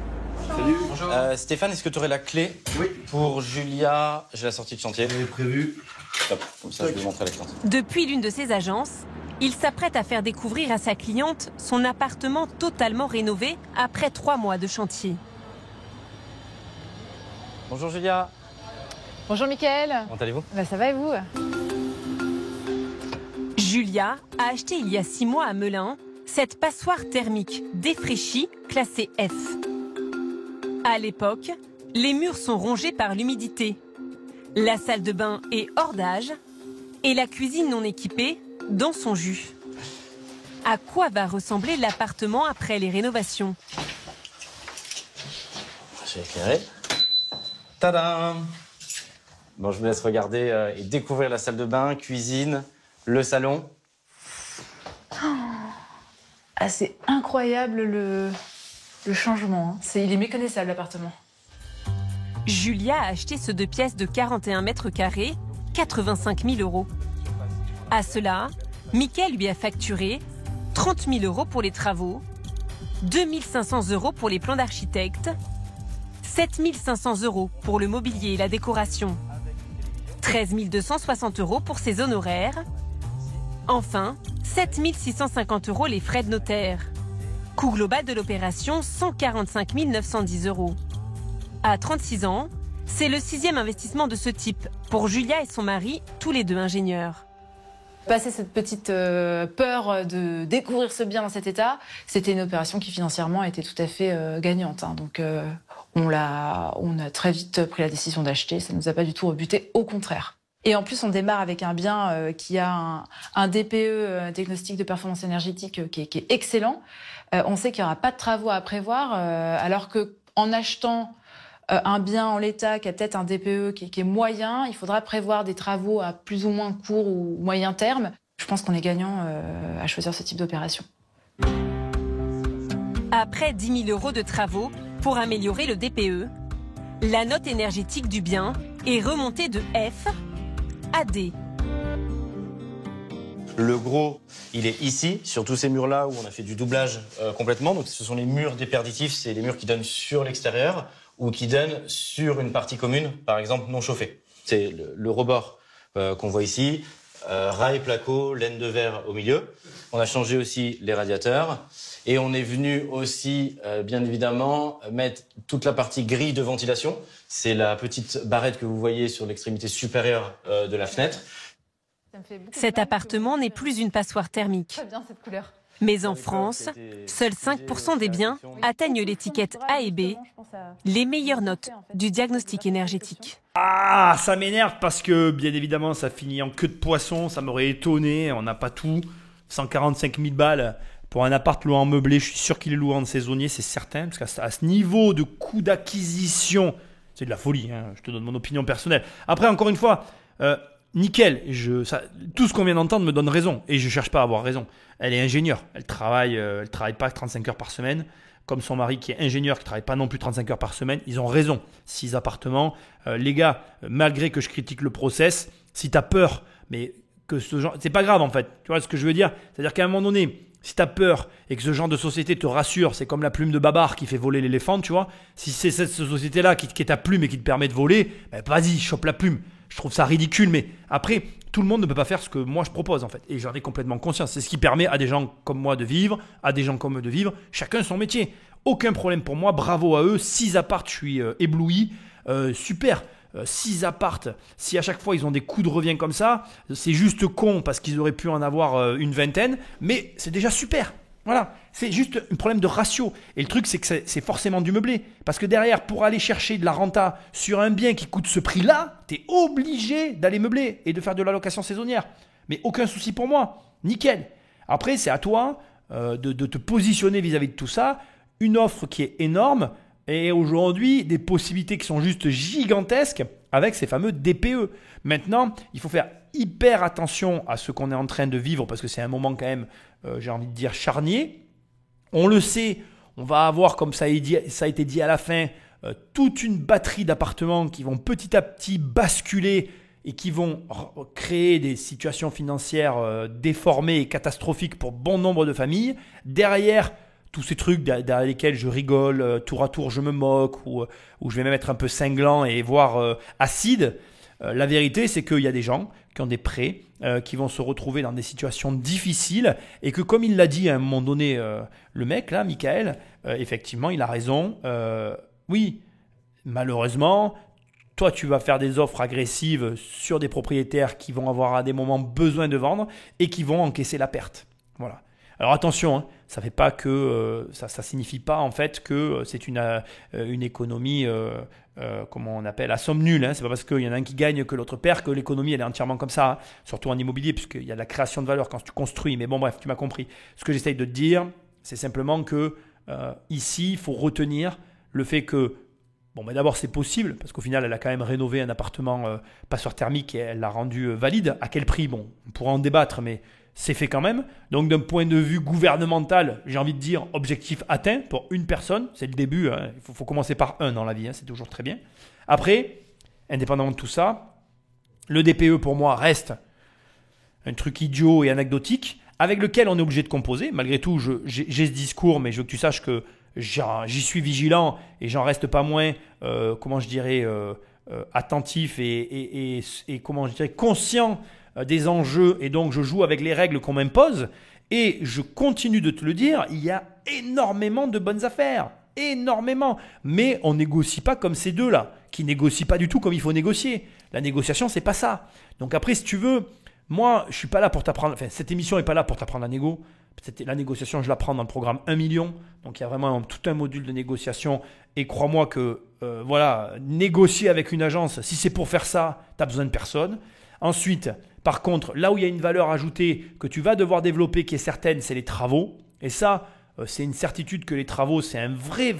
[SPEAKER 11] Salut. Bonjour.
[SPEAKER 20] Stéphane, est-ce que tu aurais la clé? Oui. Pour Julia, j'ai la sortie de chantier.
[SPEAKER 11] Elle est prévue.
[SPEAKER 20] Top, comme ça je vais vous montrer la cliente.
[SPEAKER 3] Depuis l'une de ses agences, il s'apprête à faire découvrir à sa cliente son appartement totalement rénové après 3 mois de chantier.
[SPEAKER 20] Bonjour Julia.
[SPEAKER 12] Bonjour Mickaël.
[SPEAKER 20] Comment allez-vous?
[SPEAKER 12] Ça va et vous?
[SPEAKER 3] Julia a acheté il y a 6 mois à Melun cette passoire thermique défraîchie classée F. À l'époque, les murs sont rongés par l'humidité. La salle de bain est hors d'âge et la cuisine non équipée dans son jus. À quoi va ressembler l'appartement après les rénovations?
[SPEAKER 20] J'ai éclairé. Tadam! Bon, je vous laisse regarder et découvrir la salle de bain, cuisine, le salon.
[SPEAKER 12] Ah, c'est incroyable le changement. Il est méconnaissable l'appartement.
[SPEAKER 3] Julia a acheté ce 2 pièces de 41 mètres carrés, 85 000 €. À cela, Mickaël lui a facturé 30 000 € pour les travaux, 2 500 € pour les plans d'architecte, 7 500 € pour le mobilier et la décoration, 13 260 € pour ses honoraires, enfin 7 650 € les frais de notaire. Coût global de l'opération, 145 910 €. À 36 ans, c'est le 6e investissement de ce type pour Julia et son mari, tous les deux ingénieurs.
[SPEAKER 12] Passer cette petite peur de découvrir ce bien dans cet état, c'était une opération qui financièrement était tout à fait gagnante. Donc on a très vite pris la décision d'acheter, ça ne nous a pas du tout rebuté, au contraire. Et en plus, on démarre avec un bien qui a un DPE, un diagnostic de performance énergétique, qui est excellent. On sait qu'il n'y aura pas de travaux à prévoir, alors qu'en achetant un bien en l'état qui a peut-être un DPE qui est moyen, il faudra prévoir des travaux à plus ou moins court ou moyen terme. Je pense qu'on est gagnant à choisir ce type d'opération.
[SPEAKER 3] Après 10 000 € de travaux pour améliorer le DPE, la note énergétique du bien est remontée de F à D.
[SPEAKER 20] Le gros, il est ici, sur tous ces murs-là où on a fait du doublage complètement. Donc ce sont les murs déperditifs, c'est les murs qui donnent sur l'extérieur ou qui donnent sur une partie commune, par exemple non chauffée. C'est le rebord qu'on voit ici, rail, placo, laine de verre au milieu. On a changé aussi les radiateurs et on est venu aussi, bien évidemment, mettre toute la partie grille de ventilation. C'est la petite barrette que vous voyez sur l'extrémité supérieure de la fenêtre.
[SPEAKER 3] Cet appartement n'est plus une passoire thermique.
[SPEAKER 12] Très bien cette couleur.
[SPEAKER 3] Mais en France, seuls 5% des biens atteignent l'étiquette A et B, les meilleures notes du diagnostic énergétique.
[SPEAKER 2] Ah, ça m'énerve parce que, bien évidemment, ça finit en queue de poisson. Ça m'aurait étonné. On n'a pas tout. 145 000 balles pour un appart loué en meublé. Je suis sûr qu'il est loué en saisonnier, c'est certain. Parce qu'à ce niveau de coût d'acquisition, c'est de la folie. Je te donne mon opinion personnelle. Après, encore une fois, nickel. Tout ce qu'on vient d'entendre me donne raison. Et je ne cherche pas à avoir raison. Elle est ingénieure. Elle travaille pas 35 heures par semaine comme son mari qui est ingénieur, qui ne travaille pas non plus 35 heures par semaine, ils ont raison. 6 appartements. Les gars, malgré que je critique le process, si tu as peur, mais que ce genre, c'est pas grave en fait. Tu vois ce que je veux dire? C'est-à-dire qu'à un moment donné, si tu as peur et que ce genre de société te rassure, c'est comme la plume de Babar qui fait voler l'éléphant, tu vois. Si c'est cette société-là qui est ta plume et qui te permet de voler, ben vas-y, chope la plume. Je trouve ça ridicule, mais après, tout le monde ne peut pas faire ce que moi je propose en fait. Et j'en ai complètement conscience. C'est ce qui permet à des gens comme moi de vivre, à des gens comme eux de vivre. Chacun son métier. Aucun problème pour moi. Bravo à eux. 6 apparts, je suis ébloui. Super. 6 apparts, si à chaque fois ils ont des coups de revient comme ça, c'est juste con parce qu'ils auraient pu en avoir une vingtaine, mais c'est déjà super. Voilà, c'est juste un problème de ratio. Et le truc, c'est que c'est forcément du meublé. Parce que derrière, pour aller chercher de la renta sur un bien qui coûte ce prix-là, tu es obligé d'aller meubler et de faire de la location saisonnière. Mais aucun souci pour moi, nickel. Après, c'est à toi de te positionner vis-à-vis de tout ça. Une offre qui est énorme. Et aujourd'hui, des possibilités qui sont juste gigantesques avec ces fameux DPE. Maintenant, il faut faire hyper attention à ce qu'on est en train de vivre parce que c'est un moment quand même, j'ai envie de dire, charnier. On le sait, on va avoir, comme ça a été dit à la fin, toute une batterie d'appartements qui vont petit à petit basculer et qui vont créer des situations financières déformées et catastrophiques pour bon nombre de familles. Derrière, tous ces trucs derrière lesquels je rigole, tour à tour je me moque, ou je vais même être un peu cinglant et voire acide, la vérité c'est qu'il y a des gens qui ont des prêts, qui vont se retrouver dans des situations difficiles et que comme il l'a dit à un moment donné, le mec là, Michael, effectivement il a raison, oui, malheureusement, toi tu vas faire des offres agressives sur des propriétaires qui vont avoir à des moments besoin de vendre et qui vont encaisser la perte. Voilà. Alors attention, hein, ça fait pas que ça signifie pas en fait que c'est une économie comment on appelle à somme nulle. Hein. C'est pas parce qu'il y en a un qui gagne que l'autre perd que l'économie elle est entièrement comme ça. Hein. Surtout en immobilier puisqu'il y a de la création de valeur quand tu construis. Mais bon bref, tu m'as compris. Ce que j'essaye de te dire, c'est simplement que ici il faut retenir le fait que bon, mais d'abord c'est possible parce qu'au final elle a quand même rénové un appartement passeur thermique et elle l'a rendu valide. À quel prix? Bon, on pourra en débattre, mais c'est fait quand même. Donc d'un point de vue gouvernemental, j'ai envie de dire objectif atteint pour une personne. C'est le début, hein. Il faut commencer par un dans la vie, hein. C'est toujours très bien. Après, indépendamment de tout ça, le DPE pour moi reste un truc idiot et anecdotique avec lequel on est obligé de composer. Malgré tout, j'ai ce discours, mais je veux que tu saches que j'y suis vigilant et j'en reste pas moins, comment je dirais, attentif et comment je dirais, conscient des enjeux, et donc je joue avec les règles qu'on m'impose et je continue de te le dire, il y a énormément de bonnes affaires, énormément, mais on négocie pas comme ces deux-là, qui négocient pas du tout comme il faut négocier. La négociation, c'est pas ça. Donc après, si tu veux, moi, je suis pas là pour t'apprendre, enfin, cette émission est pas là pour t'apprendre la négo. La négociation, je la prends dans le programme 1 million, donc il y a vraiment tout un module de négociation, et crois-moi que, voilà, négocier avec une agence, si c'est pour faire ça, tu as besoin de personne. Ensuite, par contre, là où il y a une valeur ajoutée que tu vas devoir développer qui est certaine, c'est les travaux. Et ça, c'est une certitude que les travaux, c'est un vrai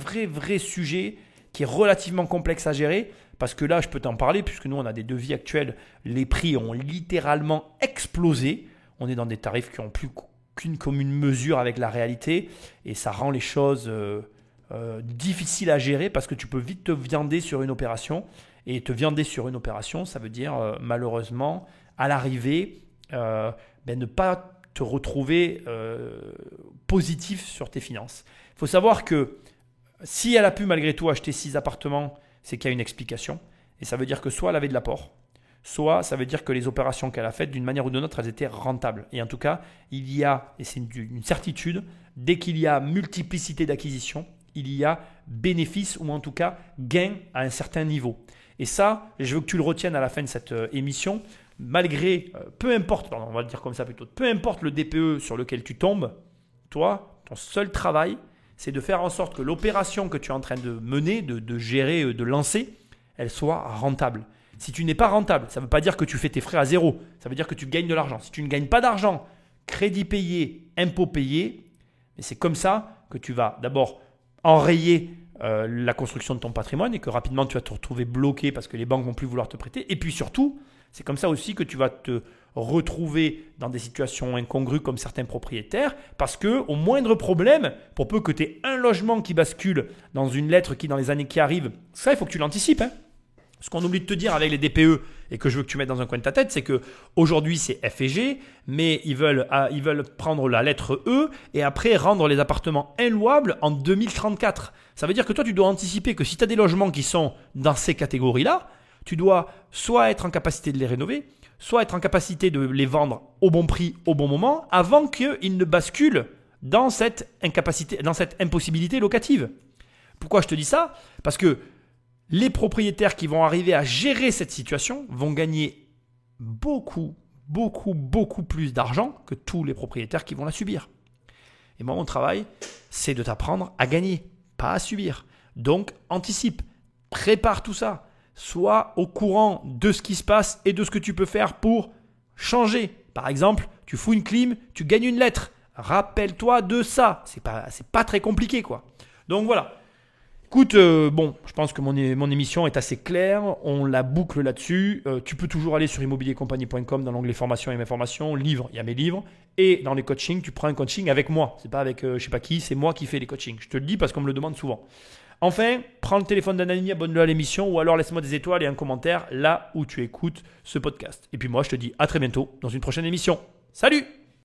[SPEAKER 2] sujet qui est relativement complexe à gérer. Parce que là, je peux t'en parler, puisque nous, on a des devis actuels. Les prix ont littéralement explosé. On est dans des tarifs qui n'ont plus qu'une commune mesure avec la réalité. Et ça rend les choses difficiles à gérer parce que tu peux vite te viander sur une opération. Et te viander sur une opération, ça veut dire malheureusement, à l'arrivée, ne pas te retrouver positif sur tes finances. Il faut savoir que si elle a pu malgré tout acheter 6 appartements, c'est qu'il y a une explication. Et ça veut dire que soit elle avait de l'apport, soit ça veut dire que les opérations qu'elle a faites, d'une manière ou d'une autre, elles étaient rentables. Et en tout cas, il y a, et c'est une certitude, dès qu'il y a multiplicité d'acquisitions, il y a bénéfice ou en tout cas gain à un certain niveau. Et ça, je veux que tu le retiennes à la fin de cette émission, malgré, peu importe, on va le dire comme ça plutôt, peu importe le DPE sur lequel tu tombes, toi, ton seul travail, c'est de faire en sorte que l'opération que tu es en train de mener, de gérer, de lancer, elle soit rentable. Si tu n'es pas rentable, ça ne veut pas dire que tu fais tes frais à zéro, ça veut dire que tu gagnes de l'argent. Si tu ne gagnes pas d'argent, crédit payé, impôt payé, c'est comme ça que tu vas d'abord enrayer la construction de ton patrimoine et que rapidement tu vas te retrouver bloqué parce que les banques vont plus vouloir te prêter. Et puis surtout, C'est comme ça aussi que tu vas te retrouver dans des situations incongrues comme certains propriétaires, parce que au moindre problème, pour peu que tu aies un logement qui bascule dans une lettre qui, dans les années qui arrivent, ça, il faut que tu l'anticipes. Ce qu'on oublie de te dire avec les DPE et que je veux que tu mettes dans un coin de ta tête, c'est que aujourd'hui c'est F et G, mais ils veulent prendre la lettre E et après rendre les appartements inlouables en 2034. Ça veut dire que toi, tu dois anticiper que si tu as des logements qui sont dans ces catégories-là, tu dois soit être en capacité de les rénover, soit être en capacité de les vendre au bon prix, au bon moment, avant qu'ils ne basculent dans cette incapacité, dans cette impossibilité locative. Pourquoi je te dis ça ? Parce que les propriétaires qui vont arriver à gérer cette situation vont gagner beaucoup plus d'argent que tous les propriétaires qui vont la subir. Et moi, mon travail, c'est de t'apprendre à gagner, pas à subir. Donc, anticipe, prépare tout ça. Sois au courant de ce qui se passe et de ce que tu peux faire pour changer. Par exemple, tu fous une clim, tu gagnes une lettre. Rappelle-toi de ça. C'est pas très compliqué, quoi. Donc voilà. Écoute, je pense que mon émission est assez claire. On la boucle là-dessus. Tu peux toujours aller sur immobiliercompagnie.com dans l'onglet formation et mes formations. Livres, il y a mes livres. Et dans les coachings, tu prends un coaching avec moi. C'est pas avec je sais pas qui, c'est moi qui fais les coachings. Je te le dis parce qu'on me le demande souvent. Enfin, prends le téléphone d'un ami, abonne-le à l'émission ou alors laisse-moi des étoiles et un commentaire là où tu écoutes ce podcast. Et puis moi, je te dis à très bientôt dans une prochaine émission. Salut!